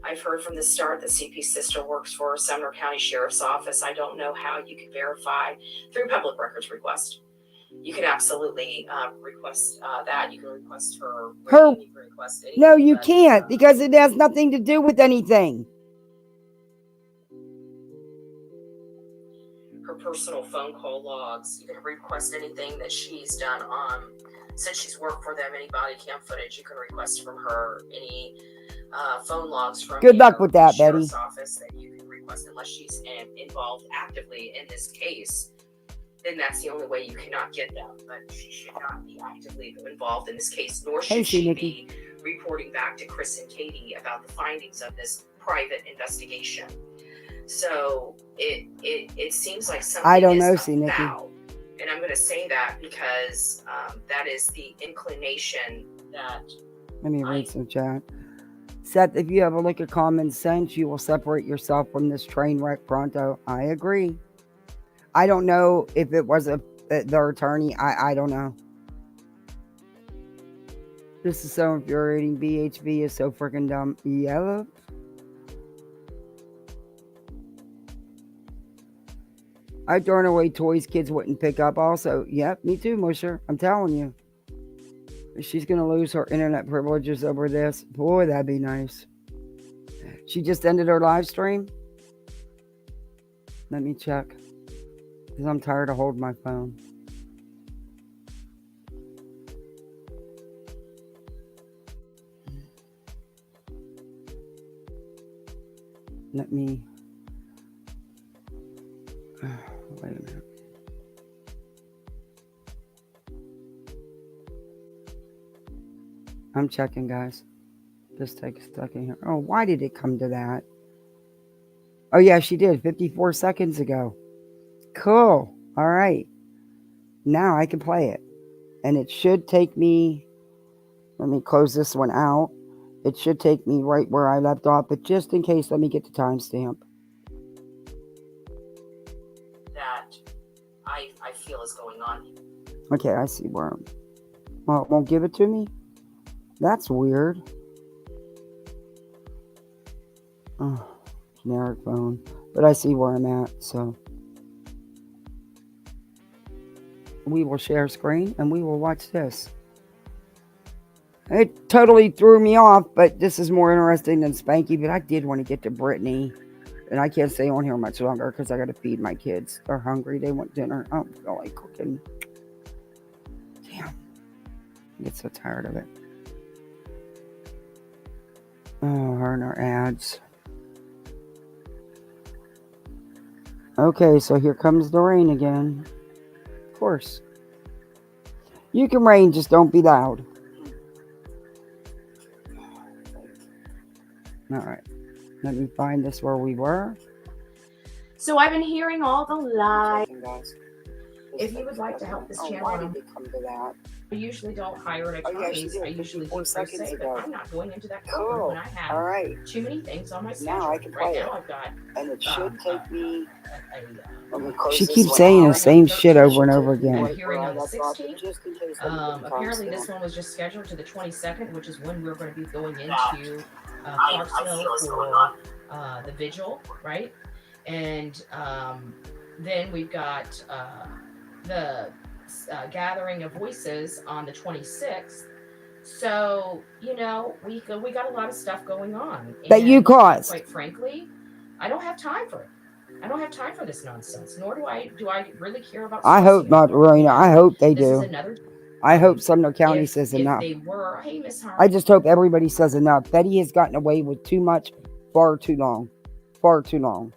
I've heard from the start that CP's sister works for Sumner County Sheriff's Office. I don't know how you can verify through public records request. You can absolutely request that. You can request her. You can request anything, no, you can't, because it has nothing to do with anything. Her personal phone call logs. You can request anything that she's done since she's worked for them. Any body cam footage you can request from her. Any phone logs from Good luck with that, Betty. Office that you can request, unless she's involved actively in this case. Then that's the only way you cannot get them. But she should not be actively involved in this case, nor should she be reporting back to Chris and Katie about the findings of this private investigation. So it seems like something I don't know, is see, Nikki. afoul. And I'm going to say that because that is the inclination that... Let me read some chat. Seth, if you have a look at common sense, you will separate yourself from this train wreck pronto. I agree. I don't know if it was their attorney. I don't know. This is so infuriating. BHB is so freaking dumb. Yellow. I'd thrown away toys kids wouldn't pick up also. Yep, me too, Musher. I'm telling you. She's going to lose her internet privileges over this. Boy, that'd be nice. She just ended her live stream. Let me check. Because I'm tired of holding my phone. Let me... Wait a minute. I'm checking, guys. Just take a second here. Oh, why did it come to that? Oh, yeah, she did. 54 seconds ago. Cool. All right. Now I can play it. And it should take me... Let me close this one out. It should take me right where I left off. But just in case, let me get the timestamp. That I feel is going on. Okay, I see where I'm... Well, it won't give it to me? That's weird. Oh, generic phone. But I see where I'm at, so... We will share screen and we will watch this. It totally threw me off, but this is more interesting than Spanky. But I did want to get to Brittany. And I can't stay on here much longer because I got to feed my kids. They're hungry. They want dinner. I don't feel like cooking. Damn. I get so tired of it. Oh, her and her ads. Okay, so here comes the rain again. Of course. You can rain, just don't be loud. Alright. Let me find this where we were. So I've been hearing all the lies. If you would like to help this channel, why did it come to that? I usually don't hire an attorney. I usually do seconds ago. But I'm not going into that courtroom when I have too many things on my schedule. Now I can play right it. Now I've got, and it should take me. She keeps saying the same shit over and over again. Hearing on the 16th. Apparently, this one was just scheduled to the 22nd, which is when we're going to be going into Clarksville for the vigil, right? And then we've got the gathering of voices on the 26th. So, you know, we got a lot of stuff going on. That you caused. Quite frankly, I don't have time for it. I don't have time for this nonsense. Nor do I really care about. I hope not, Rowena. I hope they do. I hope Sumner County says enough. They were, hey, Miss Harmon. I just hope everybody says enough. Betty has gotten away with too much, far too long. Far too long.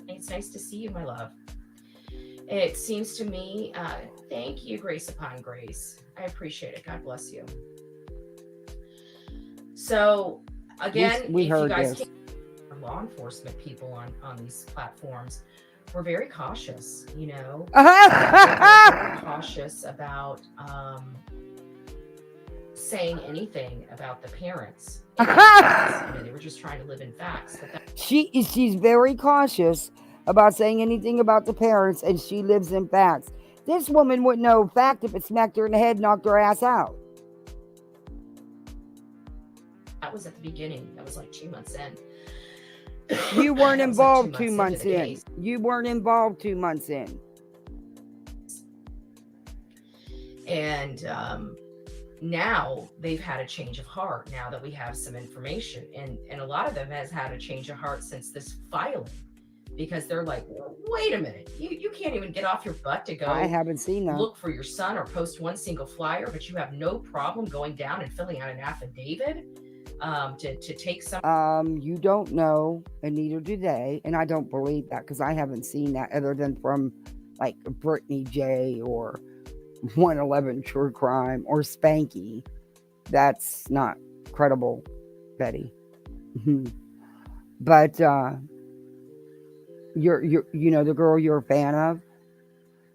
It's nice to see you, my love. It seems to me, thank you, Grace upon Grace. I appreciate it. God bless you. So, again, we heard if you guys this. Law enforcement people on these platforms, we're very cautious, you know. We're very cautious about saying anything about the parents. You know, they were just trying to live in facts. She's very cautious about saying anything about the parents, and she lives in facts. This woman wouldn't know fact if it smacked her in the head, knocked her ass out. That was at the beginning. That was like 2 months in. You weren't involved 2 months in. You weren't involved 2 months in. And now they've had a change of heart now that we have some information. And a lot of them has had a change of heart since this filing. Because they're like, wait a minute, you can't even get off your butt to go. I haven't seen that. Look for your son or post one single flyer, but you have no problem going down and filling out an affidavit to take some. You don't know, and neither do they, and I don't believe that because I haven't seen that other than from like Brittany J or 111 True Crime or Spanky. That's not credible Betty. But you know the girl you're a fan of,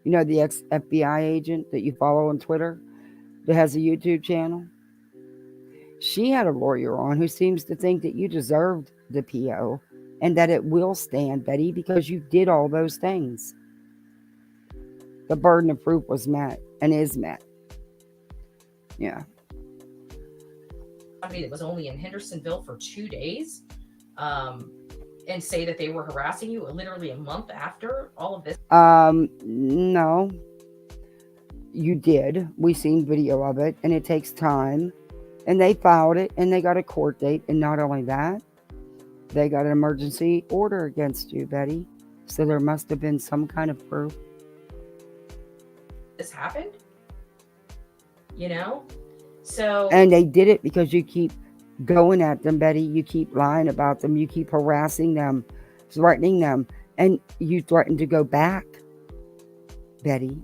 you know the ex FBI agent that you follow on Twitter that has a YouTube channel. She had a lawyer on who seems to think that you deserved the PO and that it will stand, Betty, because you did all those things. The burden of proof was met and is met. Yeah. Somebody that was only in Hendersonville for 2 days, and say that they were harassing you literally a month after all of this? No. You did. We seen video of it, and it takes time. And they filed it, and they got a court date. And not only that, they got an emergency order against you, Betty. So there must have been some kind of proof. This happened, you know? So. And they did it because you keep going at them, Betty. You keep lying about them. You keep harassing them, threatening them. And you threatened to go back, Betty.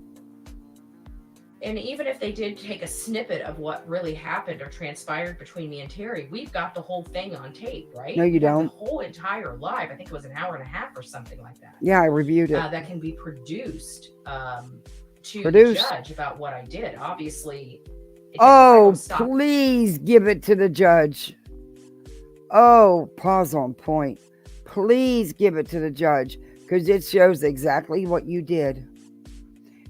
And even if they did take a snippet of what really happened or transpired between me and Terry, we've got the whole thing on tape, right? No, you don't. The whole entire live, I think it was an hour and a half or something like that. Yeah, I reviewed it. That can be produced to the judge about what I did. Obviously. Oh, please give it to the judge. Oh, pause on point. Please give it to the judge because it shows exactly what you did.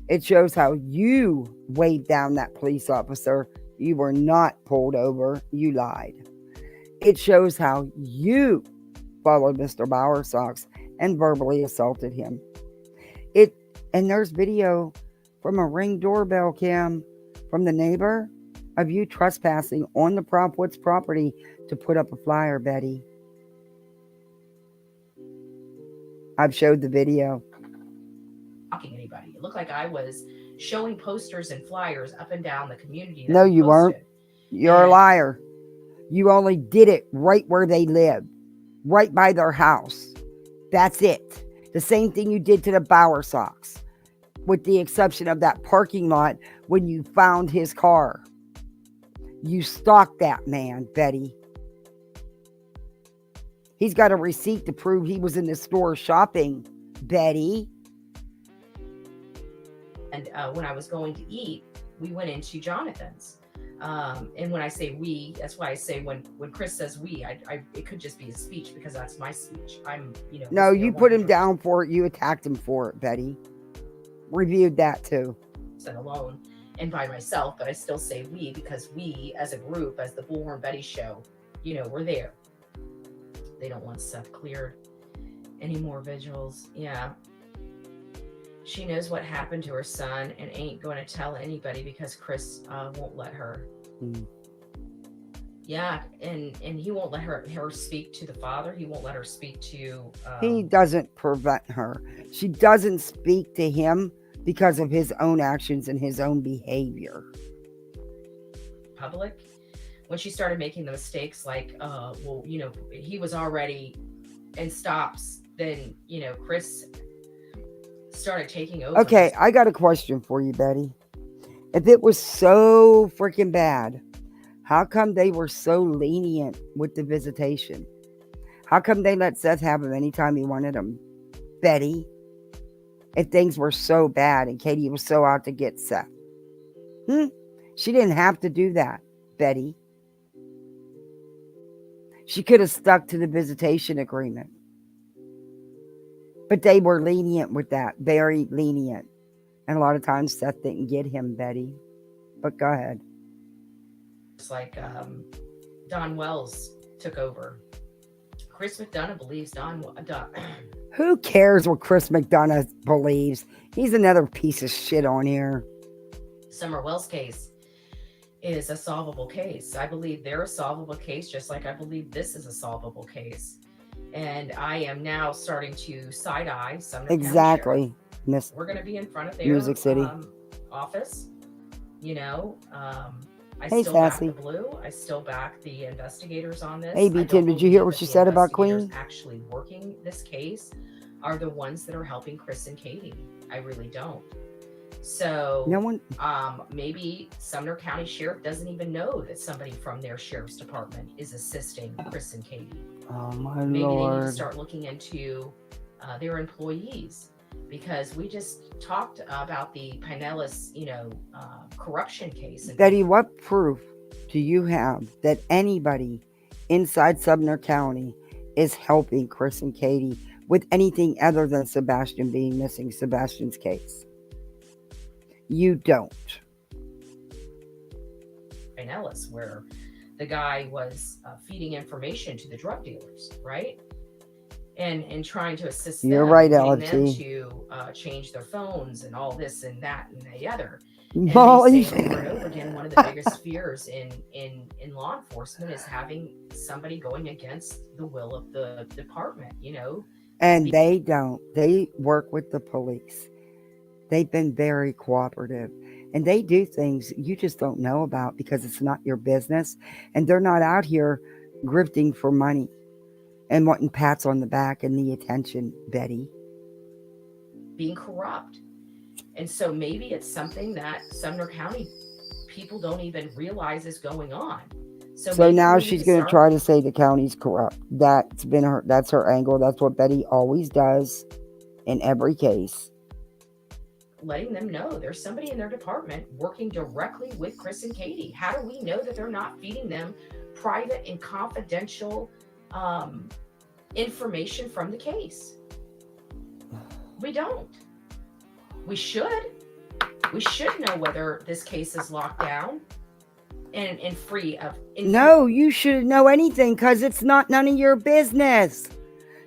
It shows how you waved down that police officer. You were not pulled over. You lied. It shows how you followed Mr. Bowersox and verbally assaulted him. And there's video from a Ring doorbell cam from the neighbor of you trespassing on the Propwood's property to put up a flyer, Betty. I've showed the video. Anybody. It looked like I was showing posters and flyers up and down the community. No, you weren't. You're a liar. You only did it right where they live, right by their house. That's it. The same thing you did to the Bowersox, with the exception of that parking lot when you found his car. You stalked that man, Betty. He's got a receipt to prove he was in the store shopping, Betty. And when I was going to eat, we went into Jonathan's. And when I say we, that's why I say when Chris says we, it could just be a speech because that's my speech. No, you put him down for it. You attacked him for it, Betty. Reviewed that too. Said alone and by myself, but I still say we because we as a group, as the Bullhorn Betty show, we're there. They don't want Seth cleared. Any more vigils? Yeah. She knows what happened to her son and ain't going to tell anybody because Chris won't let her. Mm. Yeah, and he won't let her speak to the father. He won't let her speak to... He doesn't prevent her. She doesn't speak to him because of his own actions and his own behavior. Public. When she started making the mistakes like, he was already and stops, then, Chris... started taking over. Okay, I got a question for you, Betty. If it was so freaking bad, how come they were so lenient with the visitation? How come they let Seth have him anytime he wanted him? Betty, if things were so bad and Katie was so out to get Seth. She didn't have to do that, Betty. She could have stuck to the visitation agreement. But they were lenient with that. Very lenient. And a lot of times Seth didn't get him, Betty. But go ahead. It's like Don Wells took over. Chris McDonough believes Don. Who cares what Chris McDonough believes? He's another piece of shit on here. Summer Wells case is a solvable case. I believe they're a solvable case, just like I believe this is a solvable case. And I am now starting to side-eye Sumner County exactly. Sheriff. We're going to be in front of their Music City office. I hey, still Sassy. back the Blue. I still back the investigators on this. Hey, B-Tim, did you hear what she said about Queen? Actually working this case are the ones that are helping Chris and Katie. I really don't. So No one. maybe Sumner County Sheriff doesn't even know that somebody from their sheriff's department is assisting Chris and Katie. Oh my Maybe they need to Lord. start looking into their employees, because we just talked about the Pinellas, corruption case. And Betty, what proof do you have that anybody inside Sumner County is helping Chris and Katie with anything other than Sebastian being missing, Sebastian's case? You don't. Pinellas, where the guy was feeding information to the drug dealers, right? And trying to assist them. You're right, getting them LT. to change their phones and all this and that and the other. And Molly. they say over and over again, one of the biggest fears in law enforcement is having somebody going against the will of the department, And they don't. They work with the police. They've been very cooperative. And they do things you just don't know about because it's not your business. And they're not out here grifting for money and wanting pats on the back and the attention, Betty. Being corrupt. And so maybe it's something that Sumner County people don't even realize is going on. So now she's going to try to say the county's corrupt. That's her angle. That's what Betty always does in every case. Letting them know there's somebody in their department working directly with Chris and Katie. How do we know that they're not feeding them private and confidential information from the case? We don't. We should. We should know whether this case is locked down and free of. No, you shouldn't know anything because it's none of your business.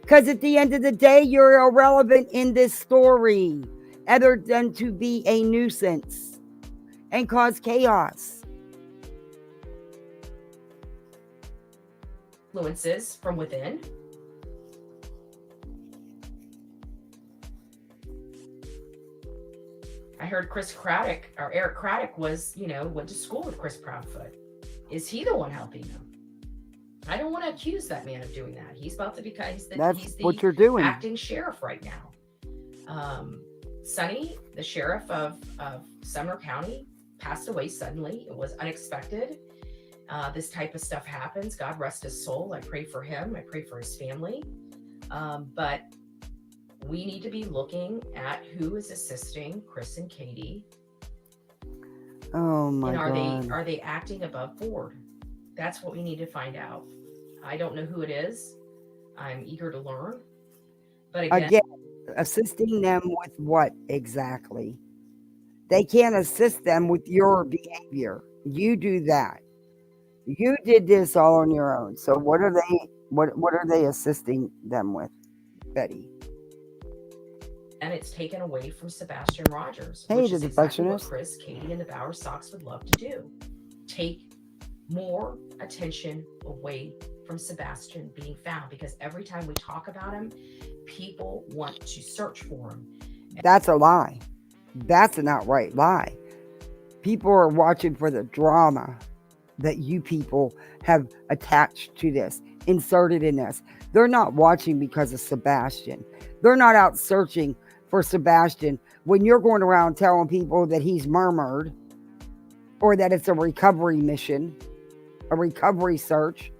Because at the end of the day, you're irrelevant in this story, other than to be a nuisance and cause chaos. Influences from within. I heard Eric Craddock was, went to school with Chris Proudfoot. Is he the one helping them? I don't want to accuse that man of doing that. He's about to become, he's the what you're doing. Acting sheriff right now. Sonny, the sheriff of Sumner County, passed away suddenly. It was unexpected. This type of stuff happens. God rest his soul. I pray for him. I pray for his family. But we need to be looking at who is assisting Chris and Katie. Oh my God. And are they acting above board? That's what we need to find out. I don't know who it is. I'm eager to learn. But again, assisting them with what exactly? They can't assist them with your behavior. You do that. You did this all on your own. So what are they assisting them with, Betty? And it's taken away from Sebastian Rogers, Hey, which the is exactly what defectionist. Chris, Katie, and the Bower Sox would love to do. Take more attention away from Sebastian being found, because every time we talk about him, people want to search for him. That's a lie. That's an outright lie. People are watching for the drama that you people have attached to this, inserted in this. They're not watching because of Sebastian. They're not out searching for Sebastian when you're going around telling people that he's murmured or that it's a recovery mission, a recovery search.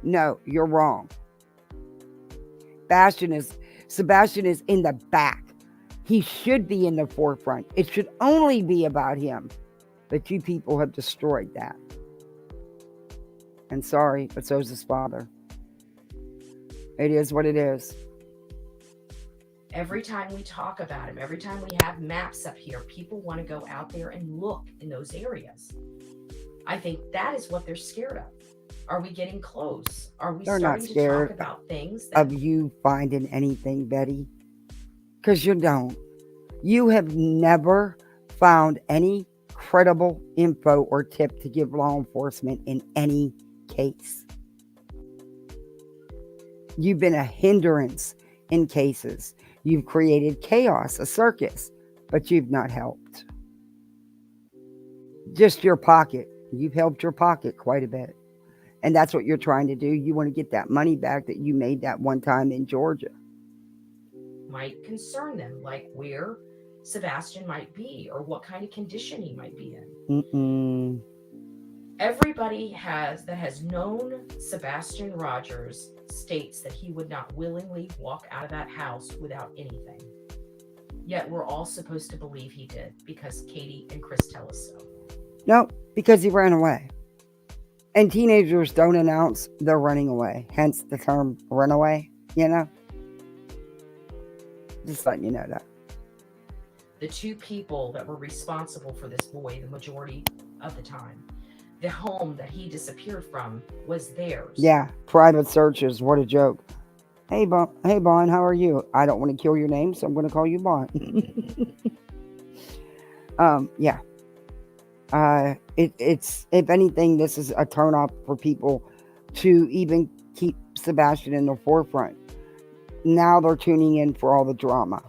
No, you're wrong. Sebastian is in the back. He should be in the forefront. It should only be about him. But you people have destroyed that. And sorry, but so's his father. It is what it is. Every time we talk about him, every time we have maps up here, people want to go out there and look in those areas. I think that is what they're scared of. Are we getting close? Are we They're starting not scared to talk about things of you finding anything, Betty? Because you don't. You have never found any credible info or tip to give law enforcement in any case. You've been a hindrance in cases. You've created chaos, a circus, but you've not helped. Just your pocket. You've helped your pocket quite a bit. And that's what you're trying to do. You want to get that money back that you made that one time in Georgia. might concern them, like where Sebastian might be or what kind of condition he might be in. Mm-mm. Everybody that has known Sebastian Rogers states that he would not willingly walk out of that house without anything. Yet we're all supposed to believe he did because Katie and Chris tell us so. No, because he ran away. And teenagers don't announce they're running away. Hence the term runaway, Just letting you know that. The two people that were responsible for this boy the majority of the time, the home that he disappeared from was theirs. Yeah, private searches. What a joke. Hey, Bon, how are you? I don't want to kill your name, so I'm going to call you Bon. Yeah. It's if anything, this is a turn off for people to even keep Sebastian in the forefront. Now they're tuning in for all the drama.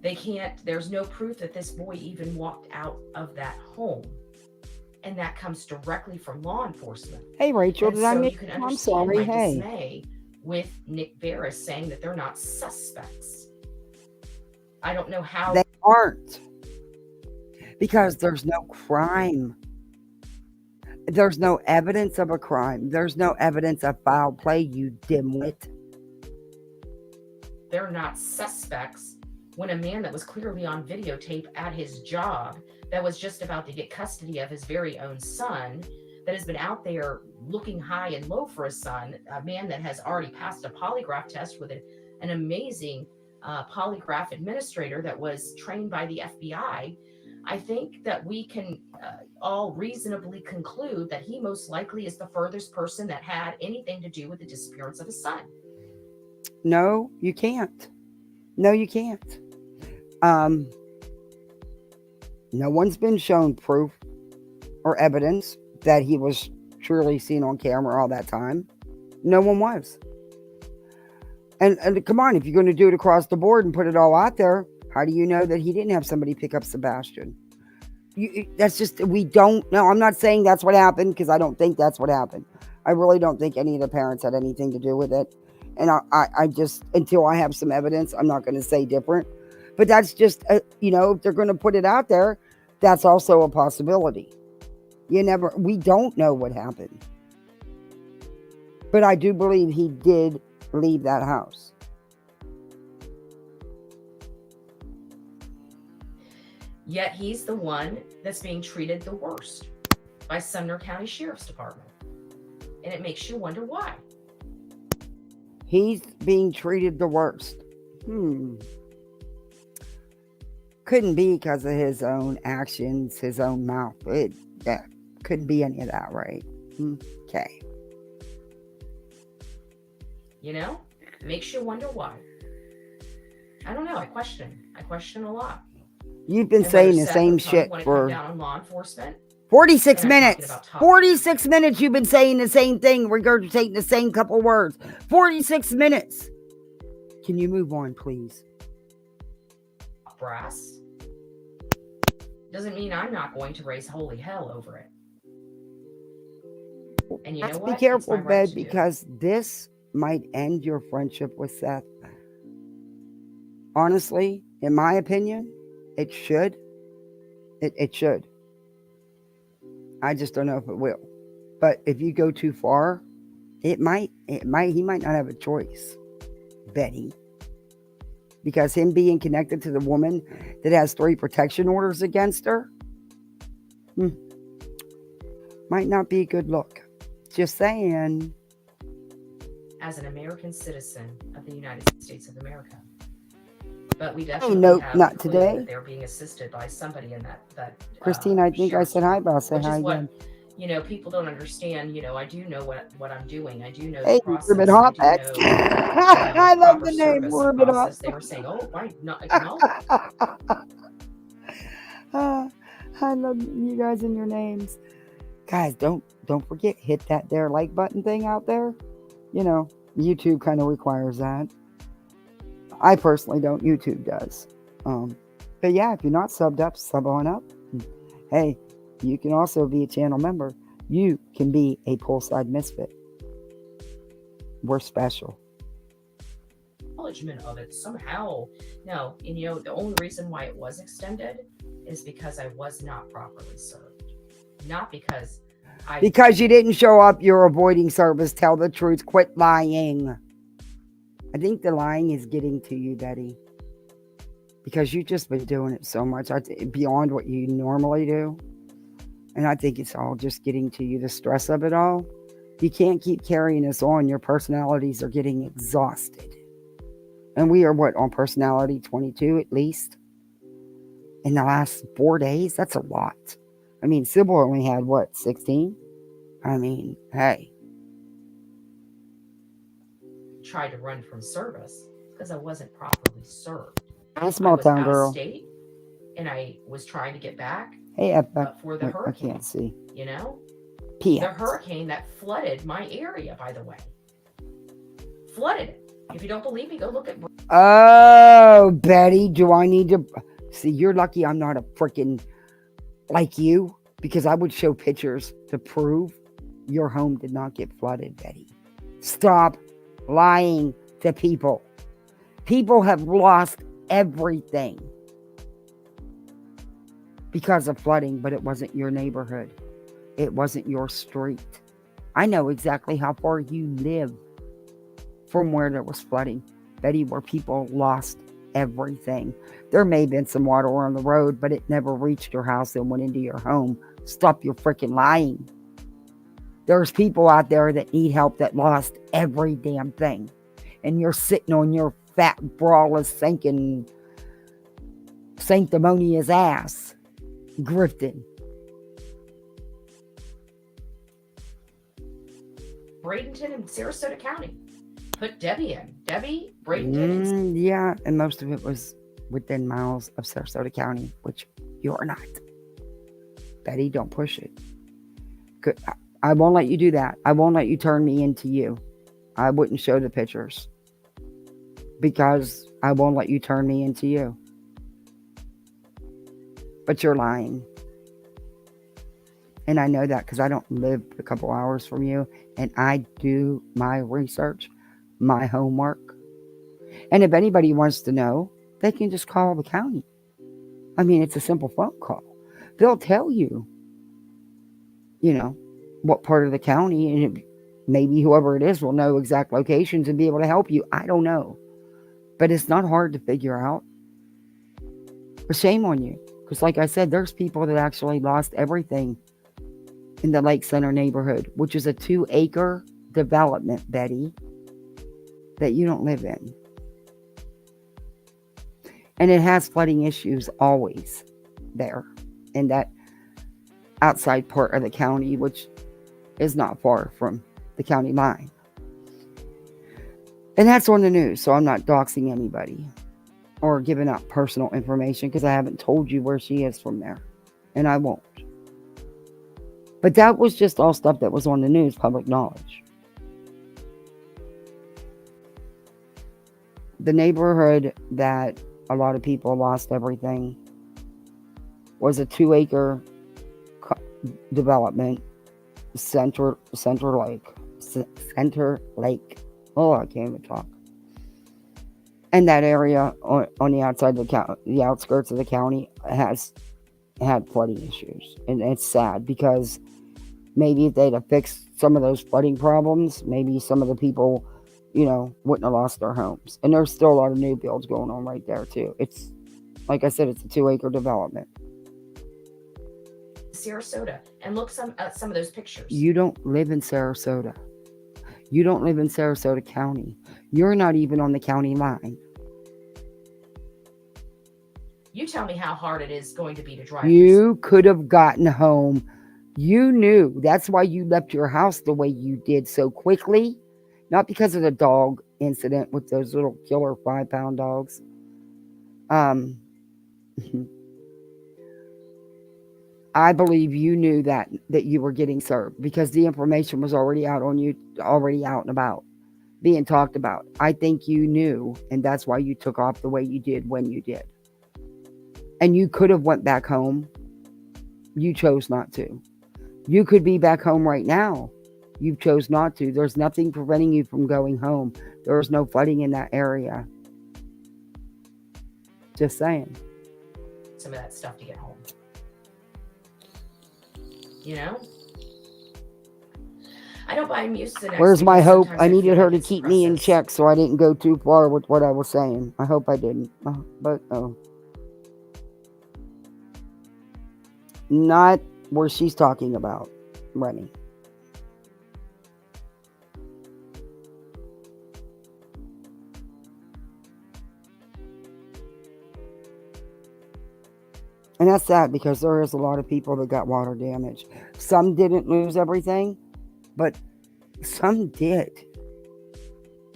They can't, there's no proof that this boy even walked out of that home. And that comes directly from law enforcement. Hey, Rachel, and did so I make you can I'm understand sorry. my Hey. dismay with Nick Barris saying that they're not suspects. I don't know how. They aren't. Because there's no crime. There's no evidence of a crime. There's no evidence of foul play, you dimwit. They're not suspects when a man that was clearly on videotape at his job, that was just about to get custody of his very own son, that has been out there looking high and low for his son, a man that has already passed a polygraph test with an amazing polygraph administrator that was trained by the FBI. I think that we can all reasonably conclude that he most likely is the furthest person that had anything to do with the disappearance of his son. No, you can't. No, you can't. No one's been shown proof or evidence that he was truly seen on camera all that time. No one was. And come on, if you're going to do it across the board and put it all out there, how do you know that he didn't have somebody pick up Sebastian? That's just, we don't know. I'm not saying that's what happened because I don't think that's what happened. I really don't think any of the parents had anything to do with it. And I just, until I have some evidence, I'm not going to say different. But that's just, if they're going to put it out there, that's also a possibility. We don't know what happened. But I do believe he did leave that house. Yet he's the one that's being treated the worst by Sumner County Sheriff's Department. And it makes you wonder why. He's being treated the worst. Couldn't be because of his own actions, his own mouth. Couldn't be any of that, right? Okay. It makes you wonder why. I don't know. I question a lot. You've been saying the same shit for down on law enforcement. 46 minutes. 46 minutes you've been saying the same thing, regurgitating the same couple words. 46 minutes. Can you move on, please? Brass. Doesn't mean I'm not going to raise holy hell over it. And you know what? Be careful, Bed, because this might end your friendship with Seth. Honestly, in my opinion, it should. It should. I just don't know if it will. But if you go too far, he might not have a choice, Betty. Because him being connected to the woman that has 3 protection orders against her might not be a good look. Just saying. As an American citizen of the United States of America. But we definitely have not today. That they're being assisted by somebody in that Christine, I think I said hi, but I'll say hi again. People don't understand. I do know what I'm doing. I do know the process. Ribbit Hop. I love the name Ribbit Hop. They were saying, "Oh, why not?" I love you guys and your names, guys. Don't forget, hit that there like button thing out there. YouTube kind of requires that. I personally don't. YouTube does. But yeah, if you're not subbed up, sub on up. Hey, you can also be a channel member. You can be a poolside misfit. We're special. acknowledgement of it somehow. No, and the only reason why it was extended is because I was not properly served. Not because Because you didn't show up, you're avoiding service. Tell the truth. Quit lying. I think the lying is getting to you, Betty. Because you've just been doing it so much beyond what you normally do. And I think it's all just getting to you, the stress of it all. You can't keep carrying this on. Your personalities are getting exhausted. And we are on personality 22 at least? In the last 4 days? That's a lot. I mean, Sybil only had, 16? I mean, hey. tried to run from service because I wasn't properly served. I'm a small town girl. State, and I was trying to get back. Hey, for the hurricane. I can't see. The hurricane that flooded my area, by the way. Flooded it. If you don't believe me, go look at. Oh, Betty, do I need to see? You're lucky I'm not a freaking like you, because I would show pictures to prove your home did not get flooded, Betty. Stop lying to people. People have lost everything because of flooding, but it wasn't your neighborhood. It wasn't your street. I know exactly how far you live from where there was flooding, Betty, where people lost everything. There may have been some water on the road, but it never reached your house and went into your home. Stop your freaking lying. There's people out there that need help that lost every damn thing. And you're sitting on your fat, braless, sanctimonious ass, grifting. Bradenton and Sarasota County. Put Debbie in. Debbie, Bradenton. Yeah, and most of it was within miles of Sarasota County, which you're not. Betty, don't push it. I won't let you do that. I won't let you turn me into you. I wouldn't show the pictures because I won't let you turn me into you. But you're lying. And I know that because I don't live a couple hours from you, and I do my research, my homework. And if anybody wants to know, they can just call the county. I mean, it's a simple phone call. They'll tell you, what part of the county, and maybe whoever it is will know exact locations and be able to help you. I don't know. But it's not hard to figure out. But shame on you. Because like I said, there's people that actually lost everything in the Lake Center neighborhood, which is a 2-acre development, Betty, that you don't live in. And it has flooding issues always there in that outside part of the county, which is not far from the county line. And that's on the news, so I'm not doxing anybody or giving out personal information because I haven't told you where she is from there. And I won't. But that was just all stuff that was on the news, public knowledge. The neighborhood that a lot of people lost everything was a 2-acre development, Center Lake. Oh, I can't even talk. And that area on the outside of the outskirts of the county has had flooding issues. And it's sad because maybe if they'd have fixed some of those flooding problems, maybe some of the people, wouldn't have lost their homes. And there's still a lot of new builds going on right there too. It's, like I said, it's a 2-acre development. Sarasota, and look at some of those pictures. You don't live in Sarasota. You don't live in Sarasota County. You're not even on the county line. You tell me how hard it is going to be to drive. You could have gotten home. You knew. That's why you left your house the way you did so quickly. Not because of the dog incident with those little killer 5-pound dogs. I believe you knew that you were getting served because the information was already out on you, already out and about, being talked about. I think you knew, and that's why you took off the way you did when you did. And you could have went back home. You chose not to. You could be back home right now. You chose not to. There's nothing preventing you from going home. There was no flooding in that area. Just saying. Some of that stuff to get home. You know? I don't buy Mucinex. Where's my hope? sometimes I feel needed her like to it keep me in suppresses. check so I didn't go too far with what I was saying. I hope I didn't. But not where she's talking about, Remy. And that's sad because there is a lot of people that got water damage. Some didn't lose everything, but some did.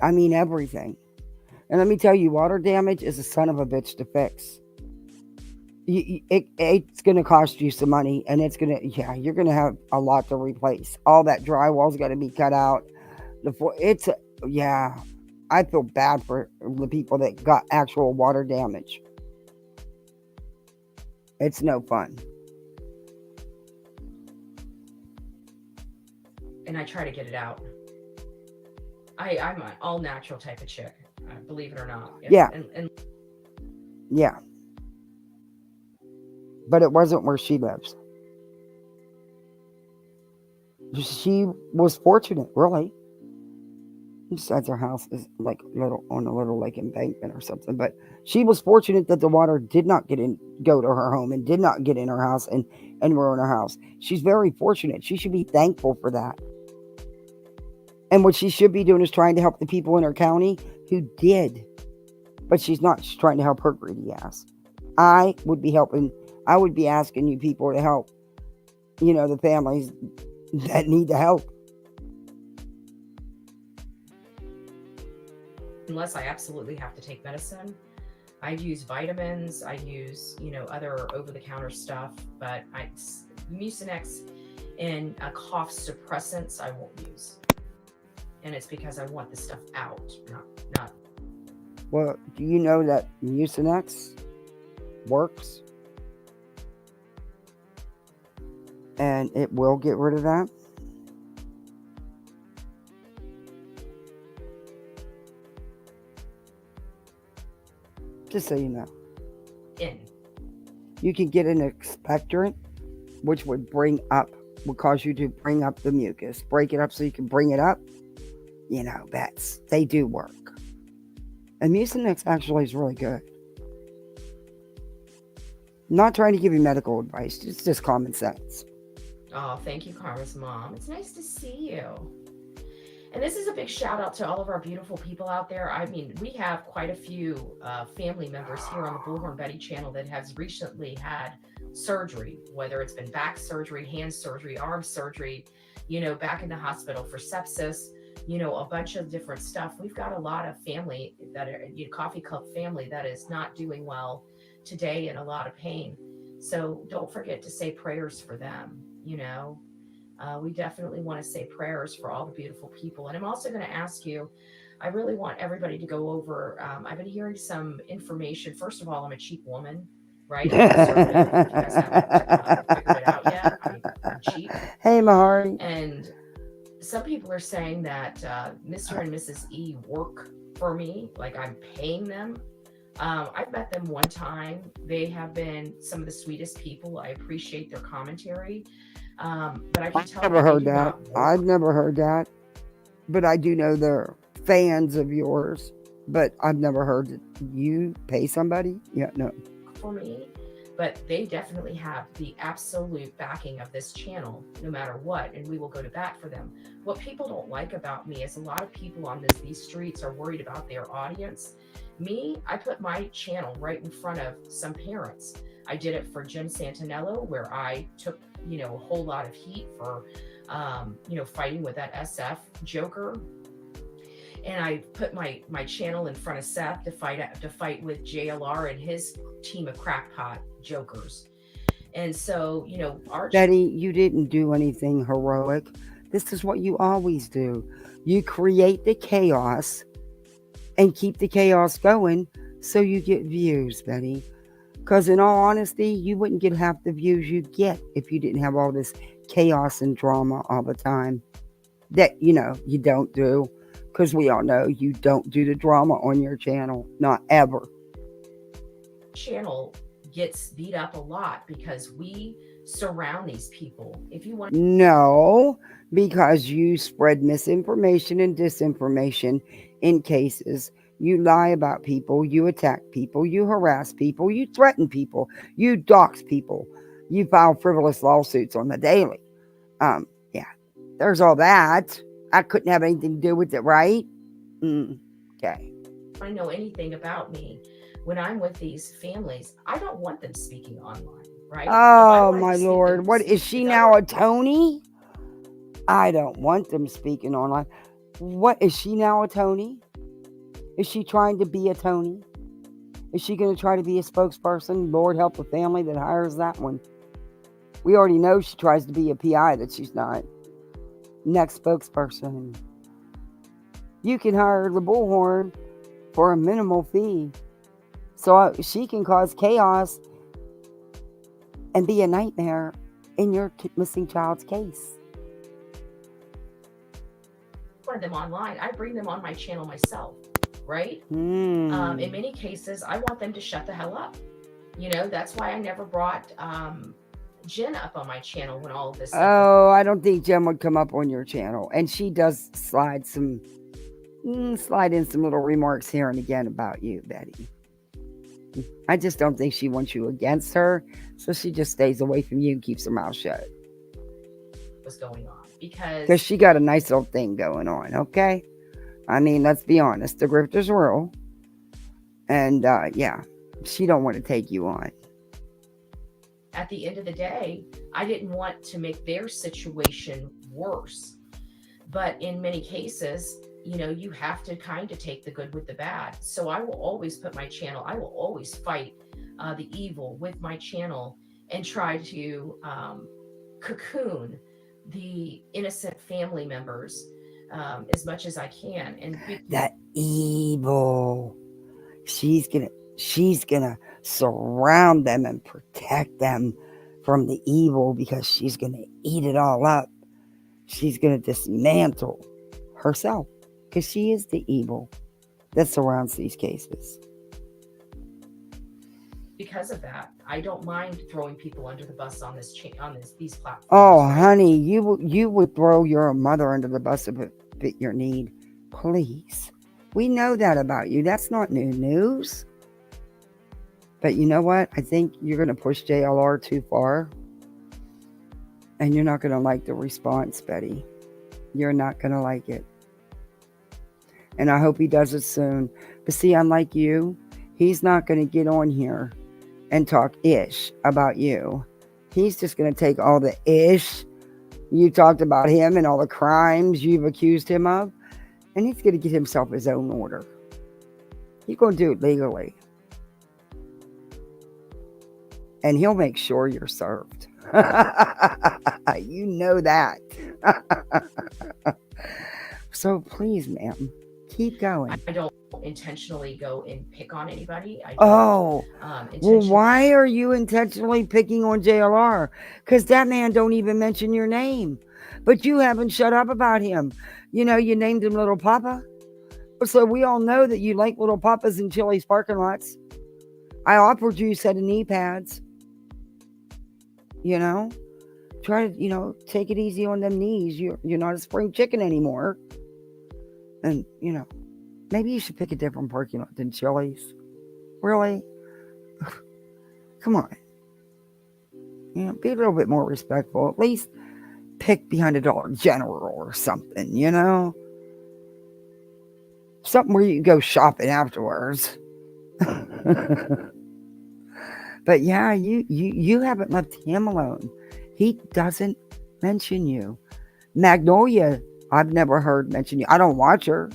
I mean, everything. And let me tell you, water damage is a son of a bitch to fix. It's going to cost you some money, and you're going to have a lot to replace. All that drywall's got to be cut out. I feel bad for the people that got actual water damage. It's no fun. And I try to get it out. I'm an all natural type of chick, believe it or not. Yeah. And Yeah. But it wasn't where she lives. She was fortunate, really. Besides, her house is like on a little like embankment or something. But she was fortunate that the water did not go to her home and did not get in her house and ruin her house. She's very fortunate. She should be thankful for that. And what she should be doing is trying to help the people in her county who did. But she's not. She's trying to help her greedy ass. I would be asking you people to help, the families that need the help. Unless I absolutely have to take medicine, I use vitamins. I use, other over-the-counter stuff. But Mucinex and cough suppressants I won't use. And it's because I want the stuff out, not. Well, do you know that Mucinex works? And it will get rid of that? Just so you know. You can get an expectorant, which would cause you to bring up the mucus. Break it up so you can bring it up. They do work. And Mucinex actually is really good. I'm not trying to give you medical advice. It's just common sense. Oh, thank you, Karma's mom. It's nice to see you. And this is a big shout out to all of our beautiful people out there. I mean, we have quite a few family members here on the Bullhorn Betty channel that has recently had surgery, whether it's been back surgery, hand surgery, arm surgery, back in the hospital for sepsis, a bunch of different stuff. We've got a lot of family that are coffee cup family that is not doing well today and a lot of pain. So don't forget to say prayers for them. We definitely want to say prayers for all the beautiful people. And I'm also going to ask you, I really want everybody to go over, I've been hearing some information. First of all, I'm a cheap woman, right? I'm conservative. If you guys haven't figured it out yet, I'm cheap. Hey, Mahari. And some people are saying that Mr. and Mrs. E work for me, like I'm paying them. I've met them one time. They have been some of the sweetest people. I appreciate their commentary. But I can tell I've never heard that. I've never heard that. But I do know they're fans of yours. But I've never heard that you pay somebody. Yeah, no. For me. But they definitely have the absolute backing of this channel, no matter what, and we will go to bat for them. What people don't like about me is a lot of people on these streets are worried about their audience. Me, I put my channel right in front of some parents. I did it for Jen Santinello, where I took, a whole lot of heat for, fighting with that SF Joker. And I put my channel in front of Seth to fight with JLR and his team of crackpot jokers. And so, Betty, you didn't do anything heroic. This is what you always do. You create the chaos and keep the chaos going so you get views, Betty. Because in all honesty, you wouldn't get half the views you get if you didn't have all this chaos and drama all the time. That, you don't do. Because we all know you don't do the drama on your channel. Not ever. channel gets beat up a lot because we surround these people. If you want No, because you spread misinformation and disinformation in cases. You lie about people, you attack people, you harass people, you threaten people, you dox people, you file frivolous lawsuits on the daily. Yeah, there's all that. I couldn't have anything to do with it, right? Okay. to know anything about me, when I'm with these families, I don't want them speaking online, right? Oh, my Lord. What is she now, a Tony? I don't want them speaking online. What is she now, a Tony? Is she trying to be a Tony? Is she going to try to be a spokesperson? Lord help the family that hires that one. We already know she tries to be a PI, that she's not. Next spokesperson. You can hire the Bullhorn for a minimal fee. So she can cause chaos and be a nightmare in your missing child's case. Them online, I bring them on my channel myself, right? In many cases, I want them to shut the hell up. You know, that's why I never brought Jen up on my channel when all of this stuff was. I don't think Jen would come up on your channel. And she does slide in some little remarks here and again about you, Betty. I just don't think she wants you against her, so she just stays away from you and keeps her mouth shut. Was going on because she got a nice little thing going on, okay? I mean, let's be honest, the grifter's real. And yeah, she don't want to take you on. At the end of the day, I didn't want to make their situation worse. But in many cases, you know, you have to kind of take the good with the bad. So I will always put my channel, I will always fight the evil with my channel and try to cocoon the innocent family members as much as I can. And that evil, she's gonna surround them and protect them from the evil, because she's gonna eat it all up. She's gonna dismantle herself, because she is the evil that surrounds these cases. Because of that, I don't mind throwing people under the bus on these platforms. Oh, right? Honey, you would throw your mother under the bus if it fit your need. Please. We know that about you. That's not new news. But you know what? I think you're going to push JLR too far. And you're not going to like the response, Betty. You're not going to like it. And I hope he does it soon. But see, unlike you, he's not going to get on here and talk ish about you. He's just going to take all the ish you talked about him and all the crimes you've accused him of, and he's going to get himself his own order. He's going to do it legally. And he'll make sure you're served. You know that. So please, ma'am, keep going. I don't intentionally go and pick on anybody. Well, why are you intentionally picking on JLR? Because that man don't even mention your name. But you haven't shut up about him. You know, you named him Little Papa. So we all know that you like Little Papas in Chili's parking lots. I offered you a set of knee pads. You know, try to, take it easy on them knees. You're not a spring chicken anymore. And, maybe you should pick a different parking lot than Chili's. Really? Come on. Be a little bit more respectful. At least pick behind a Dollar General or something, Something where you can go shopping afterwards. But yeah, you haven't left him alone. He doesn't mention you. Magnolia, I've never heard mention you. I don't watch her,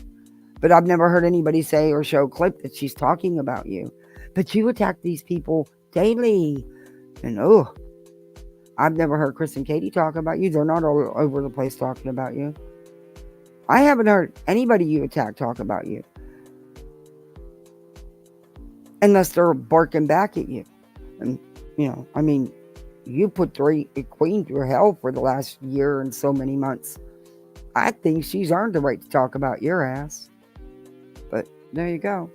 but I've never heard anybody say or show a clip that she's talking about you. But you attack these people daily. And I've never heard Chris and Katie talk about you. They're not all over the place talking about you. I haven't heard anybody you attack talk about you. Unless they're barking back at you. And, you put Queen through hell for the last year and so many months. I think she's earned the right to talk about your ass. But there you go.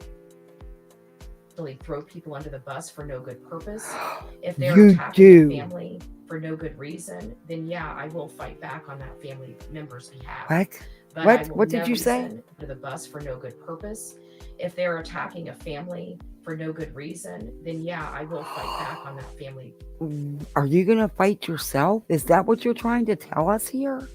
throw people under the bus for no good purpose. If they're You attacking do. a family for no good reason, then yeah, I will fight back on that family member's behalf. What? But I will What did never you say? send to the bus for no good purpose. If they're attacking a family for no good reason, then yeah, I will fight back on that family. Are you going to fight yourself? Is that what you're trying to tell us here?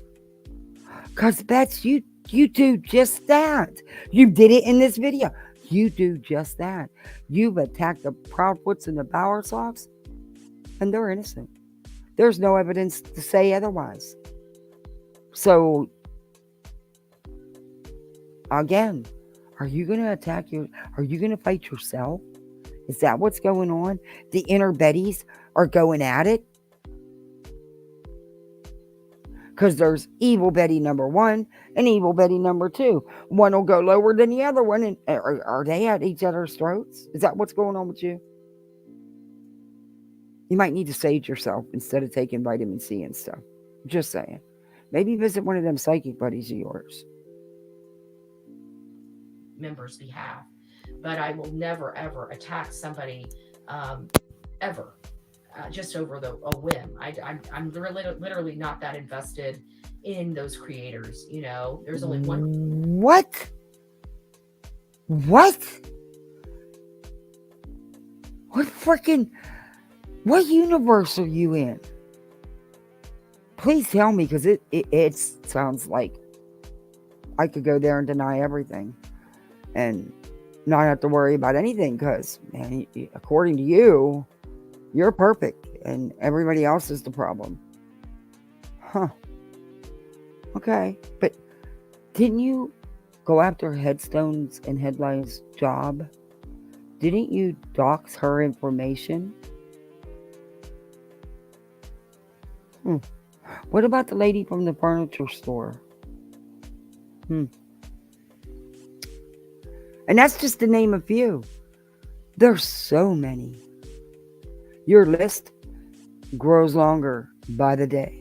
Because Bets, you do just that. You did it in this video. You do just that. You've attacked the Proudfoots and the Bowersofts, and they're innocent. There's no evidence to say otherwise. So, again, are you going to are you going to fight yourself? Is that what's going on? The inner Bettys are going at it? Because there's evil Betty number 1 and evil Betty number 2. One will go lower than the other one. And are they at each other's throats? Is that what's going on with you? You might need to sage yourself instead of taking vitamin C and stuff. Just saying. Maybe visit one of them psychic buddies of yours. Member's behalf. But I will never, ever attack somebody ever. Just over a whim. I'm literally not that invested in those creators. You know, there's only one. What? What freaking, what universe are you in? Please tell me, because it sounds like I could go there and deny everything and not have to worry about anything, because, man, according to you, you're perfect, and everybody else is the problem. Huh. Okay. But didn't you go after Headstones and Headlines' job? Didn't you dox her information? What about the lady from the furniture store? And that's just to name a few. There's so many. Your list grows longer by the day.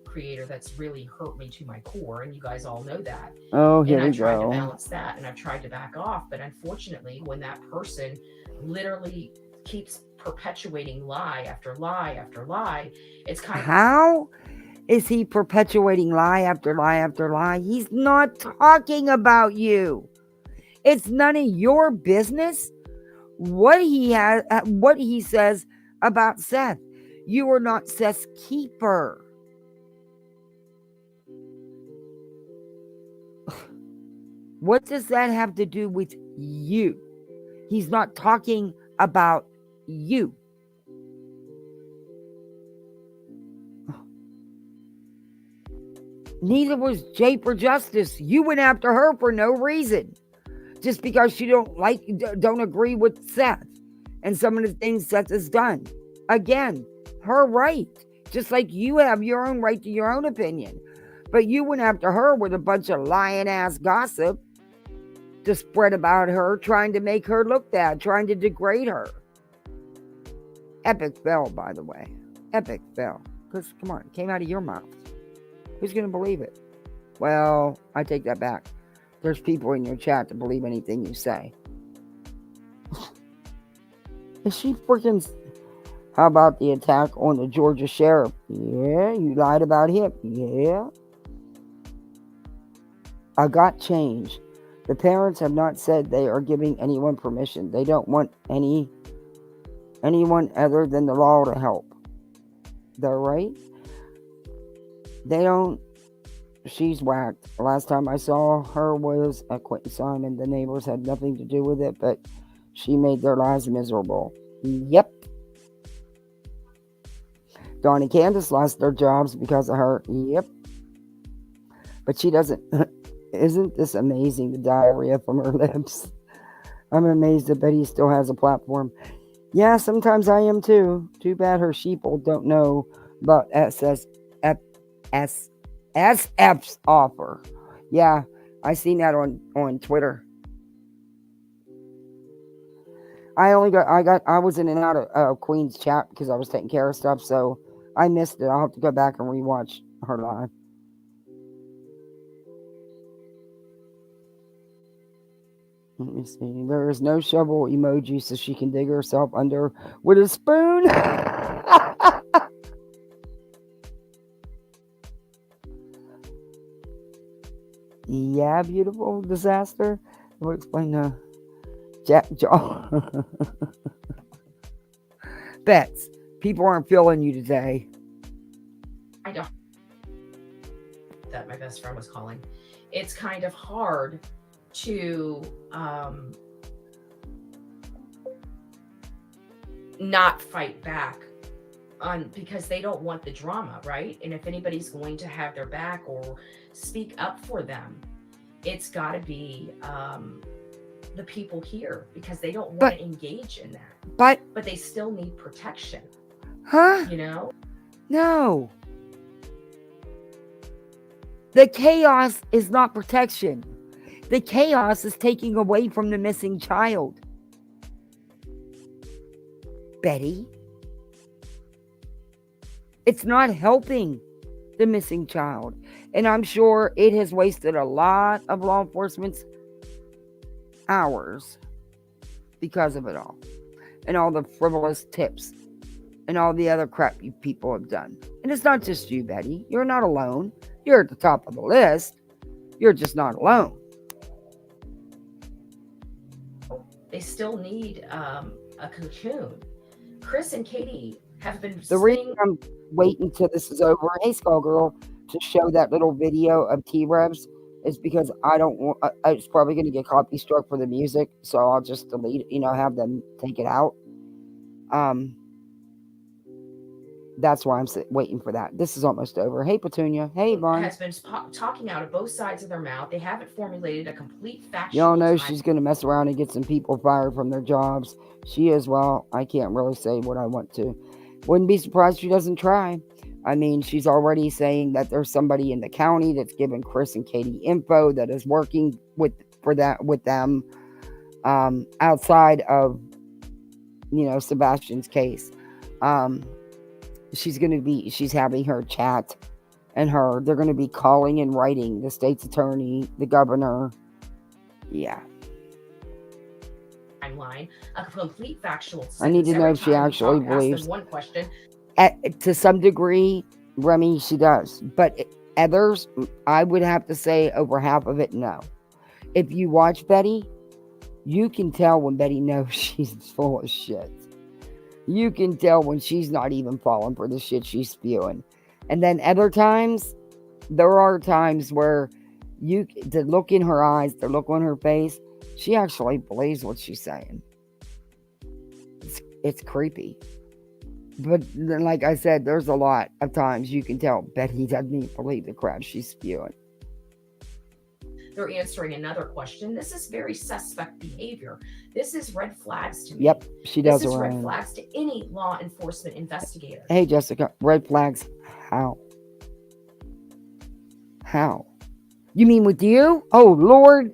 Creator that's really hurt me to my core, and you guys all know that. Oh, here and we I tried go. to balance that, and I've tried to back off, but unfortunately, when that person literally keeps perpetuating lie after lie after lie, it's kind of... How is he perpetuating lie after lie after lie? He's not talking about you. It's none of your business what he says about Seth. You are not Seth's keeper. What does that have to do with you? He's not talking about you. Neither was Jay for Justice. You went after her for no reason. Just because you don't agree with Seth and some of the things Seth has done. Again, her right. Just like you have your own right to your own opinion. But you went after her with a bunch of lying ass gossip to spread about her, trying to make her look bad, trying to degrade her. Epic fail, by the way. Epic fail. Because, come on, it came out of your mouth. Who's going to believe it? Well, I take that back. There's people in your chat to believe anything you say. Is she freaking... How about the attack on the Georgia sheriff? Yeah, you lied about him. Yeah. I got change. The parents have not said they are giving anyone permission. They don't want anyone other than the law to help. They're right. They don't... She's whacked. Last time I saw her was at Quentin Simon. The neighbors had nothing to do with it, but she made their lives miserable. Yep. Dawn and Candace lost their jobs because of her. Yep. But she doesn't... Isn't this amazing, the diarrhea from her lips? I'm amazed that Betty still has a platform. Yeah, sometimes I am too. Too bad her sheeple don't know about SF's offer. Yeah, I seen that on Twitter. I was in and out of Queen's chat because I was taking care of stuff, so I missed it. I'll have to go back and rewatch her live. Let me see. There is no shovel emoji, so she can dig herself under with a spoon. Yeah, beautiful disaster. I will explain the Jack Jaw. Bets. People aren't feeling you today. I don't. That my best friend was calling. It's kind of hard to not fight back on, because they don't want the drama, right? And if anybody's going to have their back or speak up for them, it's got to be the people here, because they don't want to engage in that. But they still need protection. Huh? You know? No. The chaos is not protection. The chaos is taking away from the missing child. Betty. It's not helping the missing child. And I'm sure it has wasted a lot of law enforcement's hours because of it all. And all the frivolous tips and all the other crap you people have done. And it's not just you, Betty. You're not alone. You're at the top of the list. You're just not alone. They still need a cocoon. Chris and Katie have been. The reason I'm waiting till this is over, hey Skull Girl, to show that little video of T-Revs is because I don't want. It's probably going to get copy struck for the music, so I'll just delete it. Have them take it out. That's why I'm waiting for that. This is almost over. Hey, Petunia. Hey, Yvonne. Has been talking out of both sides of their mouth. They haven't formulated a complete factual. Y'all know she's going to mess around and get some people fired from their jobs. She is, well, I can't really say what I want to. Wouldn't be surprised she doesn't try. I mean, she's already saying that there's somebody in the county that's giving Chris and Katie info that is working with them outside of, Sebastian's case. She's having her chat and they're going to be calling and writing the state's attorney, the governor. Yeah. Timeline, a complete factual. I need to know if she actually believes. One question. To some degree, Remy, she does. But others, I would have to say over half of it, no. If you watch Betty, you can tell when Betty knows she's full of shit. You can tell when she's not even falling for the shit she's spewing. And then other times, there are times where the look in her eyes, the look on her face, she actually believes what she's saying. It's creepy. But then, like I said, there's a lot of times you can tell Betty doesn't even believe the crap she's spewing. They're answering another question. This is very suspect behavior. This is red flags to me. Yep, she does. This is red flags to any law enforcement investigator. Hey, Jessica, red flags. How? How? You mean with you? Oh, Lord,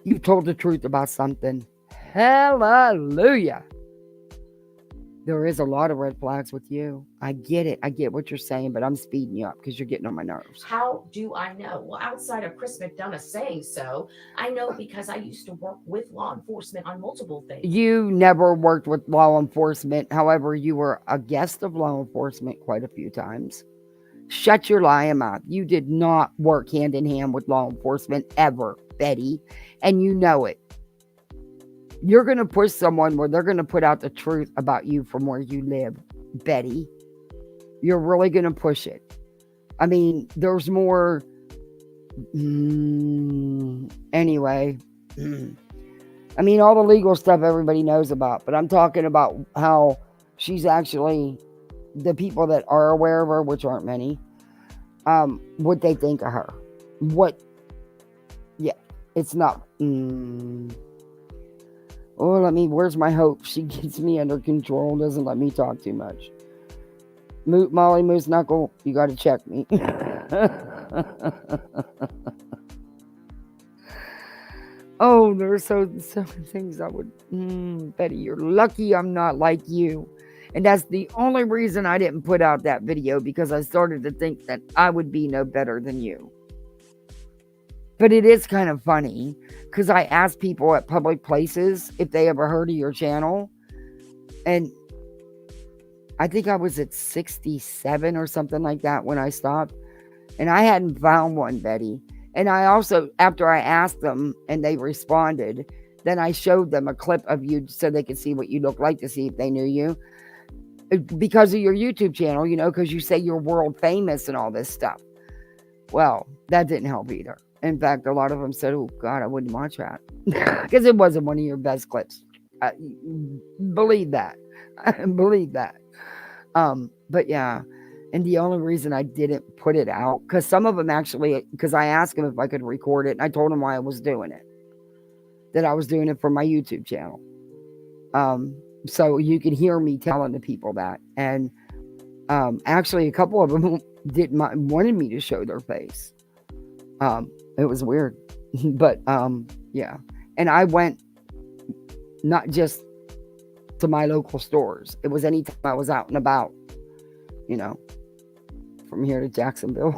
you told the truth about something. Hallelujah. There is a lot of red flags with you. I get it. I get what you're saying, but I'm speeding you up because you're getting on my nerves. How do I know? Well, outside of Chris McDonough saying so, I know because I used to work with law enforcement on multiple things. You never worked with law enforcement. However, you were a guest of law enforcement quite a few times. Shut your lying mouth. You did not work hand in hand with law enforcement ever, Betty. And you know it. You're going to push someone where they're going to put out the truth about you from where you live, Betty. You're really going to push it. I mean, there's more. Anyway. I mean, all the legal stuff everybody knows about. But I'm talking about how she's actually, the people that are aware of her, which aren't many, what they think of her. It's not. Where's my hope? She gets me under control, doesn't let me talk too much. Molly Moose Knuckle, you got to check me. Oh, there's so many things I would. Betty, you're lucky I'm not like you. And that's the only reason I didn't put out that video, because I started to think that I would be no better than you. But it is kind of funny because I asked people at public places if they ever heard of your channel. And I think I was at 67 or something like that when I stopped. And I hadn't found one, Betty. And I also, after I asked them and they responded, then I showed them a clip of you so they could see what you look like to see if they knew you. Because of your YouTube channel, you know, because you say you're world famous and all this stuff. Well, that didn't help either. In fact, a lot of them said, oh, God, I wouldn't watch that. Because it wasn't one of your best clips. Believe that. Believe that. But yeah. And the only reason I didn't put it out, because some of them actually, because I asked them if I could record it, and I told them why I was doing it. That I was doing it for my YouTube channel. So you could hear me telling the people that. And actually, a couple of them wanted me to show their face. It was weird. But yeah. And I went not just to my local stores. It was anytime I was out and about, you know, from here to Jacksonville.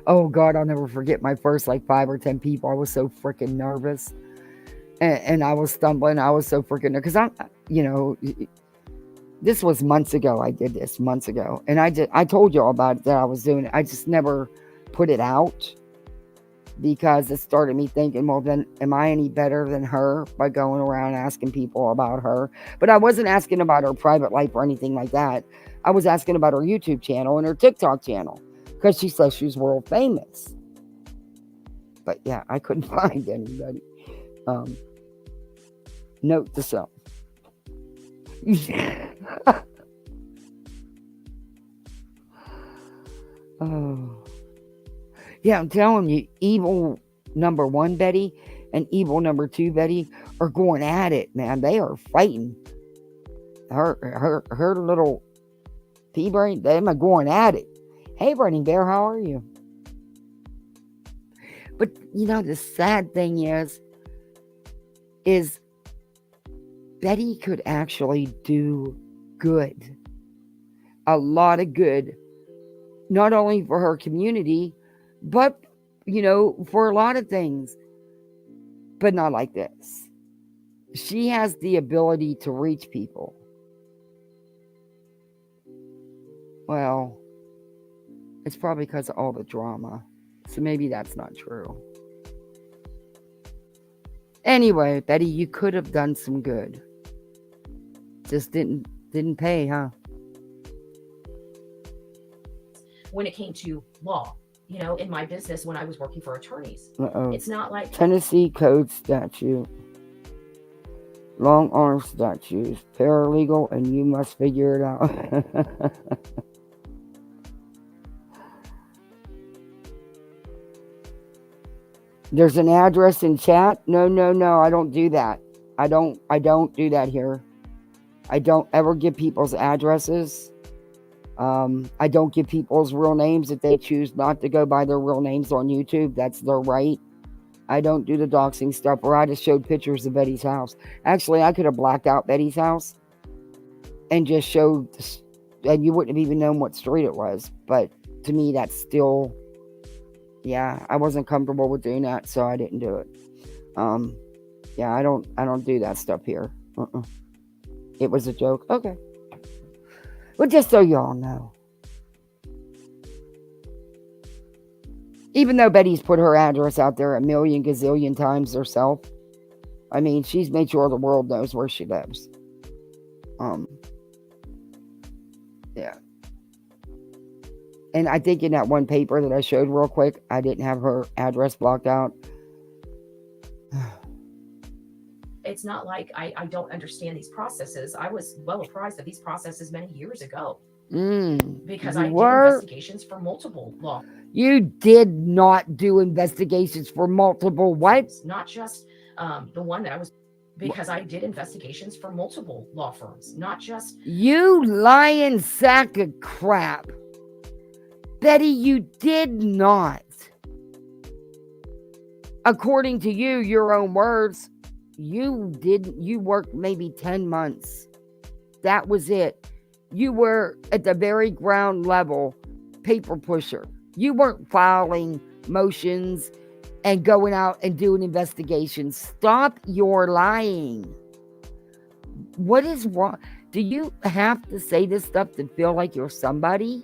Oh God, I'll never forget my first like 5 or 10 people. I was so freaking nervous. And I was stumbling. I was so freaking nervous. Because you know, this was months ago. I did this months ago. And I told you all about it that I was doing it. I just never put it out. Because it started me thinking, well, then am I any better than her by going around asking people about her? But I wasn't asking about her private life or anything like that. I was asking about her YouTube channel and her TikTok channel because she says she's world famous. But yeah, I couldn't find anybody. Note to self. Oh. Yeah, I'm telling you, evil number 1, Betty, and evil number 2, Betty, are going at it, man. They are fighting. Her little pea brain, them are going at it. Hey, Running Bear, how are you? But, you know, the sad thing is Betty could actually do good. A lot of good. Not only for her community, but, you know, for a lot of things. But not like this. She has the ability to reach people. Well, it's probably because of all the drama. So maybe that's not true. Anyway, Betty, you could have done some good. Just didn't pay, huh? When it came to law, you know, in my business when I was working for attorneys. It's not like Tennessee Code Statute. Long arm statutes. Paralegal, and you must figure it out. There's an address in chat. No. I don't do that. I don't do that here. I don't ever give people's addresses. I don't give people's real names if they choose not to go by their real names on YouTube. That's their right. I don't do the doxing stuff, or I just showed pictures of Betty's house. Actually, I could have blacked out Betty's house and just showed, and you wouldn't have even known what street it was. But to me, that's still, yeah, I wasn't comfortable with doing that, so I didn't do it. Yeah, I don't do that stuff here. It was a joke. Okay. Well, just so y'all know. Even though Betty's put her address out there a million gazillion times herself, I mean, she's made sure the world knows where she lives. Yeah. And I think in that one paper that I showed real quick, I didn't have her address blocked out. It's not like I don't understand these processes. I was well apprised of these processes many years ago. Because I did investigations for multiple law. You did not do investigations for multiple what? Not just the one that I was, because I did investigations for multiple law firms, not just. You lying sack of crap. Betty, you did not. According to you, your own words, you worked maybe 10 months. That was it. You were at the very ground level paper pusher. You weren't filing motions and going out and doing investigations. Stop your lying. What is wrong? Do you have to say this stuff to feel like you're somebody?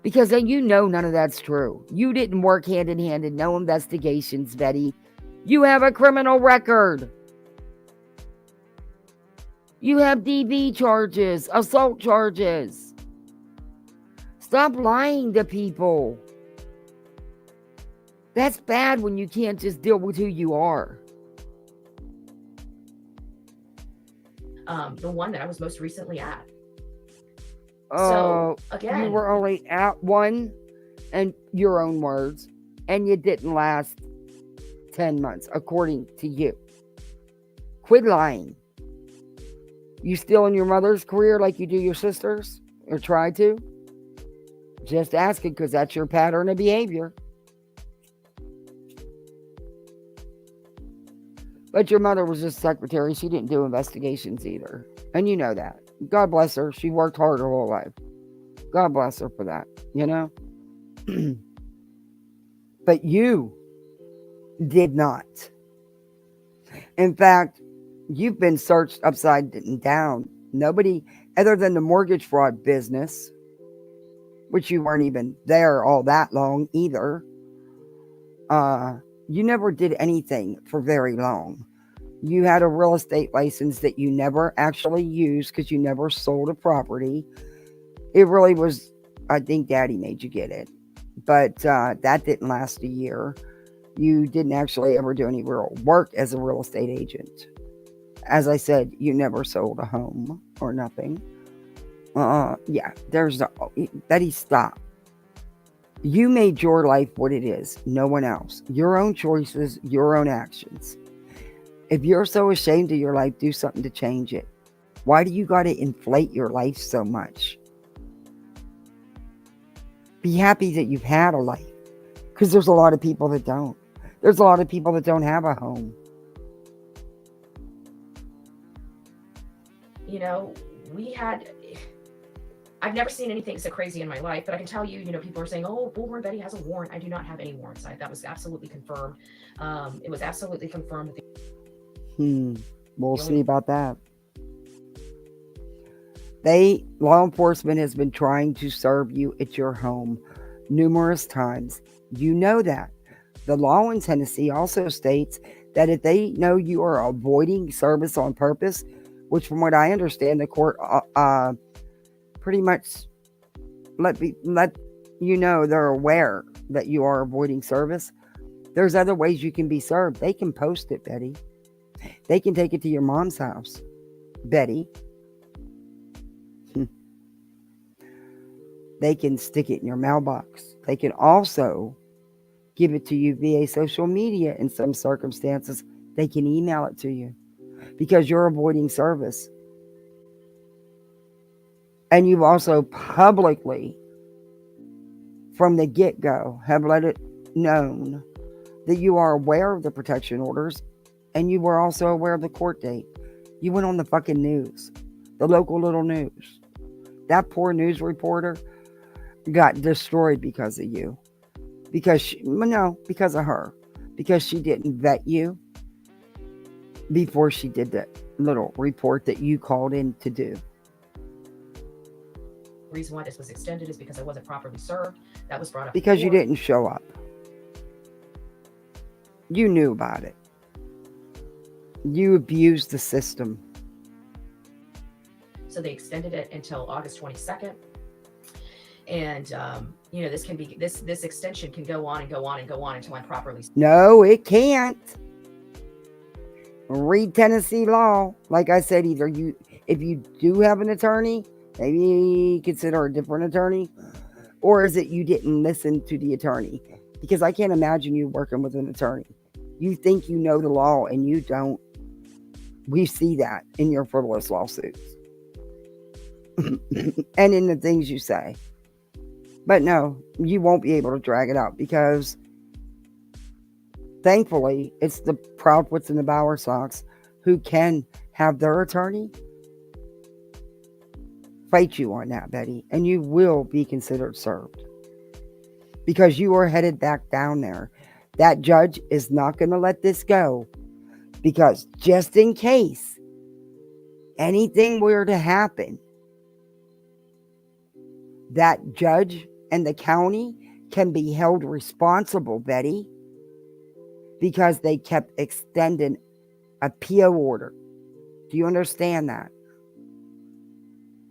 Because then you know none of that's true. You didn't work hand in hand in no investigations, Betty. You have a criminal record. You have DV charges, assault charges. Stop lying to people. That's bad when you can't just deal with who you are. The one that I was most recently at. Oh, So again, you were only at one, in your own words, and you didn't last 10 months, according to you. Quit lying. You still in your mother's career like you do your sister's? Or try to? Just asking because that's your pattern of behavior. But your mother was just secretary. She didn't do investigations either. And you know that. God bless her. She worked hard her whole life. God bless her for that, you know? But you did not. In fact, you've been searched upside down. Nobody, other than the mortgage fraud business, which you weren't even there all that long either, you never did anything for very long. You had a real estate license that you never actually used because you never sold a property. It really was, I think Daddy made you get it. But that didn't last a year. You didn't actually ever do any real work as a real estate agent. As I said, you never sold a home or nothing. Yeah, there's Betty, stop. You made your life what it is, no one else. Your own choices, your own actions. If you're so ashamed of your life, do something to change it. Why do you got to inflate your life so much? Be happy that you've had a life, because there's a lot of people that don't. There's a lot of people that don't have a home. You know, I've never seen anything so crazy in my life, but I can tell you, people are saying, oh, Bullhorn Betty has a warrant. I do not have any warrants. That was absolutely confirmed. It was absolutely confirmed. We'll see about that. Law enforcement has been trying to serve you at your home numerous times. You know that. The law in Tennessee also states that if they know you are avoiding service on purpose, which from what I understand, the court pretty much let you know they're aware that you are avoiding service. There's other ways you can be served. They can post it, Betty. They can take it to your mom's house, Betty. They can stick it in your mailbox. They can also give it to you via social media in some circumstances. They can email it to you because you're avoiding service. And you've also publicly, from the get-go, have let it known that you are aware of the protection orders, and you were also aware of the court date. You went on the fucking news, the local little news. That poor news reporter got destroyed because of you. Because of her. Because she didn't vet you before she did that little report that you called in to do. The reason why this was extended is because I wasn't properly served. That was brought up because before. You didn't show up. You knew about it. You abused the system. So they extended it until August 22nd. And, this extension can go on and go on and go on until I'm properly. No, it can't. Read Tennessee law. Like I said, if you do have an attorney, maybe consider a different attorney. Or is it you didn't listen to the attorney? Because I can't imagine you working with an attorney. You think you know the law and you don't. We see that in your frivolous lawsuits. And in the things you say. But no, you won't be able to drag it out because thankfully it's the Proudfoots and the Bower Sox who can have their attorney fight you on that, Betty, and you will be considered served because you are headed back down there. That judge is not going to let this go because just in case anything were to happen, that judge and the county can be held responsible, Betty, because they kept extending a PO order. Do you understand that?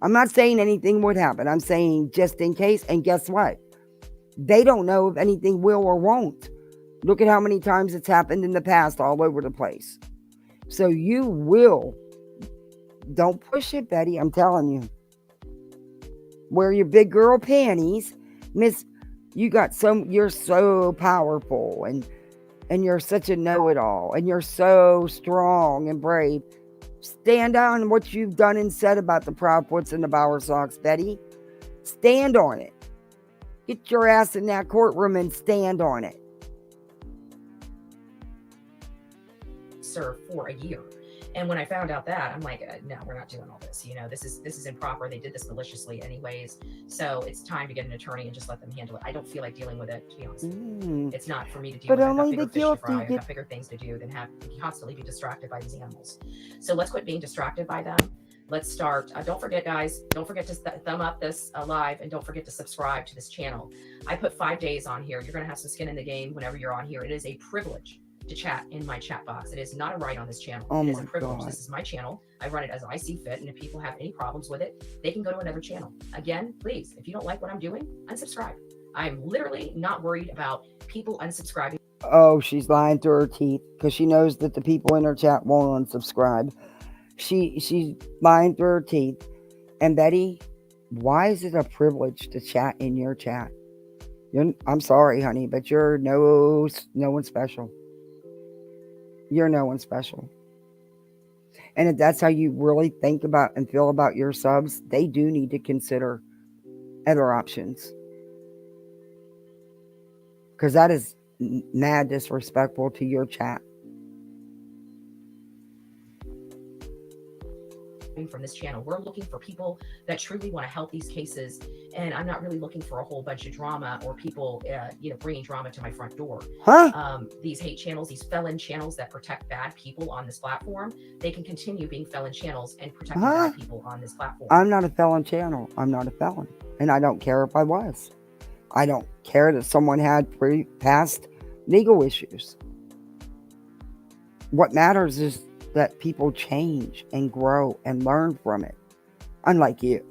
I'm not saying anything would happen. I'm saying just in case. And guess what? They don't know if anything will or won't. Look at how many times it's happened in the past all over the place. So you will. Don't push it, Betty. I'm telling you. Wear your big girl panties. Miss, you're so powerful and you're such a know-it-all and you're so strong and brave. Stand on what you've done and said about the Proudfoots and the Bower Sox, Betty. Stand on it. Get your ass in that courtroom and stand on it. Serve for a year. And when I found out that, I'm like, no, we're not doing all this. This is improper. They did this maliciously anyways. So it's time to get an attorney and just let them handle it. I don't feel like dealing with it, to be honest. It's not for me to deal with. Only the guilty. I've got bigger things to do than have to constantly be distracted by these animals. So let's quit being distracted by them. Let's start. Don't forget, guys, don't forget to thumb up this live and don't forget to subscribe to this channel. I put 5 days on here. You're going to have some skin in the game whenever you're on here. It is a privilege to chat in my chat box. It is not a right on this channel. It is a privilege. This is my channel. I run it as I see fit. And if people have any problems with it, they can go to another channel. Again, please, if you don't like what I'm doing, unsubscribe. I'm literally not worried about people unsubscribing. Oh, she's lying through her teeth because she knows that the people in her chat won't unsubscribe. She's lying through her teeth. And Betty, why is it a privilege to chat in your chat? I'm sorry, honey, but you're no one special. You're no one special. And if that's how you really think about and feel about your subs, they do need to consider other options. Because that is mad disrespectful to your chat. From this channel, we're looking for people that truly want to help these cases, and I'm not really looking for a whole bunch of drama or people bringing drama to my front door. These hate channels, these felon channels that protect bad people on this platform, they can continue being felon channels and protecting bad people on this platform. I'm not a felon channel. I'm not a felon, and I don't care if I was. I don't care that someone had past legal issues. What matters is that people change and grow and learn from it. Unlike you.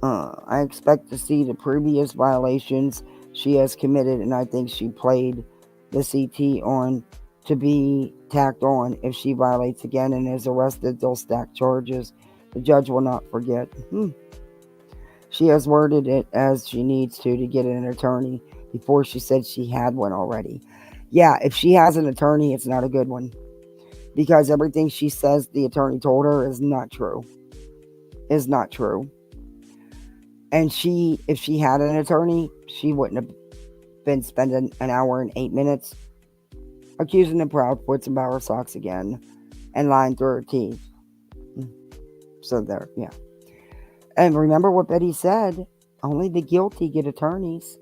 I expect to see the previous violations she has committed, and I think she played the CT on to be tacked on. If she violates again and is arrested, they'll stack charges. The judge will not forget. She has worded it as she needs to get an attorney before she said she had one already. Yeah, if she has an attorney, it's not a good one. Because everything she says the attorney told her is not true. Is not true. And if she had an attorney, she wouldn't have been spending an hour and 8 minutes accusing the Proudfoots and Bower Sox again and lying through her teeth. So there, yeah. And remember what Betty said, only the guilty get attorneys.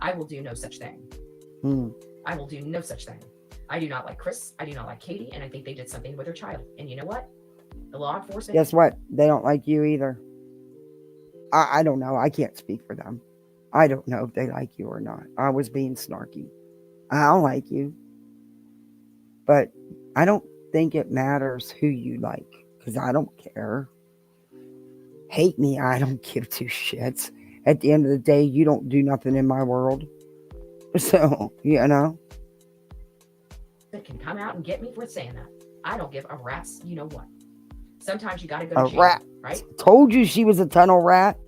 I will do no such thing. I will do no such thing. I do not like Chris. I do not like Katie. And I think they did something with their child. And you know what? The law enforcement. Guess what? They don't like you either. I don't know. I can't speak for them. I don't know if they like you or not. I was being snarky. I don't like you. But I don't think it matters who you like. Because I don't care. Hate me. I don't give two shits. At the end of the day, you don't do nothing in my world. So, that can come out and get me for saying that. I don't give a rat's you know what. Sometimes you gotta go to jail, rat. Right? Told you she was a tunnel rat.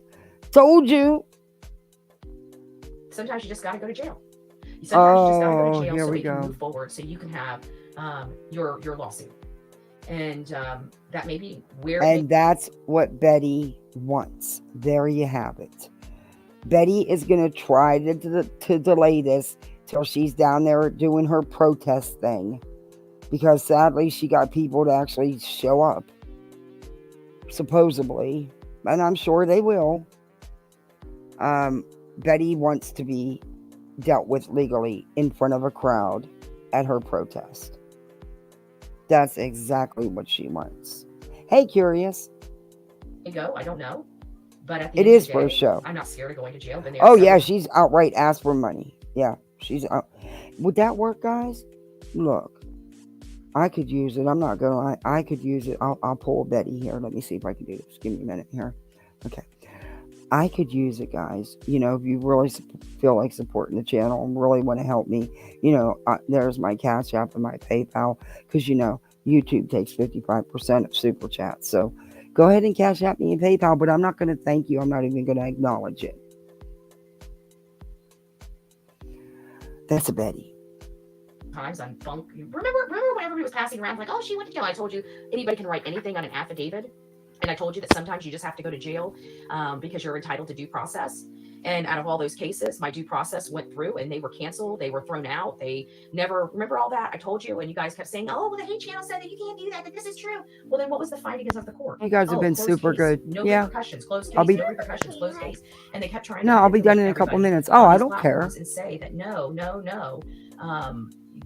Told you. Sometimes you just gotta go to jail. Sometimes you just gotta go to jail here so we we can go. move forward, so you can have your lawsuit. And that may be where. And that's what Betty wants. There you have it. Betty is going to try to delay this till she's down there doing her protest thing. Because sadly, she got people to actually show up. supposedly, and I'm sure they will. Betty wants to be dealt with legally in front of a crowd at her protest. That's exactly what she wants. Hey, Curious. Go, I don't know. But at the It end is of the for a day, show. I'm not scared of going to jail. Been there Oh, yeah, several she's outright asked for money. Yeah, she's out. Would that work, guys? Look, I could use it. I'm not going to lie. I could use it. I'll pull Betty here. Let me see if I can do this. Give me a minute here. Okay. I could use it, guys. You know, if you really feel like supporting the channel and really want to help me, you know, there's my Cash App and my PayPal. Because, you know, YouTube takes 55% of Super Chat. So go ahead and Cash App me and PayPal. But I'm not going to thank you. I'm not even going to acknowledge it. That's a Betty. times on funk. Remember when everybody was passing around like, oh, she went to jail. I told you anybody can write anything on an affidavit. And I told you that sometimes you just have to go to jail because you're entitled to due process. And out of all those cases, my due process went through and they were canceled. They were thrown out. They never, remember all that? I told you, and you guys kept saying, oh, well, the hate channel said that you can't do that, that this is true. Well, then what was the findings of the court? You guys have been super case. good. No Yeah. repercussions, closed case, I'll be- no repercussions, closed case. And they kept trying No, to I'll be done in a couple minutes. Oh, I don't care. And say that no.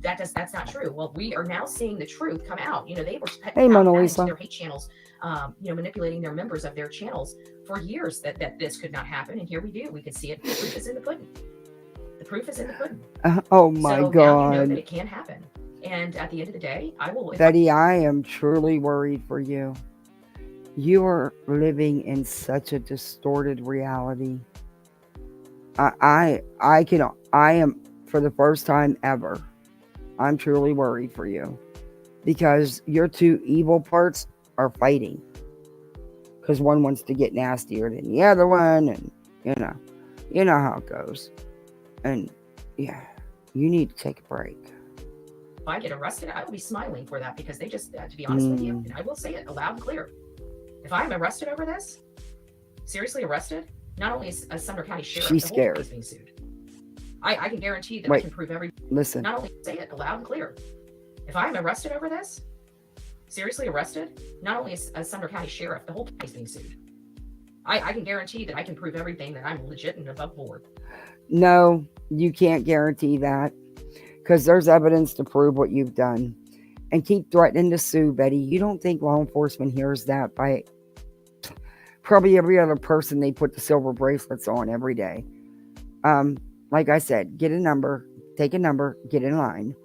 That's not true. Well, we are now seeing the truth come out. You know, they were Hey, Mona Lisa. their hate channels, manipulating their members of their channels for years that this could not happen. And here we do. We can see it. The proof is in the pudding. The proof is in the pudding. Oh my so God. Now you know that it can happen. And at the end of the day, I will. Betty, I am truly worried for you. You are living in such a distorted reality. I am, for the first time ever, I'm truly worried for you because your two evil parts are fighting because one wants to get nastier than the other one, and you know how it goes. And yeah, you need to take a break. If I get arrested, I will be smiling for that because they just, to be honest with you, and I will say it loud and clear. If I'm arrested over this, seriously arrested, not only is Sumner County Sheriff, She's the whole scared. county is being sued. I can guarantee that Wait. I can prove every. Listen. Not only say it loud and clear. If I'm arrested over this, seriously arrested, not only is Sumner County Sheriff, the whole county is being sued. I can guarantee that I can prove everything that I'm legit and above board. No, you can't guarantee that because there's evidence to prove what you've done. And keep threatening to sue, Betty. You don't think law enforcement hears that by probably every other person they put the silver bracelets on every day. Like I said, get a number, take a number, get in line.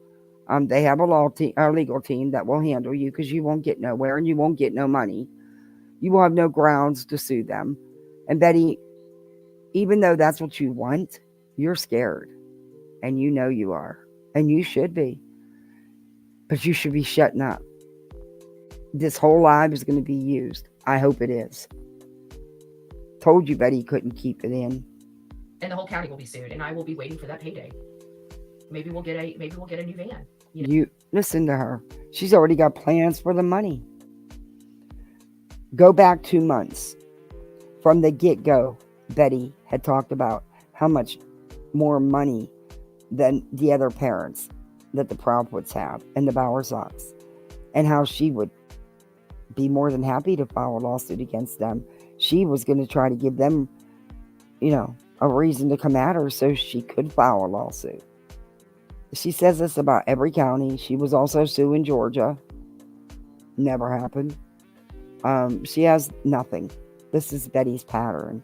They have a legal team that will handle you because you won't get nowhere and you won't get no money. You will have no grounds to sue them. And Betty, even though that's what you want, you're scared. And you know you are. And you should be. But you should be shutting up. This whole live is going to be used. I hope it is. Told you Betty couldn't keep it in. And the whole county will be sued, and I will be waiting for that payday. Maybe we'll get a new van. You listen to her. She's already got plans for the money. Go back 2 months. From the get-go, Betty had talked about how much more money than the other parents that the Proudfoots have and the Bowersocks, and how she would be more than happy to file a lawsuit against them. She was going to try to give them, a reason to come at her so she could file a lawsuit. She says this about every county. She was also suing Georgia. Never happened. She has nothing. This is Betty's pattern.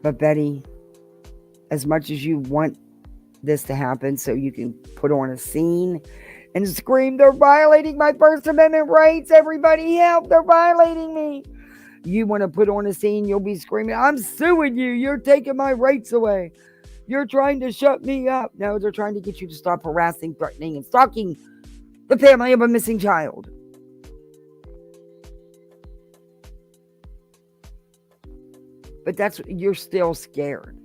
But Betty, as much as you want this to happen so you can put on a scene and scream, they're violating my First Amendment rights, everybody help, they're violating me. You want to put on a scene, you'll be screaming, I'm suing you, you're taking my rights away. You're trying to shut me up. No, they're trying to get you to stop harassing, threatening, and stalking the family of a missing child. But you're still scared.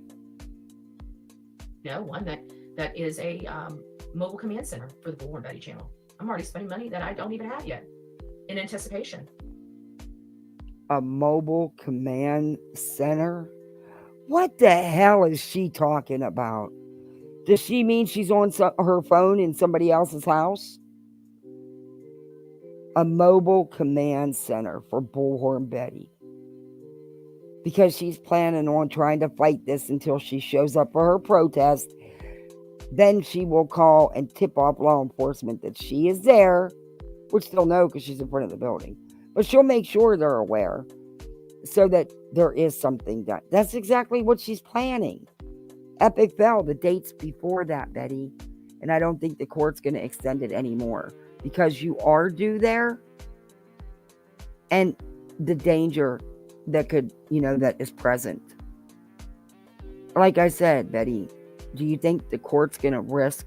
One that is a mobile command center for the Bullhorn Betty channel. I'm already spending money that I don't even have yet in anticipation. A mobile command center? What the hell is she talking about? Does she mean she's on her phone in somebody else's house? a mobile command center for Bullhorn Betty. Because she's planning on trying to fight this until she shows up for her protest. Then she will call and tip off law enforcement that she is there, which they'll know because she's in front of the building. But she'll make sure they're aware so that there is something done. That's exactly what she's planning. Epic fail, the date's before that, Betty. And I don't think the court's going to extend it anymore because you are due there. And the danger that could, that is present. Like I said, Betty, do you think the court's going to risk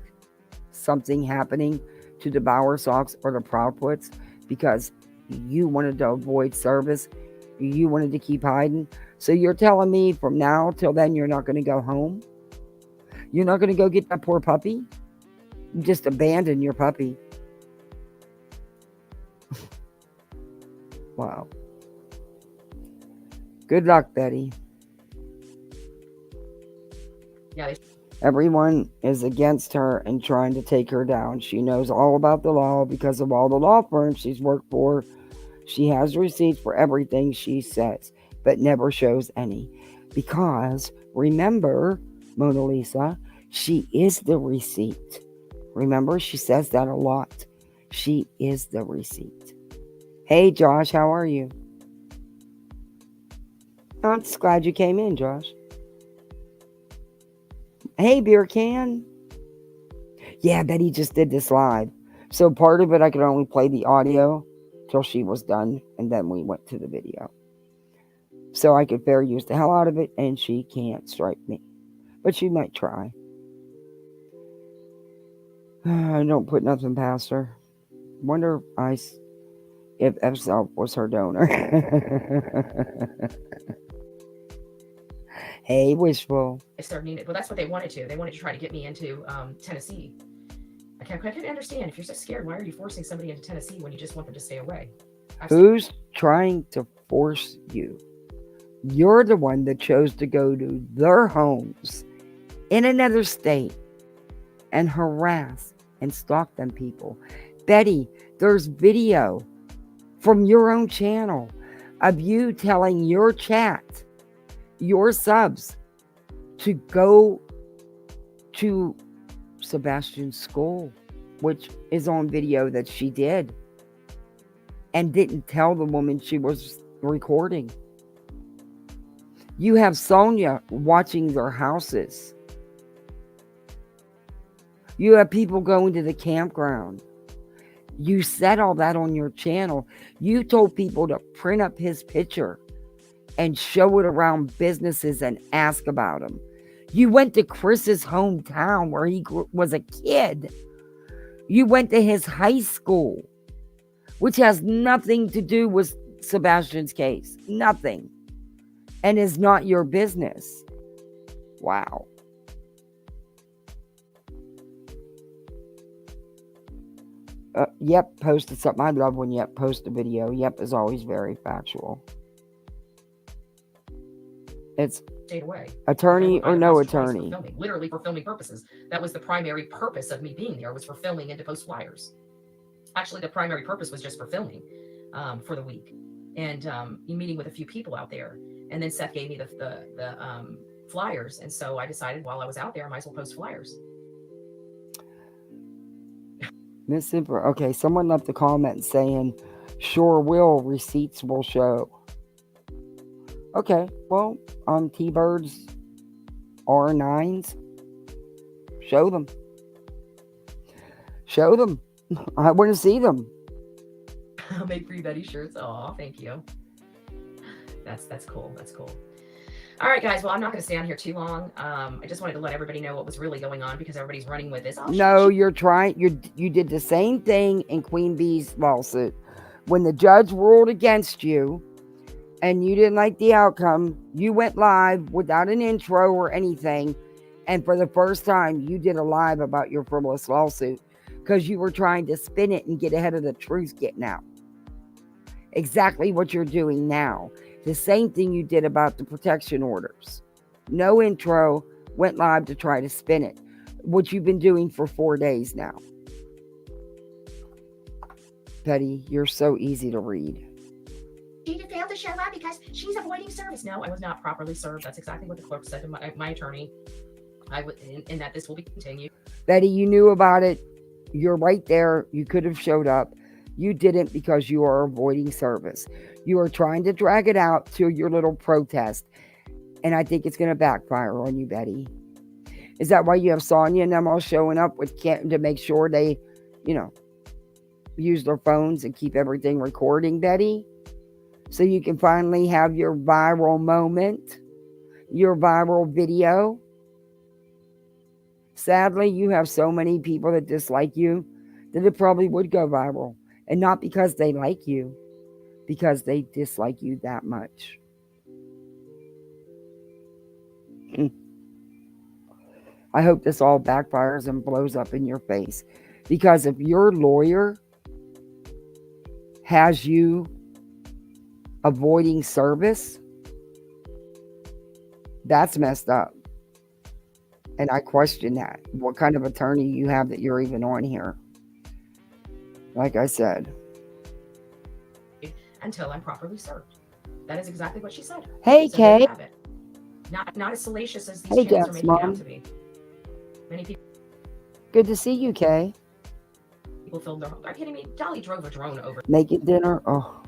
something happening to the Bowersox or the Proudfoots because you wanted to avoid service? You wanted to keep hiding? So you're telling me from now till then you're not going to go home? You're not going to go get that poor puppy? You just abandon your puppy. Wow. Good luck, Betty. Yeah. Everyone is against her and trying to take her down. She knows all about the law because of all the law firms she's worked for. She has receipts for everything she says, but never shows any. Because, remember, Mona Lisa, she is the receipt. Remember, she says that a lot. She is the receipt. Hey, Josh, how are you? I'm just glad you came in, Josh. Hey, Beer Can. Yeah, Betty just did this live. So part of it, I could only play the audio till she was done, and then we went to the video. So I could fair use the hell out of it, and she can't strike me. But she might try. I don't put nothing past her. Wonder if F-Self was her donor. Hey, Wishful. I started needing it. Well, that's what they wanted to. They wanted to try to get me into Tennessee. I couldn't understand. If you're so scared, why are you forcing somebody into Tennessee when you just want them to stay away? Who's trying to force you? You're the one that chose to go to their homes in another state and harass and stalk them people. Betty, there's video from your own channel of you telling your chat, your subs, to go to Sebastian's school, which is on video that she did, and didn't tell the woman she was recording. You have Sonia watching their houses. You have people going to the campground. You said all that on your channel. You told people to print up his picture and show it around businesses and ask about him. You went to Chris's hometown where he was a kid. You went to his high school, which has nothing to do with Sebastian's case. Nothing. And is not your business. Wow. Yep posted something. I love when Yep posts a video. Yep is always very factual. It's stayed away. Attorney or no attorney. Literally for filming purposes. That was the primary purpose of me being there, was for filming and to post flyers. Actually, the primary purpose was just for filming for the week. And meeting with a few people out there. And then Seth gave me the flyers. And so I decided while I was out there, I might as well post flyers. Okay, someone left a comment saying, sure will, receipts will show. Okay, well, on T-Birds R9s, show them. Show them. I want to see them. I'll make free Betty shirts. Oh, thank you. That's cool. That's cool. All right, guys. Well, I'm not going to stay on here too long. I just wanted to let everybody know what was really going on because everybody's running with this. No, you're trying. You did the same thing in Queen Bee's lawsuit. When the judge ruled against you and you didn't like the outcome, you went live without an intro or anything. And for the first time, you did a live about your frivolous lawsuit because you were trying to spin it and get ahead of the truth getting out. Exactly what you're doing now. The same thing you did about the protection orders. No intro, went live to try to spin it, which you've been doing for 4 days now. Betty, you're so easy to read. She failed to show up because she's avoiding service. No, I was not properly served. That's exactly what the clerk said to my attorney. And that this will be continued. Betty, you knew about it. You're right there. You could have showed up. You didn't because you are avoiding service. You are trying to drag it out to your little protest. And I think it's going to backfire on you, Betty. Is that why you have Sonia and them all showing up with Canton to make sure they, use their phones and keep everything recording, Betty? So you can finally have your viral moment, your viral video. Sadly, you have so many people that dislike you that it probably would go viral. And not because they like you, because they dislike you that much. I hope this all backfires and blows up in your face. Because if your lawyer has you avoiding service, that's messed up. And I question that. What kind of attorney you have that you're even on here? Like I said. Until I'm properly served. That is exactly what she said. Hey, So Kay. Not as salacious as these Hey, channels are Jeff's making it mom. out to be. Many Good to see you, Kay. people filled their home. Are you kidding me? Dolly drove a drone over Making dinner? Oh.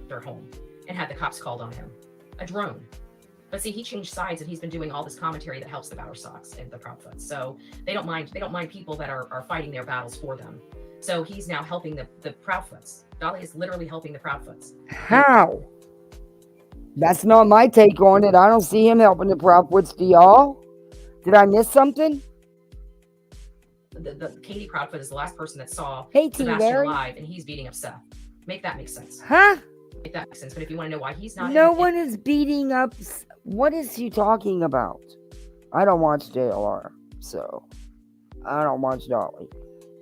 their home and had the cops called on him. A drone. But see, he changed sides and he's been doing all this commentary that helps the Bowerstocks and the Proudfoots. So they don't mind people that are fighting their battles for them. So he's now helping the Proudfoots. Dolly is literally helping the Proudfoots. How? That's not my take on it. I don't see him helping the Proudfoots. Do y'all? Did I miss something? The Katie Proudfoot is the last person that saw Hey, Sebastian T-Larry. live, and he's beating up Seth. Make that make sense. Huh? Make that make sense. But if you want to know why he's not, No one is beating up. What is he talking about? I don't watch JLR, so I don't watch Dolly.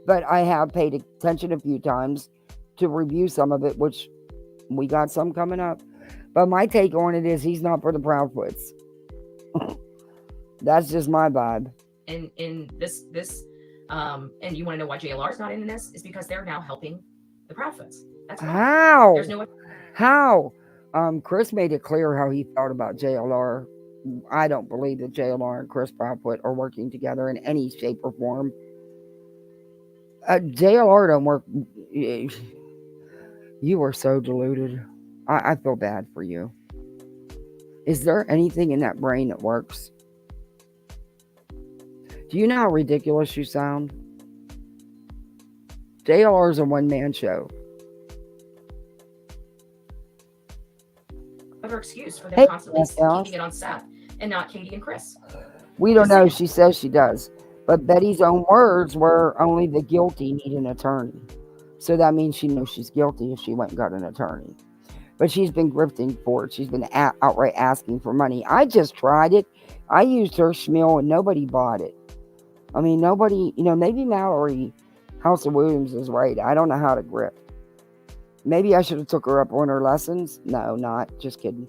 But I have paid attention a few times to review some of it, which we got some coming up. But my take on it is he's not for the Proudfoots. That's just my vibe. in this and you want to know why JLR is not in this is because they're now helping the Proudfoots. That's why. How? There's no. How? Chris made it clear how he felt about JLR. I don't believe that JLR and Chris Proudfoot are working together in any shape or form. JLR don't work. You are so deluded. I feel bad for you. Is there anything in that brain that works? Do you know how ridiculous you sound? JLR is a one-man show. Other excuse for them Hey, constantly Al. keeping it on Seth and not Katie and Chris. We don't know. She says she does. But Betty's own words were only the guilty need an attorney. So that means she knows she's guilty if she went and got an attorney. But she's been grifting for it. She's been outright asking for money. I just tried it. I used her schmeal and nobody bought it. I mean, nobody, maybe Mallory House of Williams is right. I don't know how to grift. Maybe I should have took her up on her lessons. No, not. Just kidding.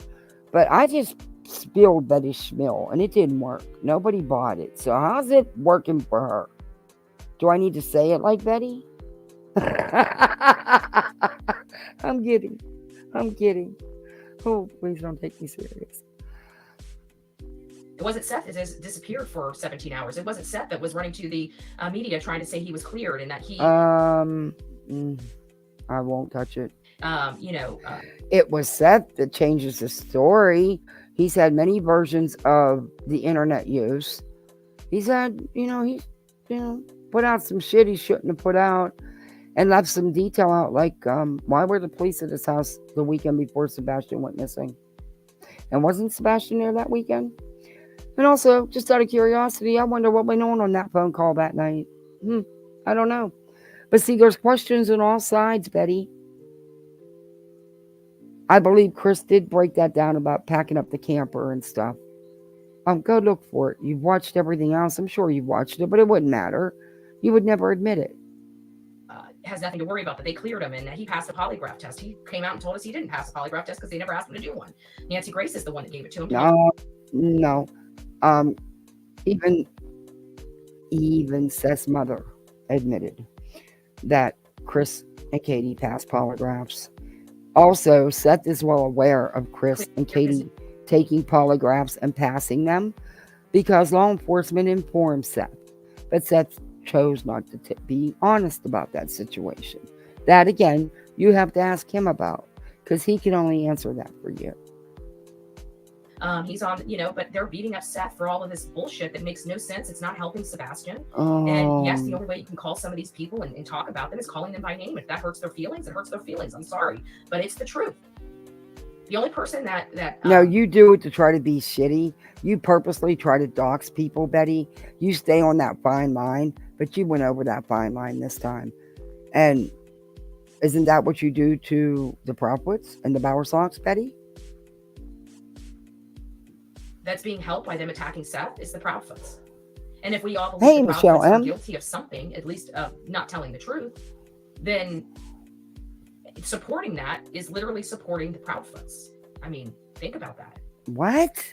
But I just spilled Betty's schmeal and it didn't work. Nobody bought it. So how's it working for her? Do I need to say it like Betty? I'm kidding. Oh, please don't take me serious. It wasn't Seth that disappeared for 17 hours. It wasn't Seth that was running to the media trying to say he was cleared and that he. I won't touch it. It was Seth that changes the story. He's had many versions of the internet use. He's had, he's put out some shit he shouldn't have put out and left some detail out, like why were the police at his house the weekend before Sebastian went missing? And wasn't Sebastian there that weekend? And also, just out of curiosity, I wonder what went on that phone call that night. I don't know. But see, there's questions on all sides, Betty. I believe Chris did break that down about packing up the camper and stuff. Go look for it. You've watched everything else. I'm sure you've watched it, but it wouldn't matter. You would never admit it. Has nothing to worry about, that they cleared him and that he passed the polygraph test. He came out and told us he didn't pass the polygraph test because they never asked him to do one. Nancy Grace is the one that gave it to him. No. Even Seth's mother admitted that Chris and Katie pass polygraphs. Also, Seth is well aware of Chris and Katie taking polygraphs and passing them because law enforcement informed Seth. But Seth chose not to be honest about that situation. That, again, you have to ask him about because he can only answer that for you. He's on, but they're beating up Seth for all of this bullshit that makes no sense. It's not helping Sebastian. And yes, the only way you can call some of these people and talk about them is calling them by name. If that hurts their feelings, it hurts their feelings. I'm sorry, but it's the truth. The only person that no, you do it to try to be shitty. You purposely try to dox people, Betty. You stay on that fine line, but you went over that fine line this time. And isn't that what you do to the Propwits and the Bowersocks, Betty? That's being helped by them attacking Seth is the Proudfoots. And if we all believe the Proudfoots are guilty of something, at least not telling the truth, then supporting that is literally supporting the Proudfoots. I mean, think about that. What?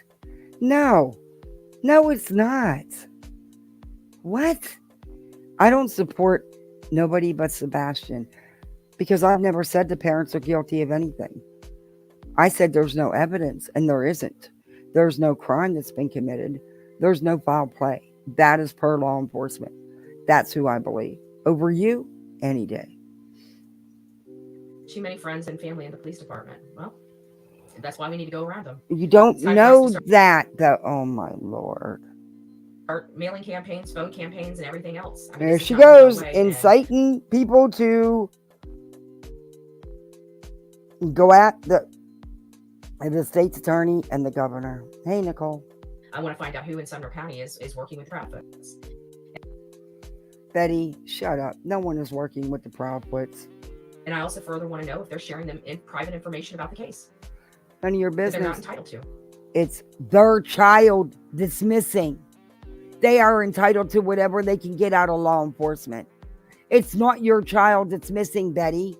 No, it's not. What? I don't support nobody but Sebastian because I've never said the parents are guilty of anything. I said there's no evidence, and there isn't. There's no crime that's been committed. There's no foul play. That is per law enforcement. That's who I believe. Over you, any day. Too many friends and family in the police department. Well, that's why we need to go around them. You don't know that, though. Oh, my Lord. Our mailing campaigns, phone campaigns, and everything else. I mean, there she goes, inciting people to go at the state's attorney and the governor. Hey, Nicole. I want to find out who in Sumner County is working with Proudfoots. Betty, shut up. No one is working with the Proudfoots. And I also further want to know if they're sharing them in private information about the case. None of your business. They're not entitled to. It's their child that's missing. They are entitled to whatever they can get out of law enforcement. It's not your child that's missing, Betty.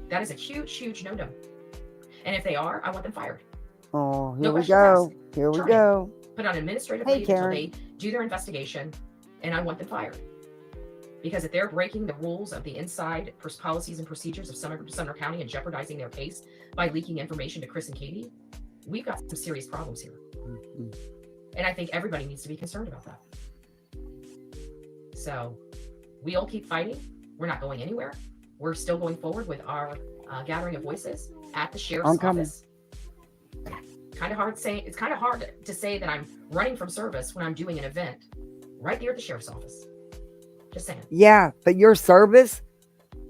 That is a huge, huge no-no. And if they are, I want them fired. Oh, here we go. Here we go. Put on administrative leave until they do their investigation, and I want them fired. Because if they're breaking the rules of the inside policies and procedures of Sumner County and jeopardizing their case by leaking information to Chris and Katie, we've got some serious problems here. Mm-hmm. And I think everybody needs to be concerned about that. So we all keep fighting. We're not going anywhere. We're still going forward with our gathering of voices at the sheriff's office. Kind of hard to say. It's kind of hard to say that I'm running from service when I'm doing an event right there at the sheriff's office. Just saying. Yeah, but your service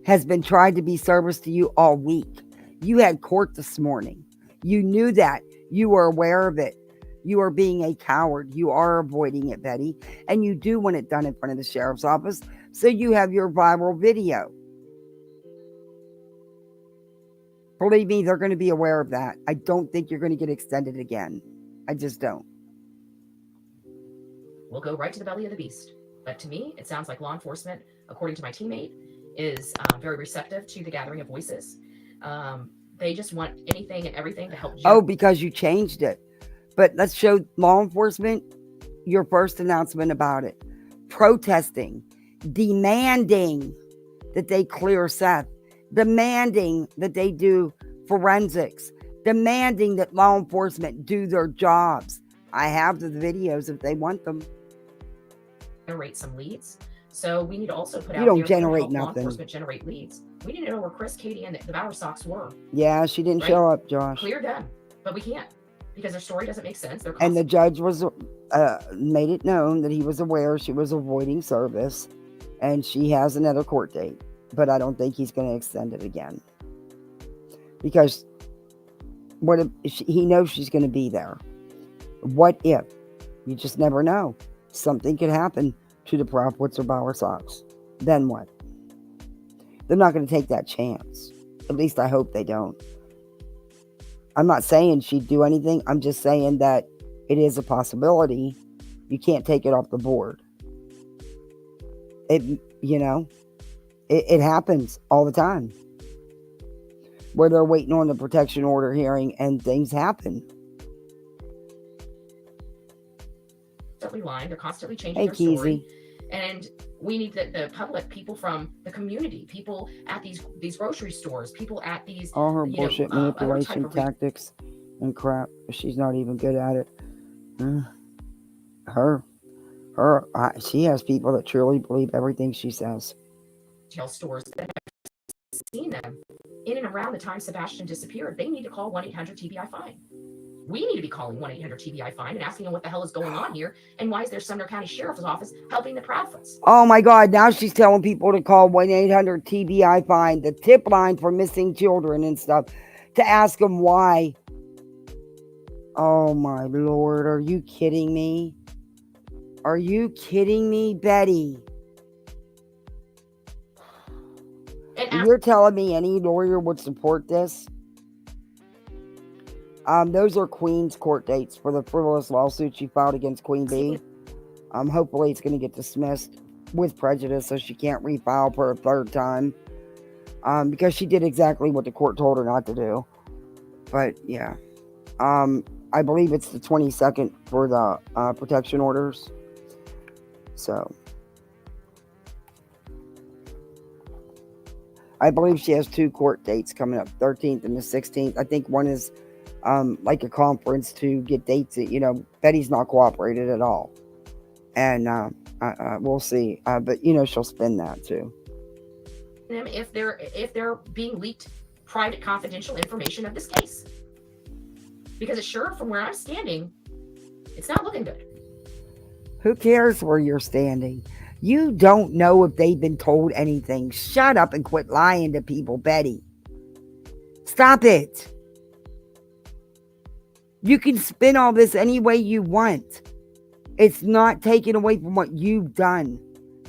has been tried to be service to you all week. You had court this morning. You knew that. You were aware of it. You are being a coward. You are avoiding it, Betty. And you do want it done in front of the sheriff's office. So you have your viral video. Believe me, they're going to be aware of that. I don't think you're going to get extended again. I just don't. We'll go right to the belly of the beast. But to me, it sounds like law enforcement, according to my teammate, is very receptive to the gathering of voices. They just want anything and everything to help. Oh, because you changed it. But let's show law enforcement your first announcement about it. Protesting, demanding that they clear Seth, demanding that they do forensics, demanding that law enforcement do their jobs. I have the videos if they want them. Generate some leads. So we need to also put out. You don't generate nothing. Law enforcement generate leads. We need to know where Chris, Katie, and the Bowersocks were. Yeah, she didn't show up, Josh. Clear them, but we can't because their story doesn't make sense. And the judge was made it known that he was aware she was avoiding service, and she has another court date. But I don't think he's going to extend it again because what if he knows she's going to be there? What if? You just never know. Something could happen to the Propwits or Bowersocks. Then what? They're not going to take that chance. At least I hope they don't. I'm not saying she'd do anything. I'm just saying that it is a possibility. You can't take it off the board. It happens all the time. Where they're waiting on the protection order hearing and things happen. Constantly lying. They're constantly changing their story. And we need the public, people from the community, people at these grocery stores, people at these all her bullshit manipulation tactics and crap. She's not even good at it. She has people that truly believe everything she says. Retail stores that have seen them in and around the time Sebastian disappeared. They need to call 1-800-TBI-FINE. We need to be calling 1-800-TBI-FINE and asking them what the hell is going on here, and why is there Sumner County Sheriff's Office helping the Proudfoots? Oh my God, now she's telling people to call 1-800-TBI-FINE, the tip line for missing children and stuff, to ask them why. Oh my Lord, are you kidding me? Are you kidding me, Betty? And you're telling me any lawyer would support this? Those are Queen's court dates for the frivolous lawsuit she filed against Queen Bee. Hopefully it's going to get dismissed with prejudice so she can't refile for a third time. Because she did exactly what the court told her not to do. But yeah. I believe it's the 22nd for the protection orders. So I believe she has 2 court dates coming up, 13th and the 16th. I think one is like a conference to get dates that, Betty's not cooperated at all. And we'll see. But she'll spin that too. If they're being leaked private confidential information of this case. Because it's sure, from where I'm standing, it's not looking good. Who cares where you're standing? You don't know if they've been told anything. Shut up and quit lying to people, Betty. Stop it. You can spin all this any way you want. It's not taken away from what you've done.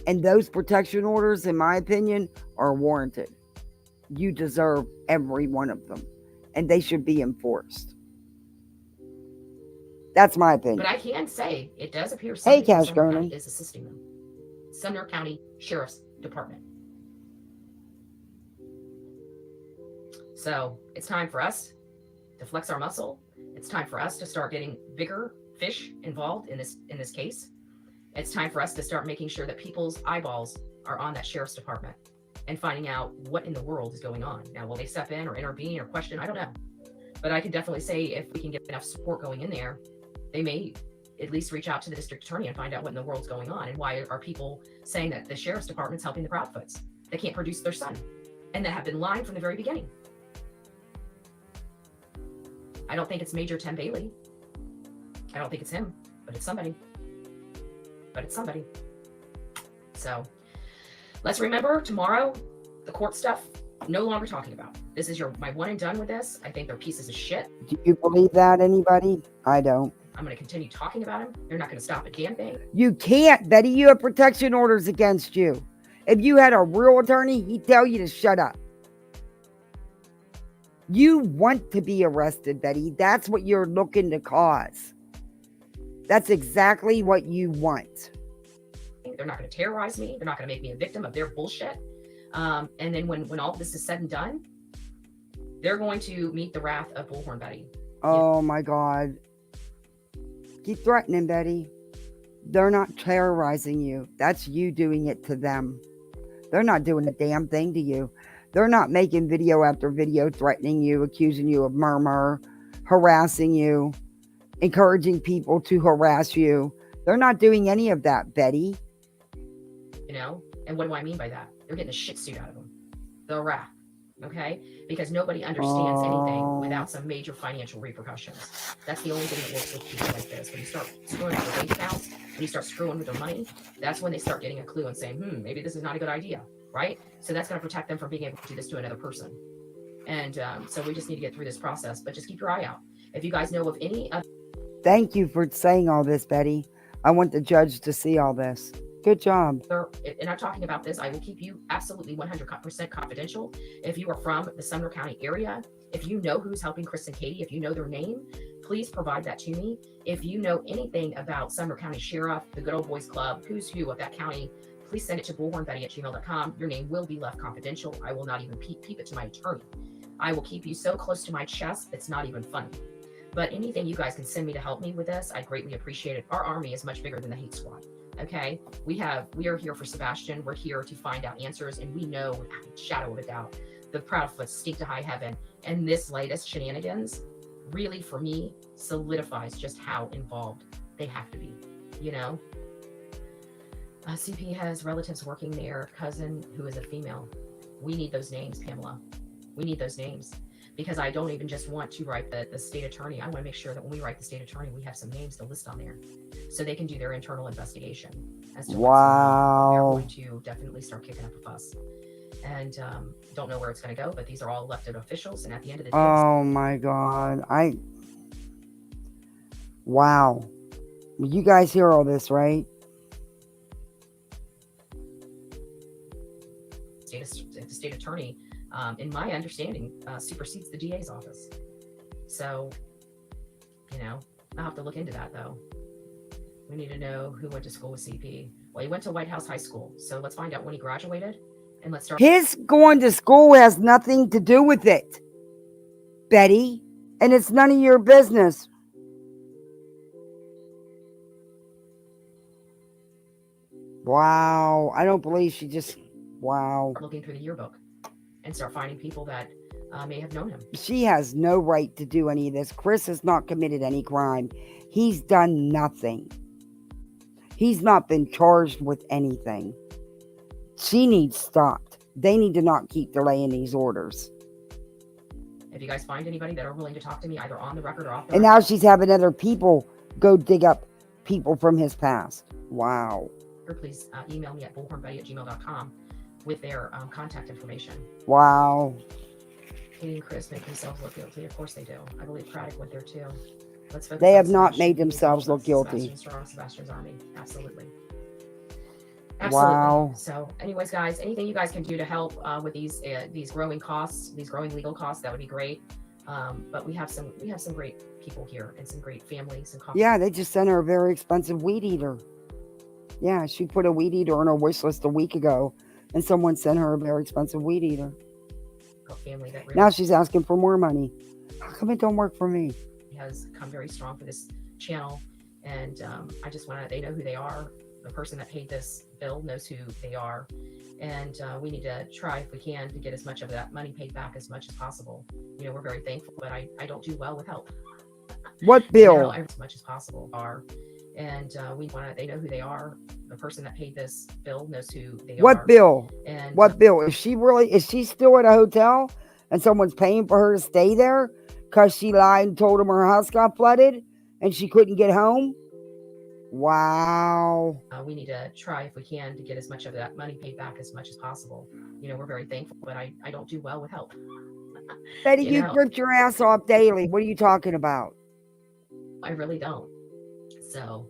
And those protection orders, in my opinion, are warranted. You deserve every one of them. And they should be enforced. That's my opinion. But I can say it does appear Hey, Cash Garland is assisting them. Sumner County Sheriff's Department. So it's time for us to flex our muscle. It's time for us to start getting bigger fish involved in this case. It's time for us to start making sure that people's eyeballs are on that sheriff's department and finding out what in the world is going on. Now, will they step in or intervene or question? I don't know. But I can definitely say if we can get enough support going in there, they may at least reach out to the district attorney and find out what in the world's going on. And why are people saying that the sheriff's department's helping the Proudfoots? They can't produce their son. And that have been lying from the very beginning. I don't think it's Major Tim Bailey. I don't think it's him, but it's somebody. So let's remember tomorrow, the court stuff, no longer talking about. This is my one and done with this. I think they're pieces of shit. Do you believe that, anybody? I don't. I'm going to continue talking about them. They're not going to stop a damn thing. You can't, Betty. You have protection orders against you. If you had a real attorney, he'd tell you to shut up. You want to be arrested, Betty. That's what you're looking to cause. That's exactly what you want. They're not going to terrorize me. They're not going to make me a victim of their bullshit. And then when all this is said and done, they're going to meet the wrath of Bullhorn Betty. Oh my God. Keep threatening, Betty. They're not terrorizing you. That's you doing it to them. They're not doing a damn thing to you. They're not making video after video threatening you, accusing you of murder, harassing you, encouraging people to harass you. They're not doing any of that, Betty. And what do I mean by that? They're getting the shit suit out of them. The wrath. Okay? Because nobody understands anything without some major financial repercussions. That's the only thing that works with people like this. When you start screwing with their bank accounts, when you start screwing with their money, that's when they start getting a clue and saying, maybe this is not a good idea, right? So that's going to protect them from being able to do this to another person. And so we just need to get through this process, but just keep your eye out. If you guys know of any of... Thank you for saying all this, Betty. I want the judge to see all this. Good job. And I'm talking about this. I will keep you absolutely 100% confidential. If you are from the Sumner County area, if you know who's helping Chris and Katie, if you know their name, please provide that to me. If you know anything about Sumner County Sheriff, the Good Old Boys Club, who's who of that county, please send it to bullhornbetty@gmail.com. Your name will be left confidential. I will not even peep it to my attorney. I will keep you so close to my chest, it's not even funny. But anything you guys can send me to help me with this, I greatly appreciate it. Our army is much bigger than the hate squad. Okay, we are here for Sebastian. We're here to find out answers, and we know without a shadow of a doubt the Proudfoots stink to high heaven. And this latest shenanigans really, for me, solidifies just how involved they have to be. You know, CP has relatives working there, cousin who is a female. We need those names, Pamela. We need those names. Because I don't even just want to write the state attorney. I want to make sure that when we write the state attorney, we have some names to list on there so they can do their internal investigation as to what's going on. They're going to definitely start kicking up a fuss. And don't know where it's going to go, but these are all elected officials. And at the end of the day, oh my God. Wow. You guys hear all this, right? The state attorney, in my understanding, supersedes the DA's office. So, you know, I'll have to look into that, though. We need to know who went to school with CP. Well, he went to White House High School. So let's find out when he graduated. And let's start. His going to school has nothing to do with it, Betty. And it's none of your business. Wow. I don't believe she just... Wow. Looking through the yearbook and start finding people that may have known him. She has no right to do any of this. Chris has not committed any crime. He's done nothing. He's not been charged with anything. She needs stopped. They need to not keep delaying these orders. If you guys find anybody that are willing to talk to me, either on the record or off the And record. now she's having other people go dig up people from his past. Wow. Please email me at bullhornbetty@gmail.com with their contact information. Wow. Katie and Chris make themselves look guilty. Of course they do. I believe Craddock went there too. Let's focus They on have not Sebastian. made themselves look guilty. Sebastian's army. Absolutely. Wow. So anyways, guys, anything you guys can do to help with these growing costs, these growing legal costs, that would be great. But we have some great people here and some great families and Yeah, they just sent her a very expensive weed eater. Yeah, she put a weed eater on her wish list a week ago, and someone sent her a very expensive weed eater. Family that really now she's asking for more money. How come it don't work for me? Has come very strong for this channel, and I just want to. They know who they are. The person that paid this bill knows who they are, and we need to try if we can to get as much of that money paid back as much as possible. You know, we're very thankful, but I don't do well with help. What bill? You know, as much as possible are. And we want to. They know who they are. The person that paid this bill knows who they are. What bill? And what bill? Is she still at a hotel and someone's paying for her to stay there because she lied and told them her house got flooded and she couldn't get home? Wow. We need to try if we can to get as much of that money paid back as much as possible. You know, we're very thankful, but I don't do well with help. Betty, you grip your ass off daily. What are you talking about? I really don't. So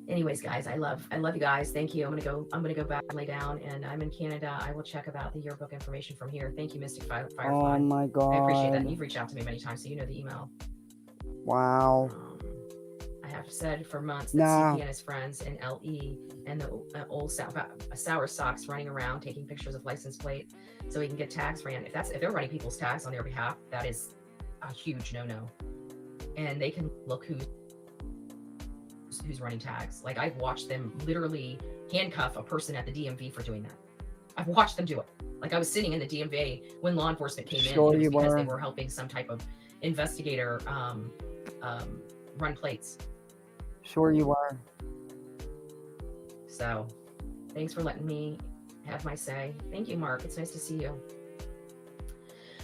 anyways, guys, I love you guys. Thank you. I'm gonna go back and lay down, and I'm in Canada. I will check about the yearbook information from here. Thank you, Mystic Firefly. Oh my God. I appreciate that. And you've reached out to me many times, so you know the email. Wow. I have said for months that CP and his friends in LE and the old sour socks running around taking pictures of license plate so he can get tags ran. If they're running people's tags on their behalf, that is a huge no-no. And they can look who's running tags. Like, I've watched them literally handcuff a person at the DMV for doing that. I've watched them do it. Like, I was sitting in the DMV when law enforcement came in because they were helping some type of investigator run plates. Sure you are. So thanks for letting me have my say. Thank you, Mark. It's nice to see you.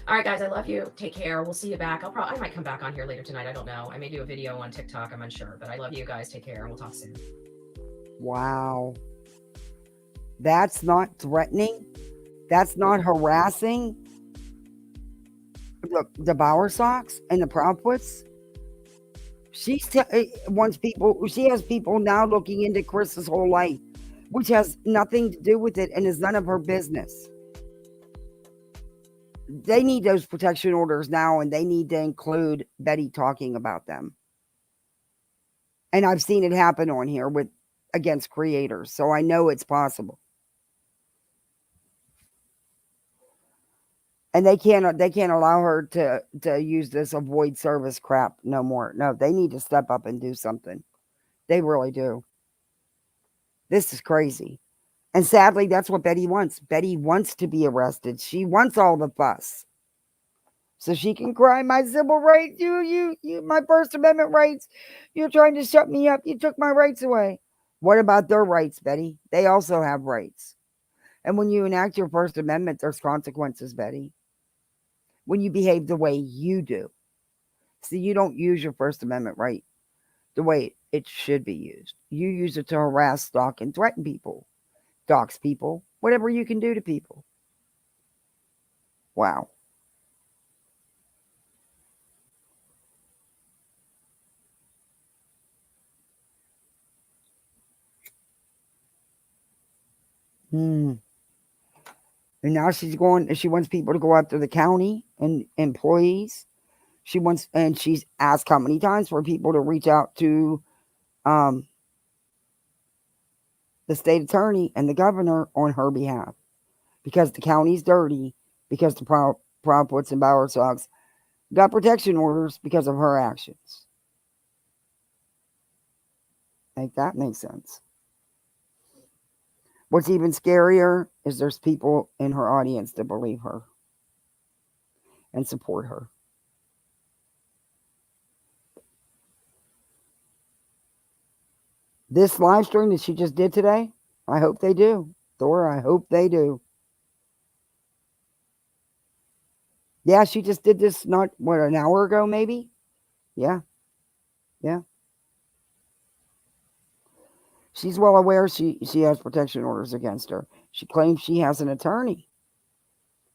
All right, guys, I love you. Take care. We'll see you back. I might come back on here later tonight. I don't know. I may do a video on TikTok. I'm unsure, but I love you guys. Take care, and we'll talk soon. Wow. That's not threatening. That's not harassing the Bauer Sox and the Proudfoots. She has people now looking into Chris's whole life, which has nothing to do with it and is none of her business. They need those protection orders now, and they need to include Betty talking about them. And I've seen it happen on here against creators, so I know it's possible. And they can't allow her to use this avoid service crap no more. No, they need to step up and do something. They really do. This is crazy. And sadly, that's what Betty wants. Betty wants to be arrested. She wants all the fuss. So she can cry, my civil rights, my First Amendment rights. You're trying to shut me up. You took my rights away. What about their rights, Betty? They also have rights. And when you enact your First Amendment, there's consequences, Betty. When you behave the way you do. See, you don't use your First Amendment right the way it should be used. You use it to harass, stalk, and threaten people, dox people, whatever you can do to people. Wow. And now she wants people to go after the county and employees. She's asked how many times for people to reach out to um, the state attorney and the governor on her behalf because the county's dirty, because the Proud Puts and Bower Sox got protection orders because of her actions. Like, that makes sense. What's even scarier is there's people in her audience that believe her and support her. This live stream that she just did today, I hope they do. Thor, I hope they do. Yeah, she just did this an hour ago, maybe? Yeah. She's well aware she has protection orders against her. She claims she has an attorney.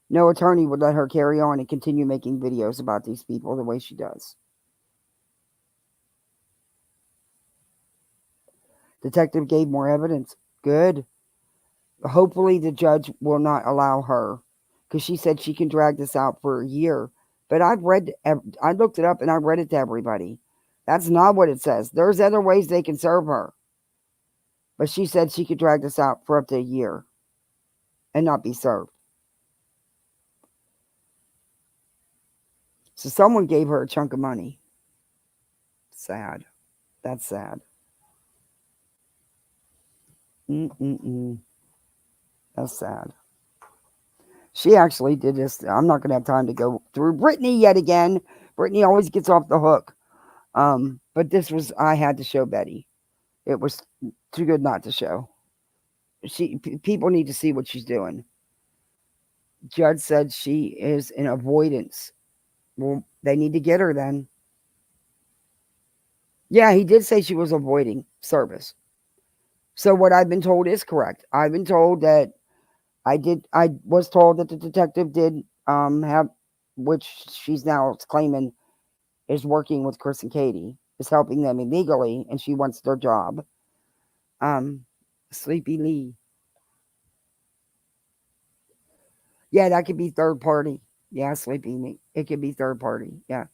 No attorney would let her carry on and continue making videos about these people the way she does. Detective gave more evidence. Good. Hopefully the judge will not allow her, because she said she can drag this out for a year. But I looked it up and I read it to everybody. That's not what it says. There's other ways they can serve her. But she said she could drag this out for up to a year and not be served. So someone gave her a chunk of money. Sad. That's sad. That's sad. She actually did this. I'm not going to have time to go through Brittany yet again. Brittany always gets off the hook. But I had to show Betty. It was too good not to show. People need to see what she's doing. Judge said she is in avoidance. Well, they need to get her then. Yeah, he did say she was avoiding service. So what I've been told is correct. I've been told that I was told that the detective did have, which she's now claiming is working with Chris and Katie, is helping them illegally, and she wants their job. Sleepy Lee. Yeah, that could be third party. Yeah, Sleepy Lee. It could be third party. Yeah.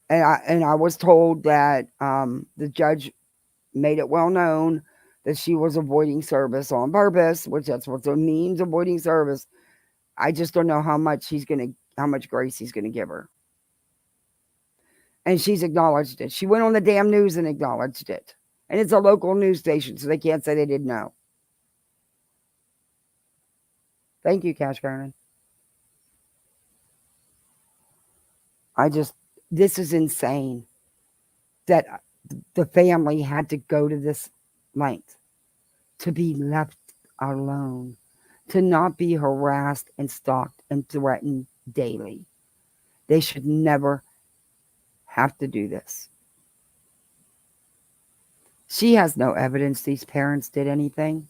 And I was told that the judge made it well known that she was avoiding service on purpose, which that's what it means, avoiding service. I just don't know how much grace he's gonna give her. And she's acknowledged it. She went on the damn news and acknowledged it. And it's a local news station, so they can't say they didn't know. Thank you, Cash Garland. This is insane that the family had to go to this length to be left alone, to not be harassed and stalked and threatened daily. They should never have to do this. She has no evidence these parents did anything.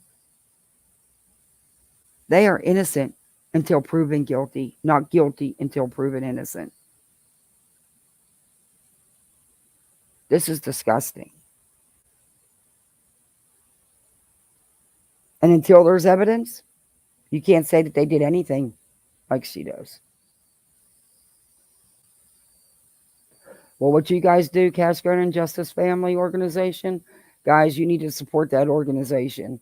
They are innocent until proven guilty, not guilty until proven innocent. This is disgusting. And until there's evidence, you can't say that they did anything like she does. Well, what you guys do, Cash Garden Justice Family Organization, guys, you need to support that organization.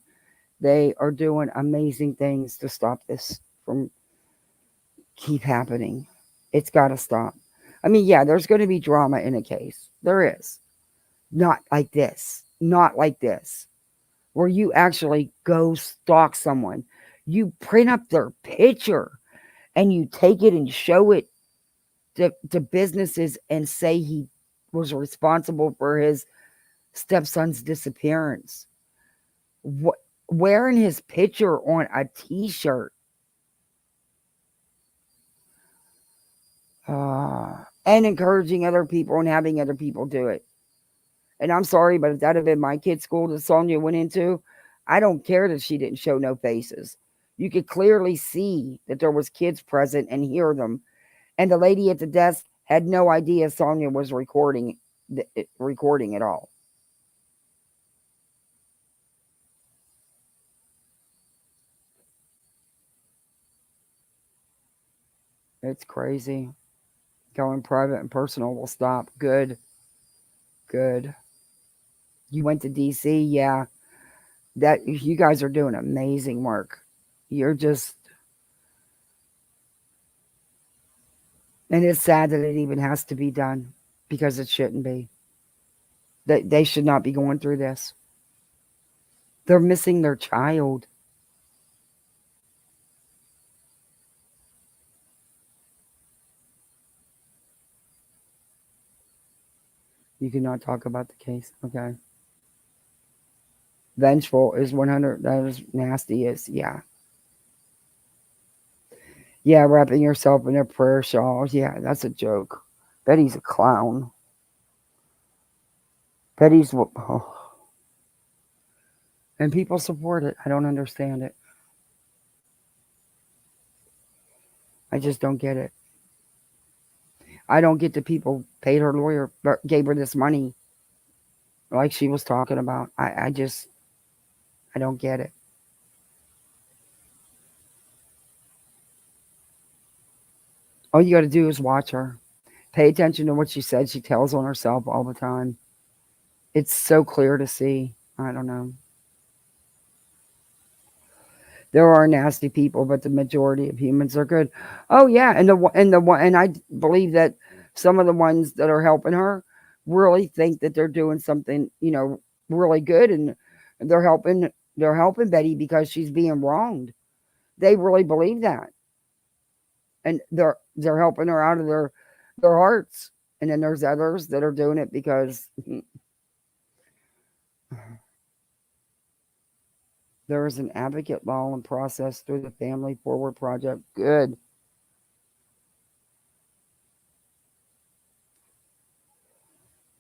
They are doing amazing things to stop this from keep happening. It's got to stop. I mean, yeah, there's going to be drama in a case. There is. Not like this. Not like this. where you actually go stalk someone. You print up their picture and you take it and show it to businesses and say he was responsible for his stepson's disappearance. What, wearing his picture on a t-shirt. And encouraging other people and having other people do it. And I'm sorry, but if that had been my kid's school that Sonia went into, I don't care that she didn't show no faces. You could clearly see that there was kids present and hear them. And the lady at the desk had no idea Sonia was recording at all. It's crazy. Going private and personal will stop. Good. Good. You went to DC? Yeah. That you guys are doing amazing work. You're just, and it's sad that it even has to be done because it shouldn't be. They should not be going through this. They're missing their child. You cannot talk about the case. Okay. Vengeful is 100. That is nasty. Is yeah. Yeah, wrapping yourself in a prayer shawl. Yeah, that's a joke. Betty's a clown. Betty's. Oh. And people support it. I don't understand it. I just don't get it. I don't get the people paid her lawyer, gave her this money like she was talking about. I don't get it. All you got to do is watch her. Pay attention to what she said. She tells on herself all the time. It's so clear to see. I don't know. There are nasty people, but the majority of humans are good. Oh yeah, and I believe that some of the ones that are helping her really think that they're doing something, really good, and they're helping Betty because she's being wronged. They really believe that, and they're helping her out of their hearts. And then there's others that are doing it because there is an advocate law and process through the Family Forward Project. Good.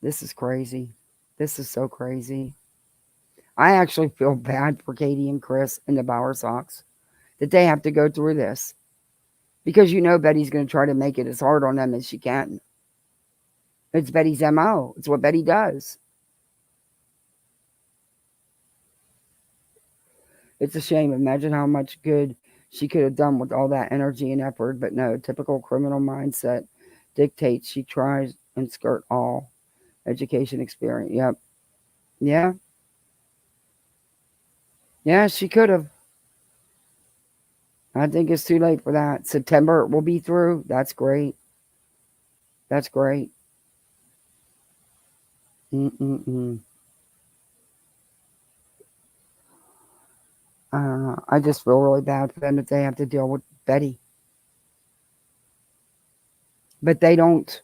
This is crazy. This is so crazy. I actually feel bad for Katie and Chris and the Bauer Sox that they have to go through this because Betty's going to try to make it as hard on them as she can. It's Betty's MO. It's what Betty does. It's a shame. Imagine how much good she could have done with all that energy and effort, but no, typical criminal mindset dictates she tries and skirt all education experience. Yep. Yeah. Yeah, she could have. I think it's too late for that. September will be through. That's great. That's great. Mm-mm-mm. I don't know. I just feel really bad for them that they have to deal with Betty. But they don't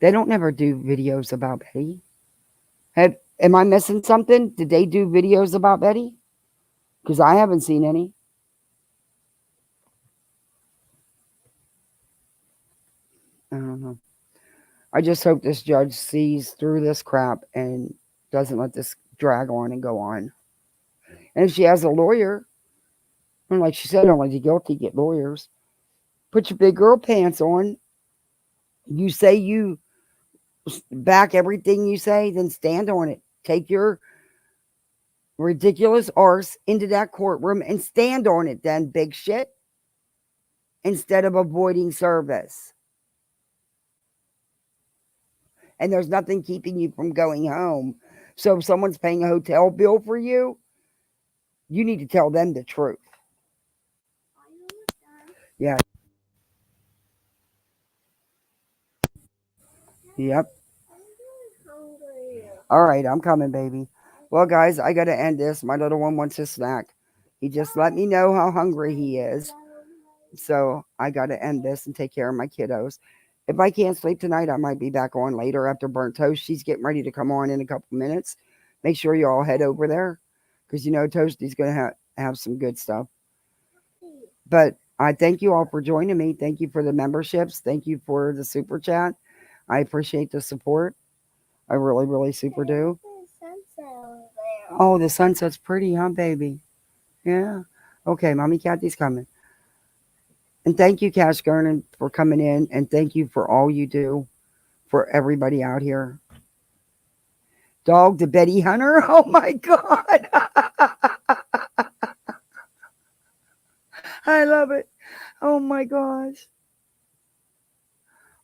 never do videos about Betty. Am I missing something? Did they do videos about Betty? Because I haven't seen any. I don't know. I just hope this judge sees through this crap and doesn't let this drag on and go on. And if she has a lawyer, and like she said, only the guilty get lawyers. Put your big girl pants on. You say you back everything you say, then stand on it. Take your ridiculous arse into that courtroom and stand on it, then, big shit, instead of avoiding service. And there's nothing keeping you from going home. So if someone's paying a hotel bill for you, you need to tell them the truth. Yeah. Yep. All right, I'm coming, baby. Well, guys, I got to end this. My little one wants a snack. He just let me know how hungry he is. So I got to end this and take care of my kiddos. If I can't sleep tonight, I might be back on later after Burnt Toast. She's getting ready to come on in a couple minutes. Make sure you all head over there because you know Toasty's going to have some good stuff. But I thank you all for joining me. Thank you for the memberships. Thank you for the super chat. I appreciate the support. I really, really super do. Oh, the sunset's pretty, huh, baby? Yeah. Okay, Mommy Kathy's coming. And thank you, Cash Gernon, for coming in. And thank you for all you do for everybody out here. Dog to Betty Hunter. Oh my God. I love it. Oh my gosh.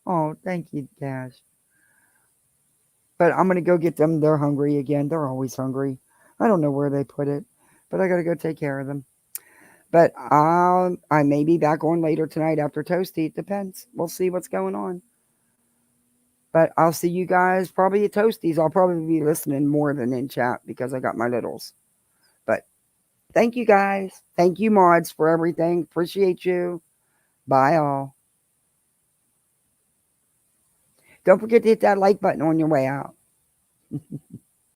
Oh, thank you, Cash. But I'm going to go get them. They're hungry again. They're always hungry. I don't know where they put it, but I got to go take care of them. But I may be back on later tonight after Toasty. It depends. We'll see what's going on. But I'll see you guys probably at Toasties. I'll probably be listening more than in chat because I got my littles. But thank you guys. Thank you, mods, for everything. Appreciate you. Bye, all. Don't forget to hit that like button on your way out.